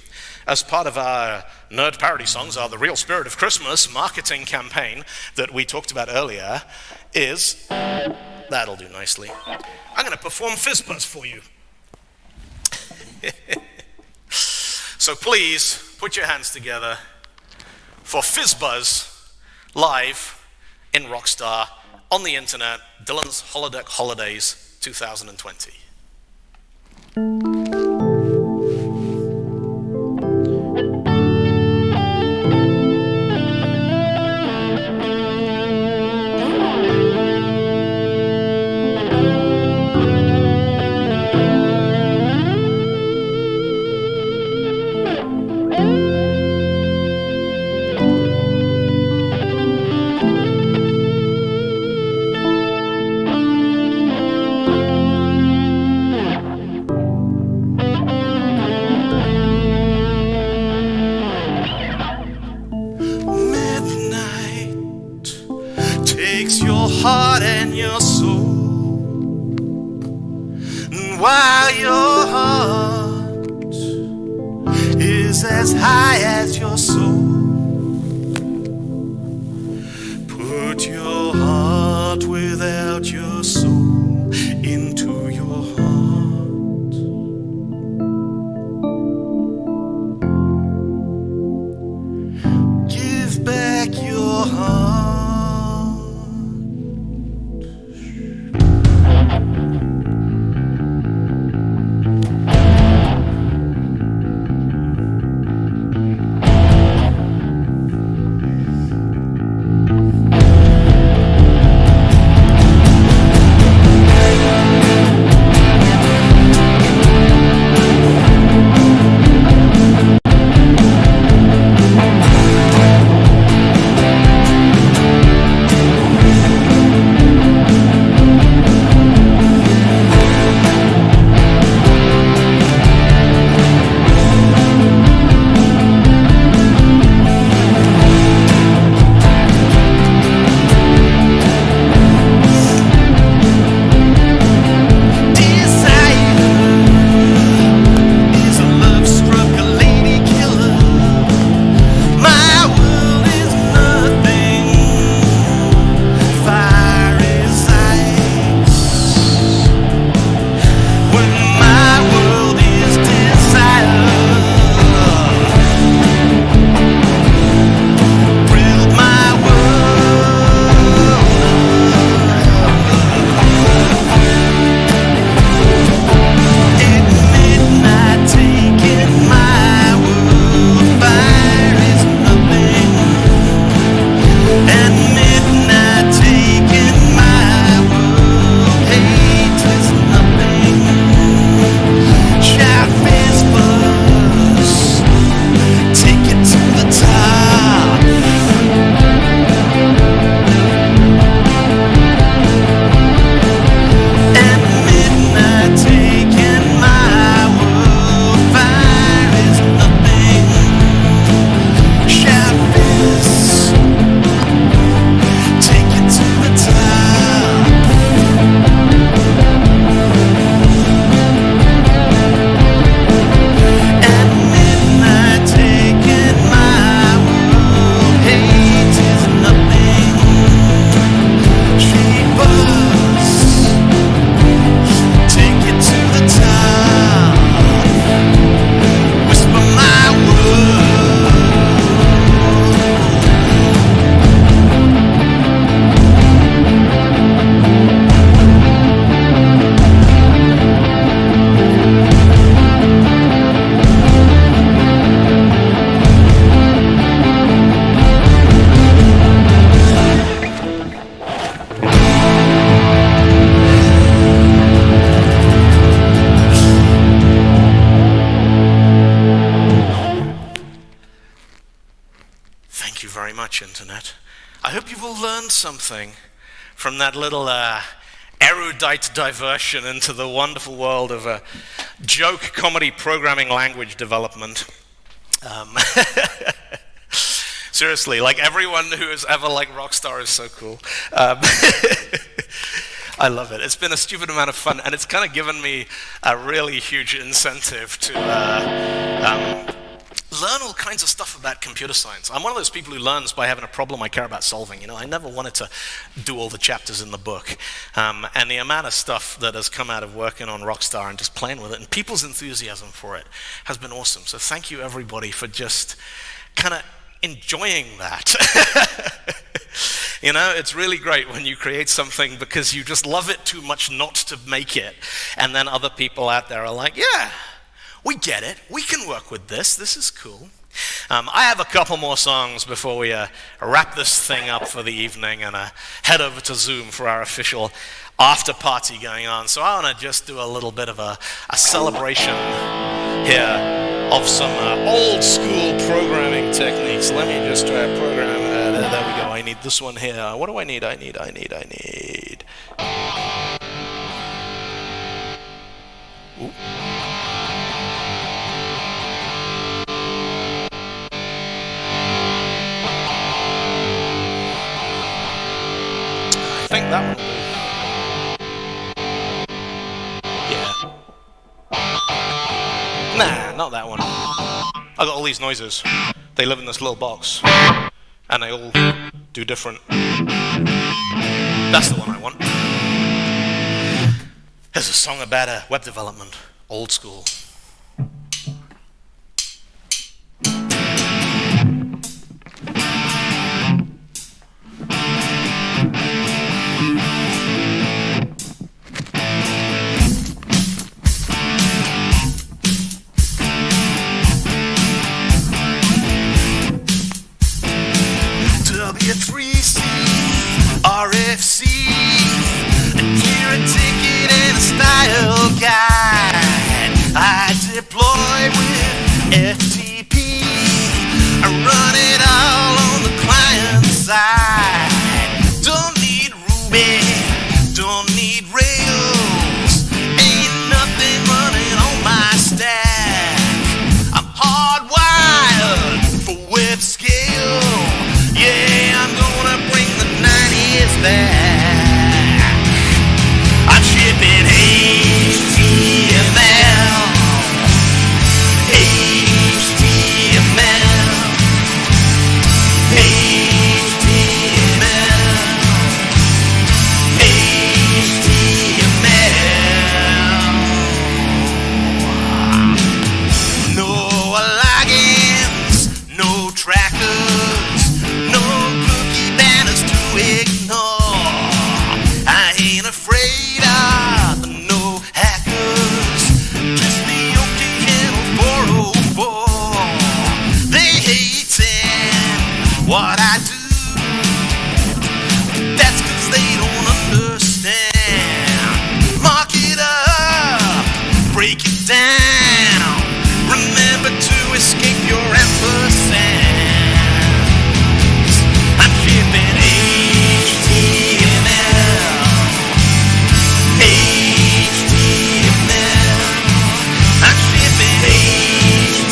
as part of our Nerd Parody Songs Are the Real Spirit of Christmas marketing campaign that we talked about earlier, is, that'll do nicely, I'm going to perform Fizzbuzz for you. So please, put your hands together for Fizzbuzz live in Rockstar on the internet, Dylan's Holodeck Holidays 2020. Takes your heart and your soul, and while your heart is as high as your soul, put your heart without your soul into your heart. Give back your heart. Thank you very much, Internet. I hope you've all learned something from that little erudite diversion into the wonderful world of joke comedy programming language development. Seriously, like everyone who has ever liked Rockstar is so cool. I love it. It's been a stupid amount of fun, and it's kind of given me a really huge incentive to learn all kinds of stuff about computer science. I'm one of those people who learns by having a problem I care about solving. You know, I never wanted to do all the chapters in the book. And the amount of stuff that has come out of working on Rockstar and just playing with it, and people's enthusiasm for it has been awesome. So thank you, everybody, for just kind of enjoying that. You know, it's really great when you create something because you just love it too much not to make it. And then other people out there are like, yeah, we get it. We can work with this. This is cool. I have a couple more songs before we wrap this thing up for the evening and head over to Zoom for our official after party going on. So I want to just do a little bit of a celebration here of some old school programming techniques. Let me just try a program. There we go. I need this one here. What do I need? I need. Ooh. I think that one will do. Yeah. Nah, not that one. I got all these noises. They live in this little box. And they all do different. That's the one I want. There's a song about web development. Old school. W3C, RFC, a clear a ticket and a style guide. I deploy with FTP, I run it all on the client side. Don't need Ruby, don't need Rails, ain't nothing running on my stack. I'm hardwired for web scale. Yeah, I'm gonna bring the 90s back. I'm shipping HTML. No logins, no trackers, no cookie banners to ignore. I ain't afraid of the no hackers, just the occasional 404. They hating what I do. That's 'cause they don't understand. Mark it up, break it down. Remember to escape your ampersand. I'm shipping HTML. I'm shipping HTML.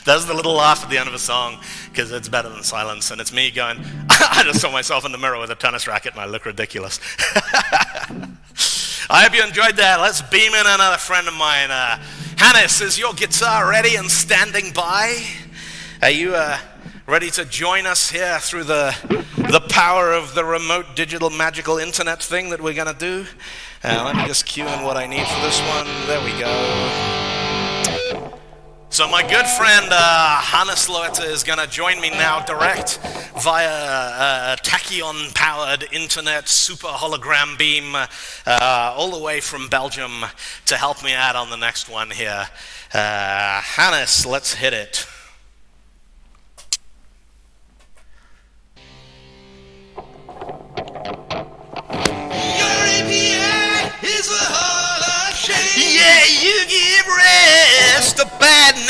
That's the little laugh at the end of a song, because it's better than silence, and it's me going, I just saw myself in the mirror with a tennis racket and I look ridiculous. I hope you enjoyed that. Let's beam in another friend of mine. Hannes, is your guitar ready and standing by? Are you ready to join us here through the power of the remote digital magical internet thing that we're going to do? Let me just cue in what I need for this one. There we go. So my good friend Hannes Loeta is going to join me now direct via tachyon-powered internet super hologram beam all the way from Belgium to help me out on the next one here. Hannes, let's hit it. Your API is a hall of shame. Yeah, you give rest a bad name.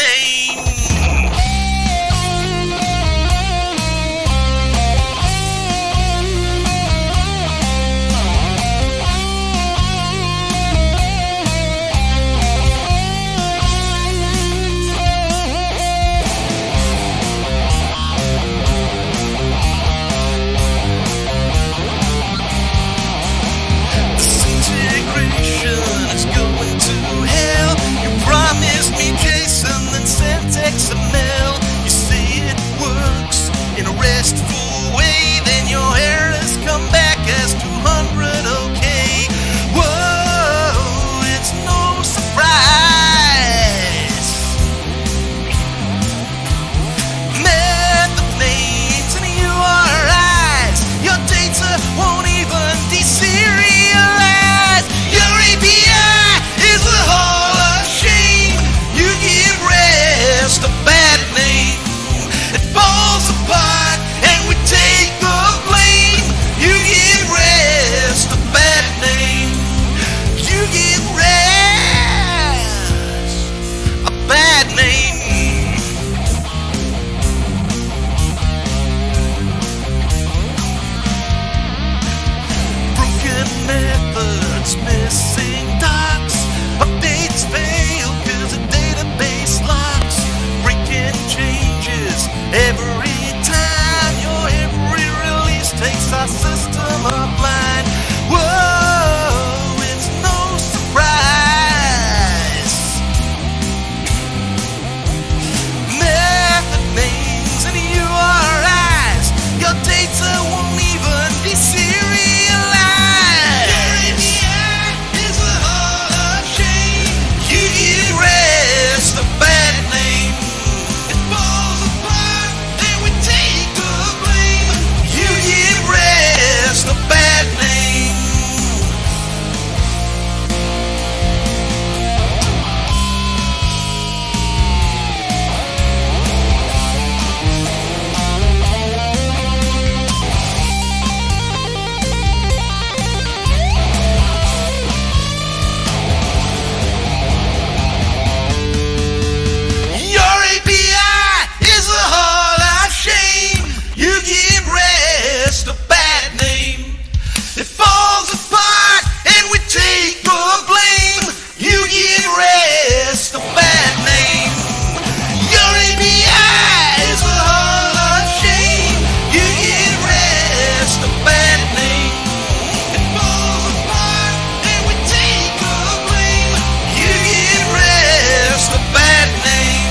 XML, you say it works in a restful way, then your errors come back as 200 okay. Whoa, it's no surprise. Method names and URIs, your data won't even deserialize. Your API is a hall of shame. You give rest a bad name. It falls apart and we take the blame. You give rest a bad name. You give rest a bad name. Broken methods, missing docs, updates fail cause the database locks. Breaking changes every time. Your every release takes our system offline. Whoa, it's no surprise. Method names and URIs, your data won't even be serialized. Your API is a hall of shame. You give rest a bad name. It falls apart and we take the blame. You give rest a bad name. Your API is a hall of shame. You give rest a bad name. It falls apart and we take the blame. You give rest a bad name. Your API is a hall of shame. You give rest a bad name. It falls apart and we take the blame. You give rest a bad name.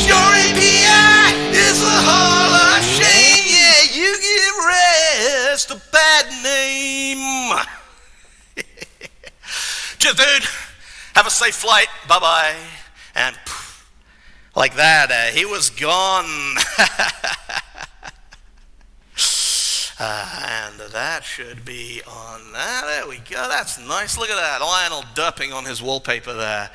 Your API is a hall of shame. Yeah, you give rest a bad name. Cheers, dude. Have a safe flight. Bye-bye. And like that, he was gone. And that should be on that. There we go. That's nice. Look at that. Lionel derping on his wallpaper there.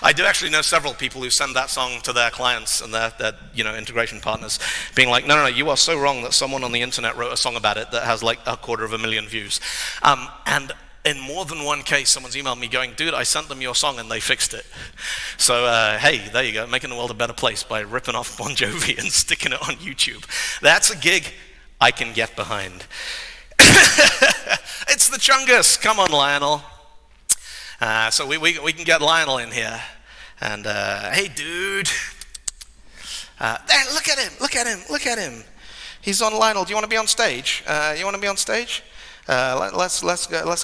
I do actually know several people who send that song to their clients and their integration partners, being like, no, you are so wrong that someone on the internet wrote a song about it that has like 250,000 views. And in more than one case, someone's emailed me going, dude, I sent them your song and they fixed it. So, hey, there you go, making the world a better place by ripping off Bon Jovi and sticking it on YouTube. That's a gig I can get behind. It's the Chungus. Come on, Lionel. So we can get Lionel in here. And, hey, dude. There, look at him. He's on Lionel. Do you want to be on stage? Let's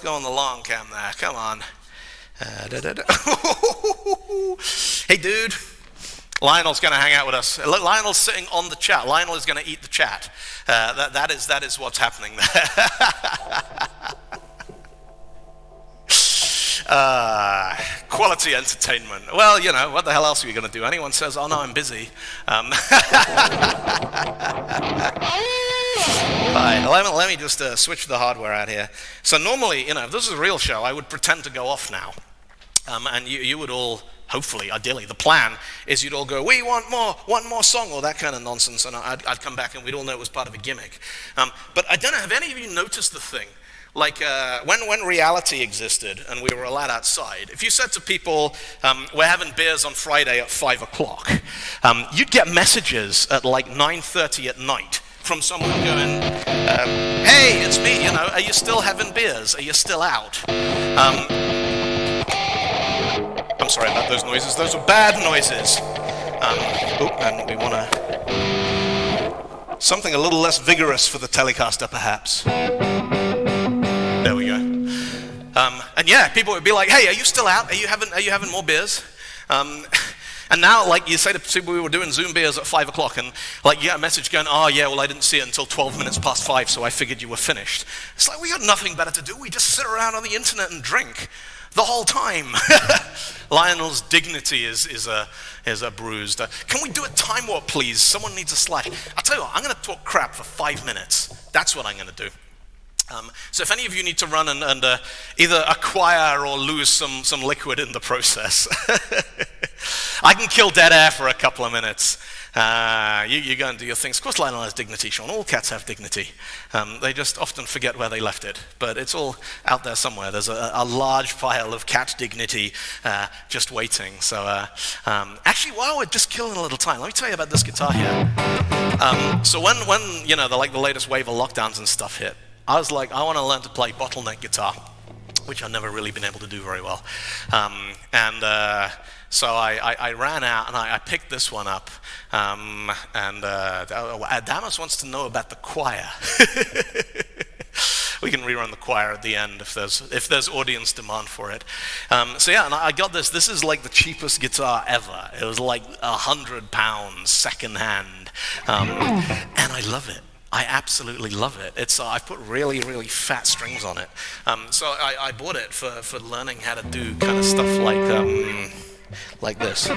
go on the long cam there. Come on. Hey, dude. Lionel's going to hang out with us. Lionel's sitting on the chat. Lionel is going to eat the chat. That is what's happening there. Quality entertainment. Well, what the hell else are you going to do? Anyone says, oh, no, I'm busy. Right, let me just switch the hardware out here. So normally, if this is a real show, I would pretend to go off now. And you would all, hopefully, ideally, the plan is you'd all go, we want more song, or that kind of nonsense, and I'd come back and we'd all know it was part of a gimmick. But I don't know, have any of you noticed the thing? Like when reality existed and we were allowed outside, if you said to people, we're having beers on Friday at 5 o'clock, you'd get messages at like 9:30 at night from someone going, hey, it's me, are you still having beers? Are you still out? I'm sorry about those noises. Those are bad noises. And we want something a little less vigorous for the Telecaster, perhaps. There we go. And yeah, people would be like, hey, are you still out? Are you having more beers? And now, like, you say to people, we were doing Zoom beers at 5 o'clock, and like you get a message going, oh yeah, well, I didn't see it until 12 minutes past 5, so I figured you were finished. It's like, we got nothing better to do. We just sit around on the internet and drink the whole time. Lionel's dignity is bruised. Can we do a time warp, please? Someone needs a slash. I'll tell you what, I'm going to talk crap for 5 minutes. That's what I'm going to do. So if any of you need to run and either acquire or lose some liquid in the process, I can kill dead air for a couple of minutes. You go and do your things. Of course, Lionel has dignity, Sean. All cats have dignity. They just often forget where they left it. But it's all out there somewhere. There's a large pile of cat dignity just waiting. So actually, while we're just killing a little time, let me tell you about this guitar here. So when the latest wave of lockdowns and stuff hit, I was like, I want to learn to play bottleneck guitar, which I've never really been able to do very well. So I ran out and I picked this one up. Damas wants to know about the choir. We can rerun the choir at the end if there's audience demand for it. So yeah, and I got this. This is like the cheapest guitar ever. It was like £100 secondhand, and I love it. I absolutely love it. It's I've put really, really fat strings on it. So I bought it for learning how to do kind of stuff like this.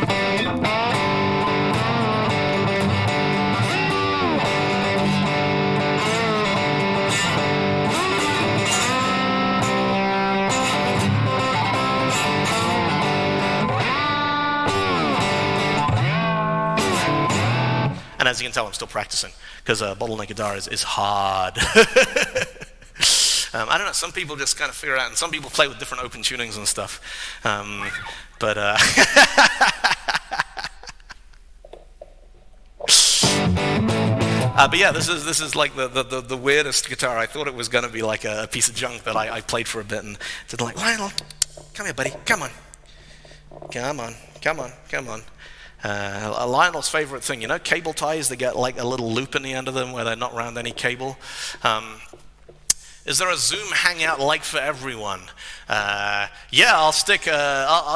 And as you can tell, I'm still practicing, because bottleneck guitar is hard. I don't know, some people just kind of figure it out, and some people play with different open tunings and stuff. But yeah, this is like the weirdest guitar. I thought it was going to be like a piece of junk that I played for a bit, and said like, Lionel, come here, buddy, come on. Lionel's favorite thing, cable ties, they get like a little loop in the end of them where they're not round any cable. Is there a Zoom hangout like for everyone? Yeah, I'll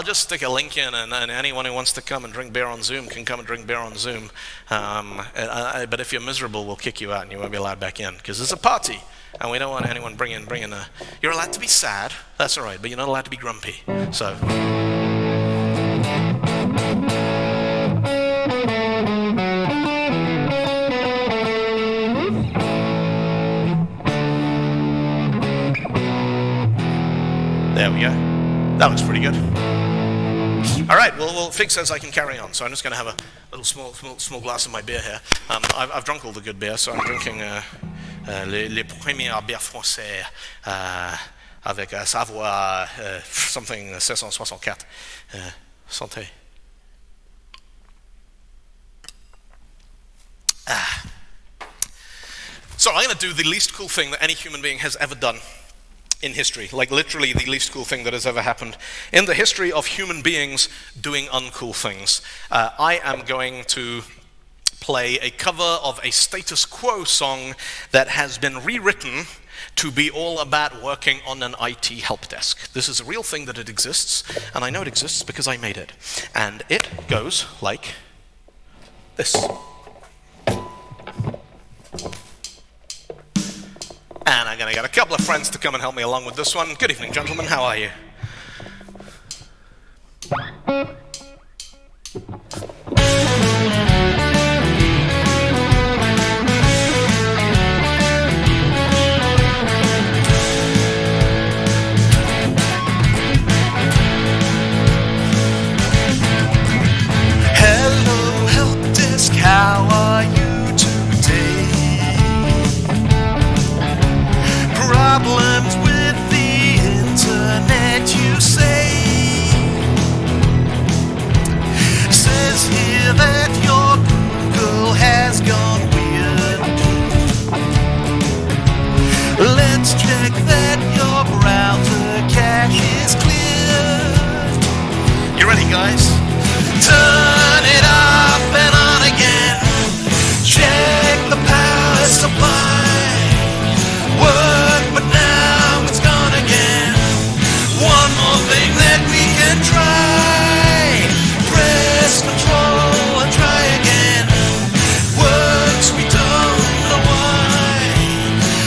just stick a link in, and anyone who wants to come and drink beer on Zoom can come and drink beer on Zoom. But if you're miserable, we'll kick you out and you won't be allowed back in, because it's a party, and we don't want anyone bringing a... You're allowed to be sad, that's all right, but you're not allowed to be grumpy. So... There we go. That looks pretty good. All right. right, well, Fig says I can carry on, so I'm just going to have a little small glass of my beer here. I've drunk all the good beer, so I'm drinking les premières bières françaises avec Savoie something 1664. Santé. So I'm going to do the least cool thing that any human being has ever done in history, like literally the least cool thing that has ever happened in the history of human beings doing uncool things. I am going to play a cover of a status quo song that has been rewritten to be all about working on an IT help desk. This is a real thing that it exists, and I know it exists because I made it. And it goes like this. And I'm going to get a couple of friends to come and help me along with this one. Good evening, gentlemen. How are you? Hello, help desk, how are you today? Problems with the internet, you say? Says here that your Google has gone weird. Let's check that your browser cache is cleared. You ready, guys? Turn it off and on again. Check the power supply. Work, but now it's gone again. One more thing that we can try. Press control and try again. Works, we don't know why.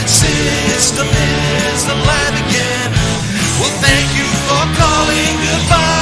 System is alive again. Well, thank you for calling goodbye.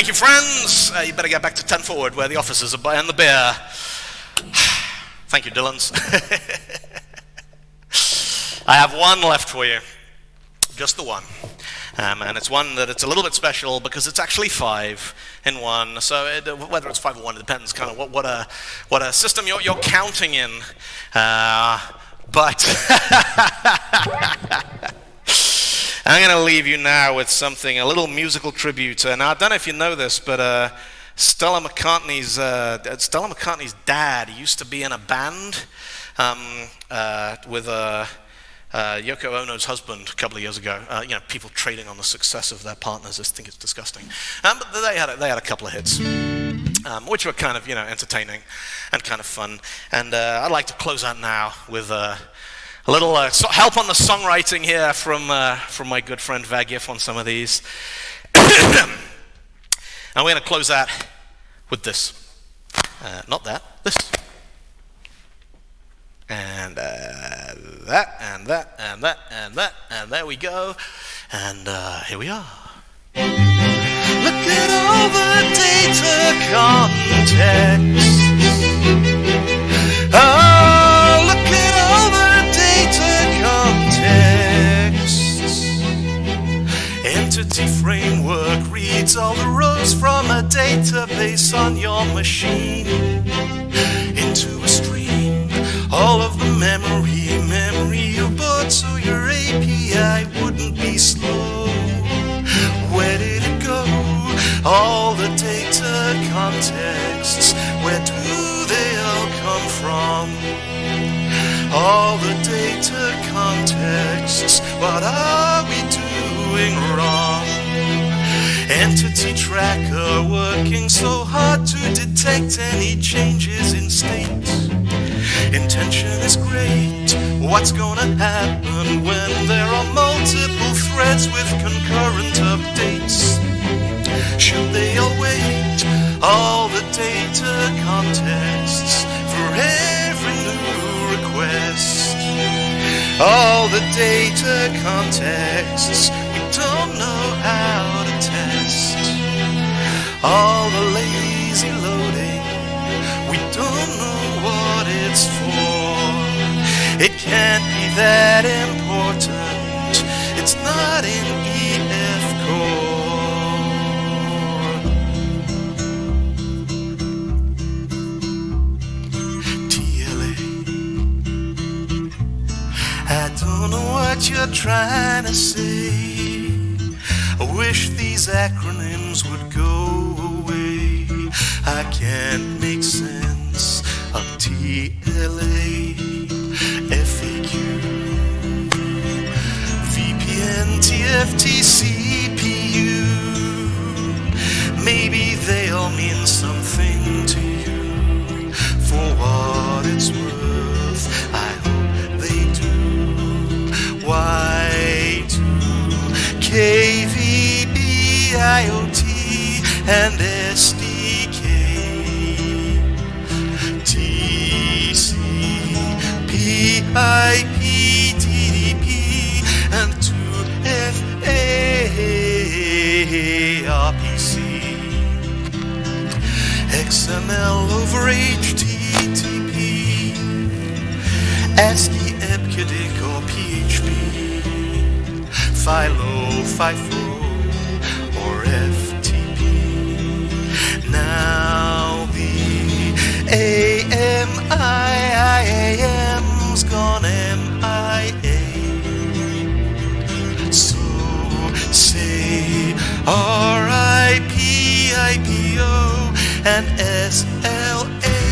Thank you, friends. You better get back to 10 Forward where the officers are buying the beer. Thank you, Dylans. I have one left for you. Just the one. And it's one that it's a little bit special because it's actually 5 in one. So whether it's 5 or 1, it depends kind of what a system you're counting in. But I'm going to leave you now with something, a little musical tribute. Now, I don't know if you know this, but Stella McCartney's dad used to be in a band with Yoko Ono's husband a couple of years ago. People trading on the success of their partners. I think it's disgusting. But they had a couple of hits, which were kind of entertaining and kind of fun. And I'd like to close out now with a little help on the songwriting here from my good friend Vagyef on some of these. And we're going to close that with this. Not that, this. And that, and that, and that, and that, and there we go. And here we are. Look at all the data context. Oh, look at all the data contexts. Entity framework reads all the rows from a database on your machine into a stream. All of the memory you bought so your API wouldn't be slow. Where did it go? All the data contexts, where do they all come from? All the data contexts, what are we doing wrong? Entity tracker working so hard to detect any changes in state. Intention is great. What's gonna happen when there are multiple threads with concurrent updates? Should they all wait? All the data contexts for every new request. All the data contexts we don't know how to test. All the lazy loading we don't know what it's for. It can't be that important. It's not in EF core. TLA. I don't know what you're trying to say. I wish these acronyms would go away. I can't make sense of TLA, FAQ, VPN, TFT, CPU. Maybe they all mean something to you. For what it's worth, I hope they do. Y2, KVB, IoT, and SDK. IP, TDP, and 2FA, RPC. XML over HTTP, ASCII, EBCDIC, or PHP. Philo, FIFO, or FTP. Now the AMIAM's gone MIA. So say RIP, IPO, and SLA.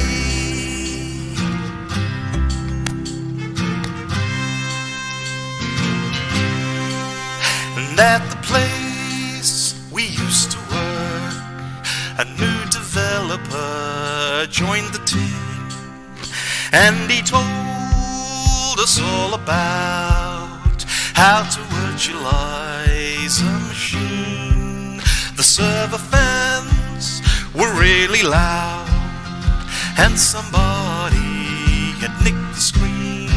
And at the place we used to work, a new developer joined the team. And he told us all about how to virtualize a machine. The server fans were really loud, and somebody had nicked the screen.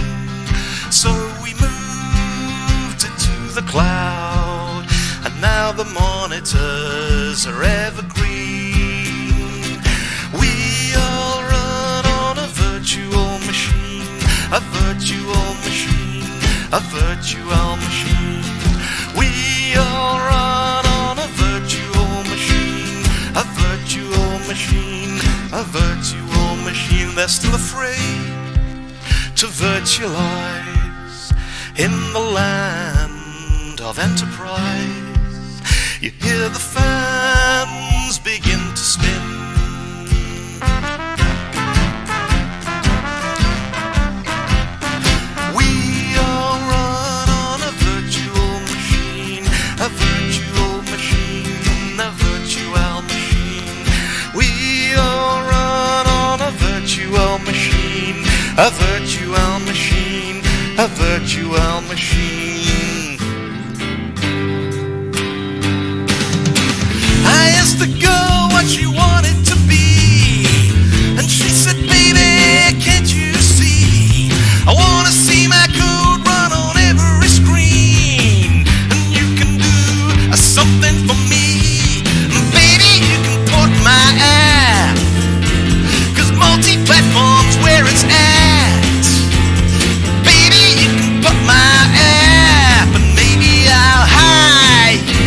So we moved it to the cloud, and now the monitors are evergreen. virtual machine, a virtual machine. They're still afraid to virtualize in the land of enterprise. You hear the fans begin to spin. We all run on a virtual machine, a virtual machine, a virtual machine. We all run on a virtual machine, a virtual machine, a virtual machine. I asked the girl what she wanted to be, and she said, baby, can't you see? I wanna see my code run on every screen, and you can do something for me. Baby, you can port my app, 'cause multi-platform's where it's at. Baby, you can put my app, and maybe I'll hire you.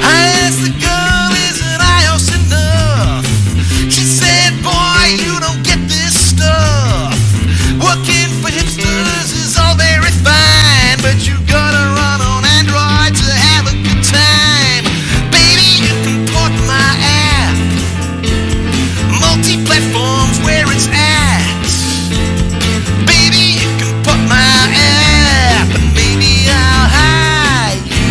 I asked the girl, isn't iOS enough? She said, boy, you don't get this stuff. Working for hipsters is all very fine, but you gotta run on Android to have a good time. Baby, you can port my app, multi-platforms where it's at. Baby, you can put my app, and maybe I'll hire you.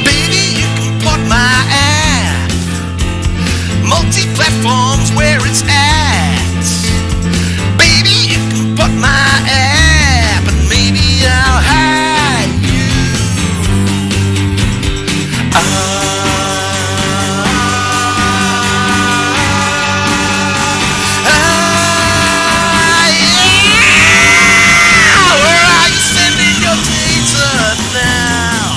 Baby, you can put my app, multi-platforms where it's at. Baby, you can put my app, and maybe I'll hire you. Yeah! Where are you sending your data now?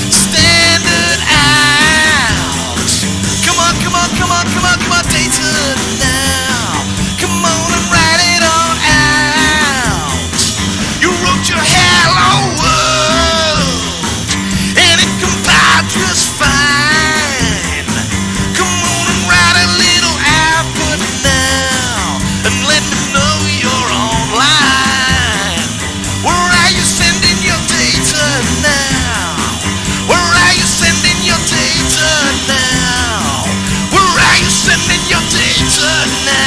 Standard out. Come on, come on, come on, come on, come on, data now. Come on and write it on out. You wrote your hello world, and it compiled just fine. Come on and write a little output now, and let me know you're online. Where are you sending your data now? Where are you sending your data now? Where are you sending your data now?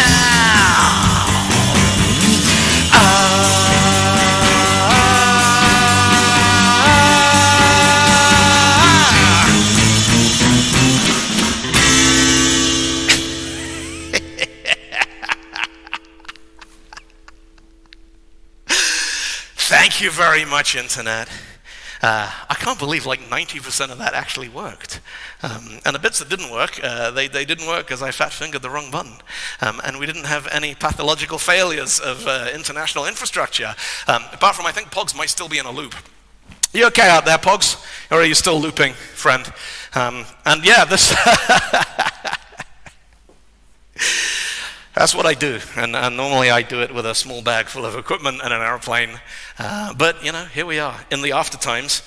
Thank you very much, Internet. I can't believe like 90% of that actually worked. And the bits that didn't work, they didn't work because I fat-fingered the wrong button. And we didn't have any pathological failures of international infrastructure. Apart from, I think Pogs might still be in a loop. You okay out there, Pogs? Or are you still looping, friend? And yeah, this... That's what I do, and normally I do it with a small bag full of equipment and an airplane. But, you know, here we are in the after times,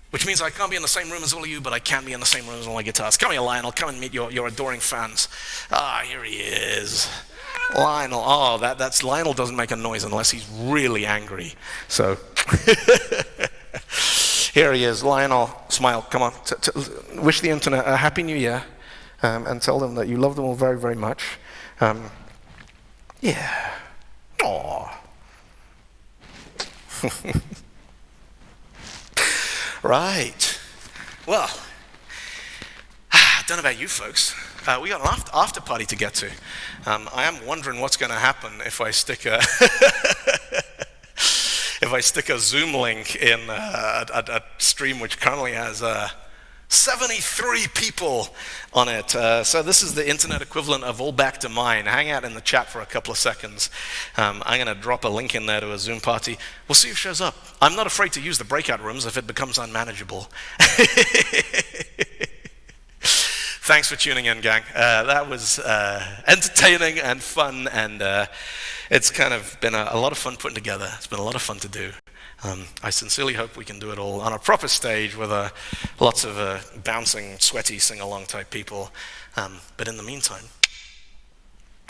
which means I can't be in the same room as all of you, but I can be in the same room as all my guitars. Come here, Lionel, come and meet your adoring fans. Ah, here he is. Lionel, oh, that's Lionel doesn't make a noise unless he's really angry. So, here he is, Lionel, smile, come on. Wish the Internet a Happy New Year. And tell them that you love them all very, very much. Yeah. Aww. Right. Well, I don't know about you folks. We got an after party to get to. I am wondering what's going to happen if I stick a if I stick a Zoom link in a stream which currently has 73 people on it. So this is the internet equivalent of all back to mine. Hang out in the chat for a couple of seconds. I'm going to drop a link in there to a Zoom party. We'll see who shows up. I'm not afraid to use the breakout rooms if it becomes unmanageable. Thanks for tuning in, gang. That was entertaining and fun, and it's kind of been a lot of fun putting together. It's been a lot of fun to do. I sincerely hope we can do it all on a proper stage with lots of bouncing, sweaty, sing-along type people. But in the meantime,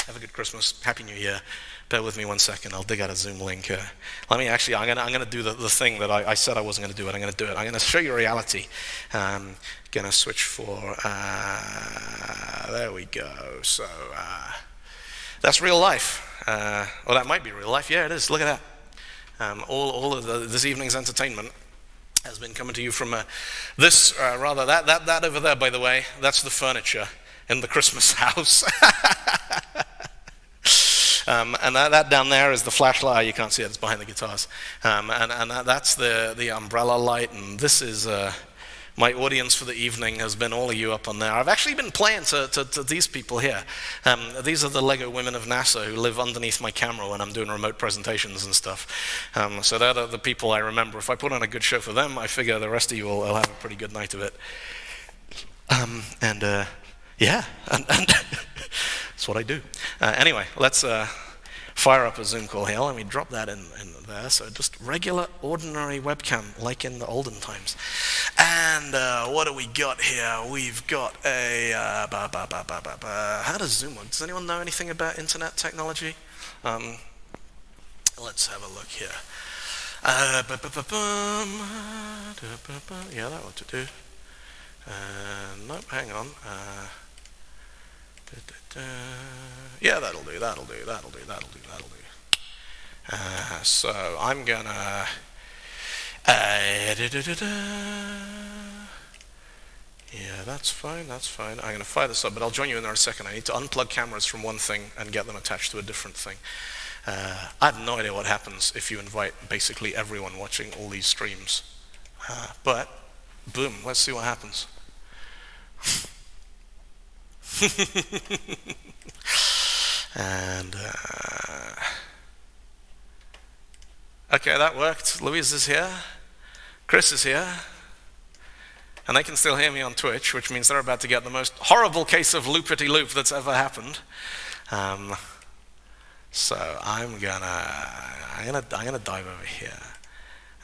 have a good Christmas, Happy New Year. Bear with me 1 second. I'll dig out a Zoom link. I'm gonna do the thing that I said I wasn't gonna do it. I'm gonna do it. I'm gonna show you reality. Gonna switch for. There we go. So that's real life. Or that might be real life. Yeah, it is. Look at that. All of this evening's entertainment has been coming to you from that over there, by the way, that's the furniture in the Christmas house. And that down there is the flashlight. You can't see it, it's behind the guitars. And that's the umbrella light, and this is my audience for the evening has been all of you up on there. I've actually been playing to these people here. These are the Lego women of NASA who live underneath my camera when I'm doing remote presentations and stuff. So they're the people I remember. If I put on a good show for them, I figure the rest of you will have a pretty good night of it. Yeah, and that's what I do. Anyway, let's fire up a Zoom call here. Let me drop that in there. So just regular, ordinary webcam, like in the olden times. And what do we got here? We've got a... how does Zoom work? Does anyone know anything about internet technology? Let's have a look here. Yeah, that ought to do. Nope, hang on. Yeah, that'll do. So I'm gonna yeah, that's fine. I'm gonna fire this up, but I'll join you in there in a second. I need to unplug cameras from one thing and get them attached to a different thing. I have no idea what happens if you invite basically everyone watching all these streams, but boom, let's see what happens. And okay, that worked. Louise is here, Chris is here, and they can still hear me on Twitch, which means they're about to get the most horrible case of loopity-loop that's ever happened. So I'm gonna dive over here,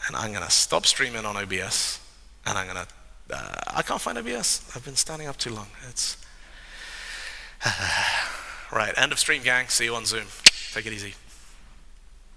and I'm gonna stop streaming on OBS, and I can't find OBS. I've been standing up too long. It's right. End of stream, gang. See you on Zoom. Take it easy.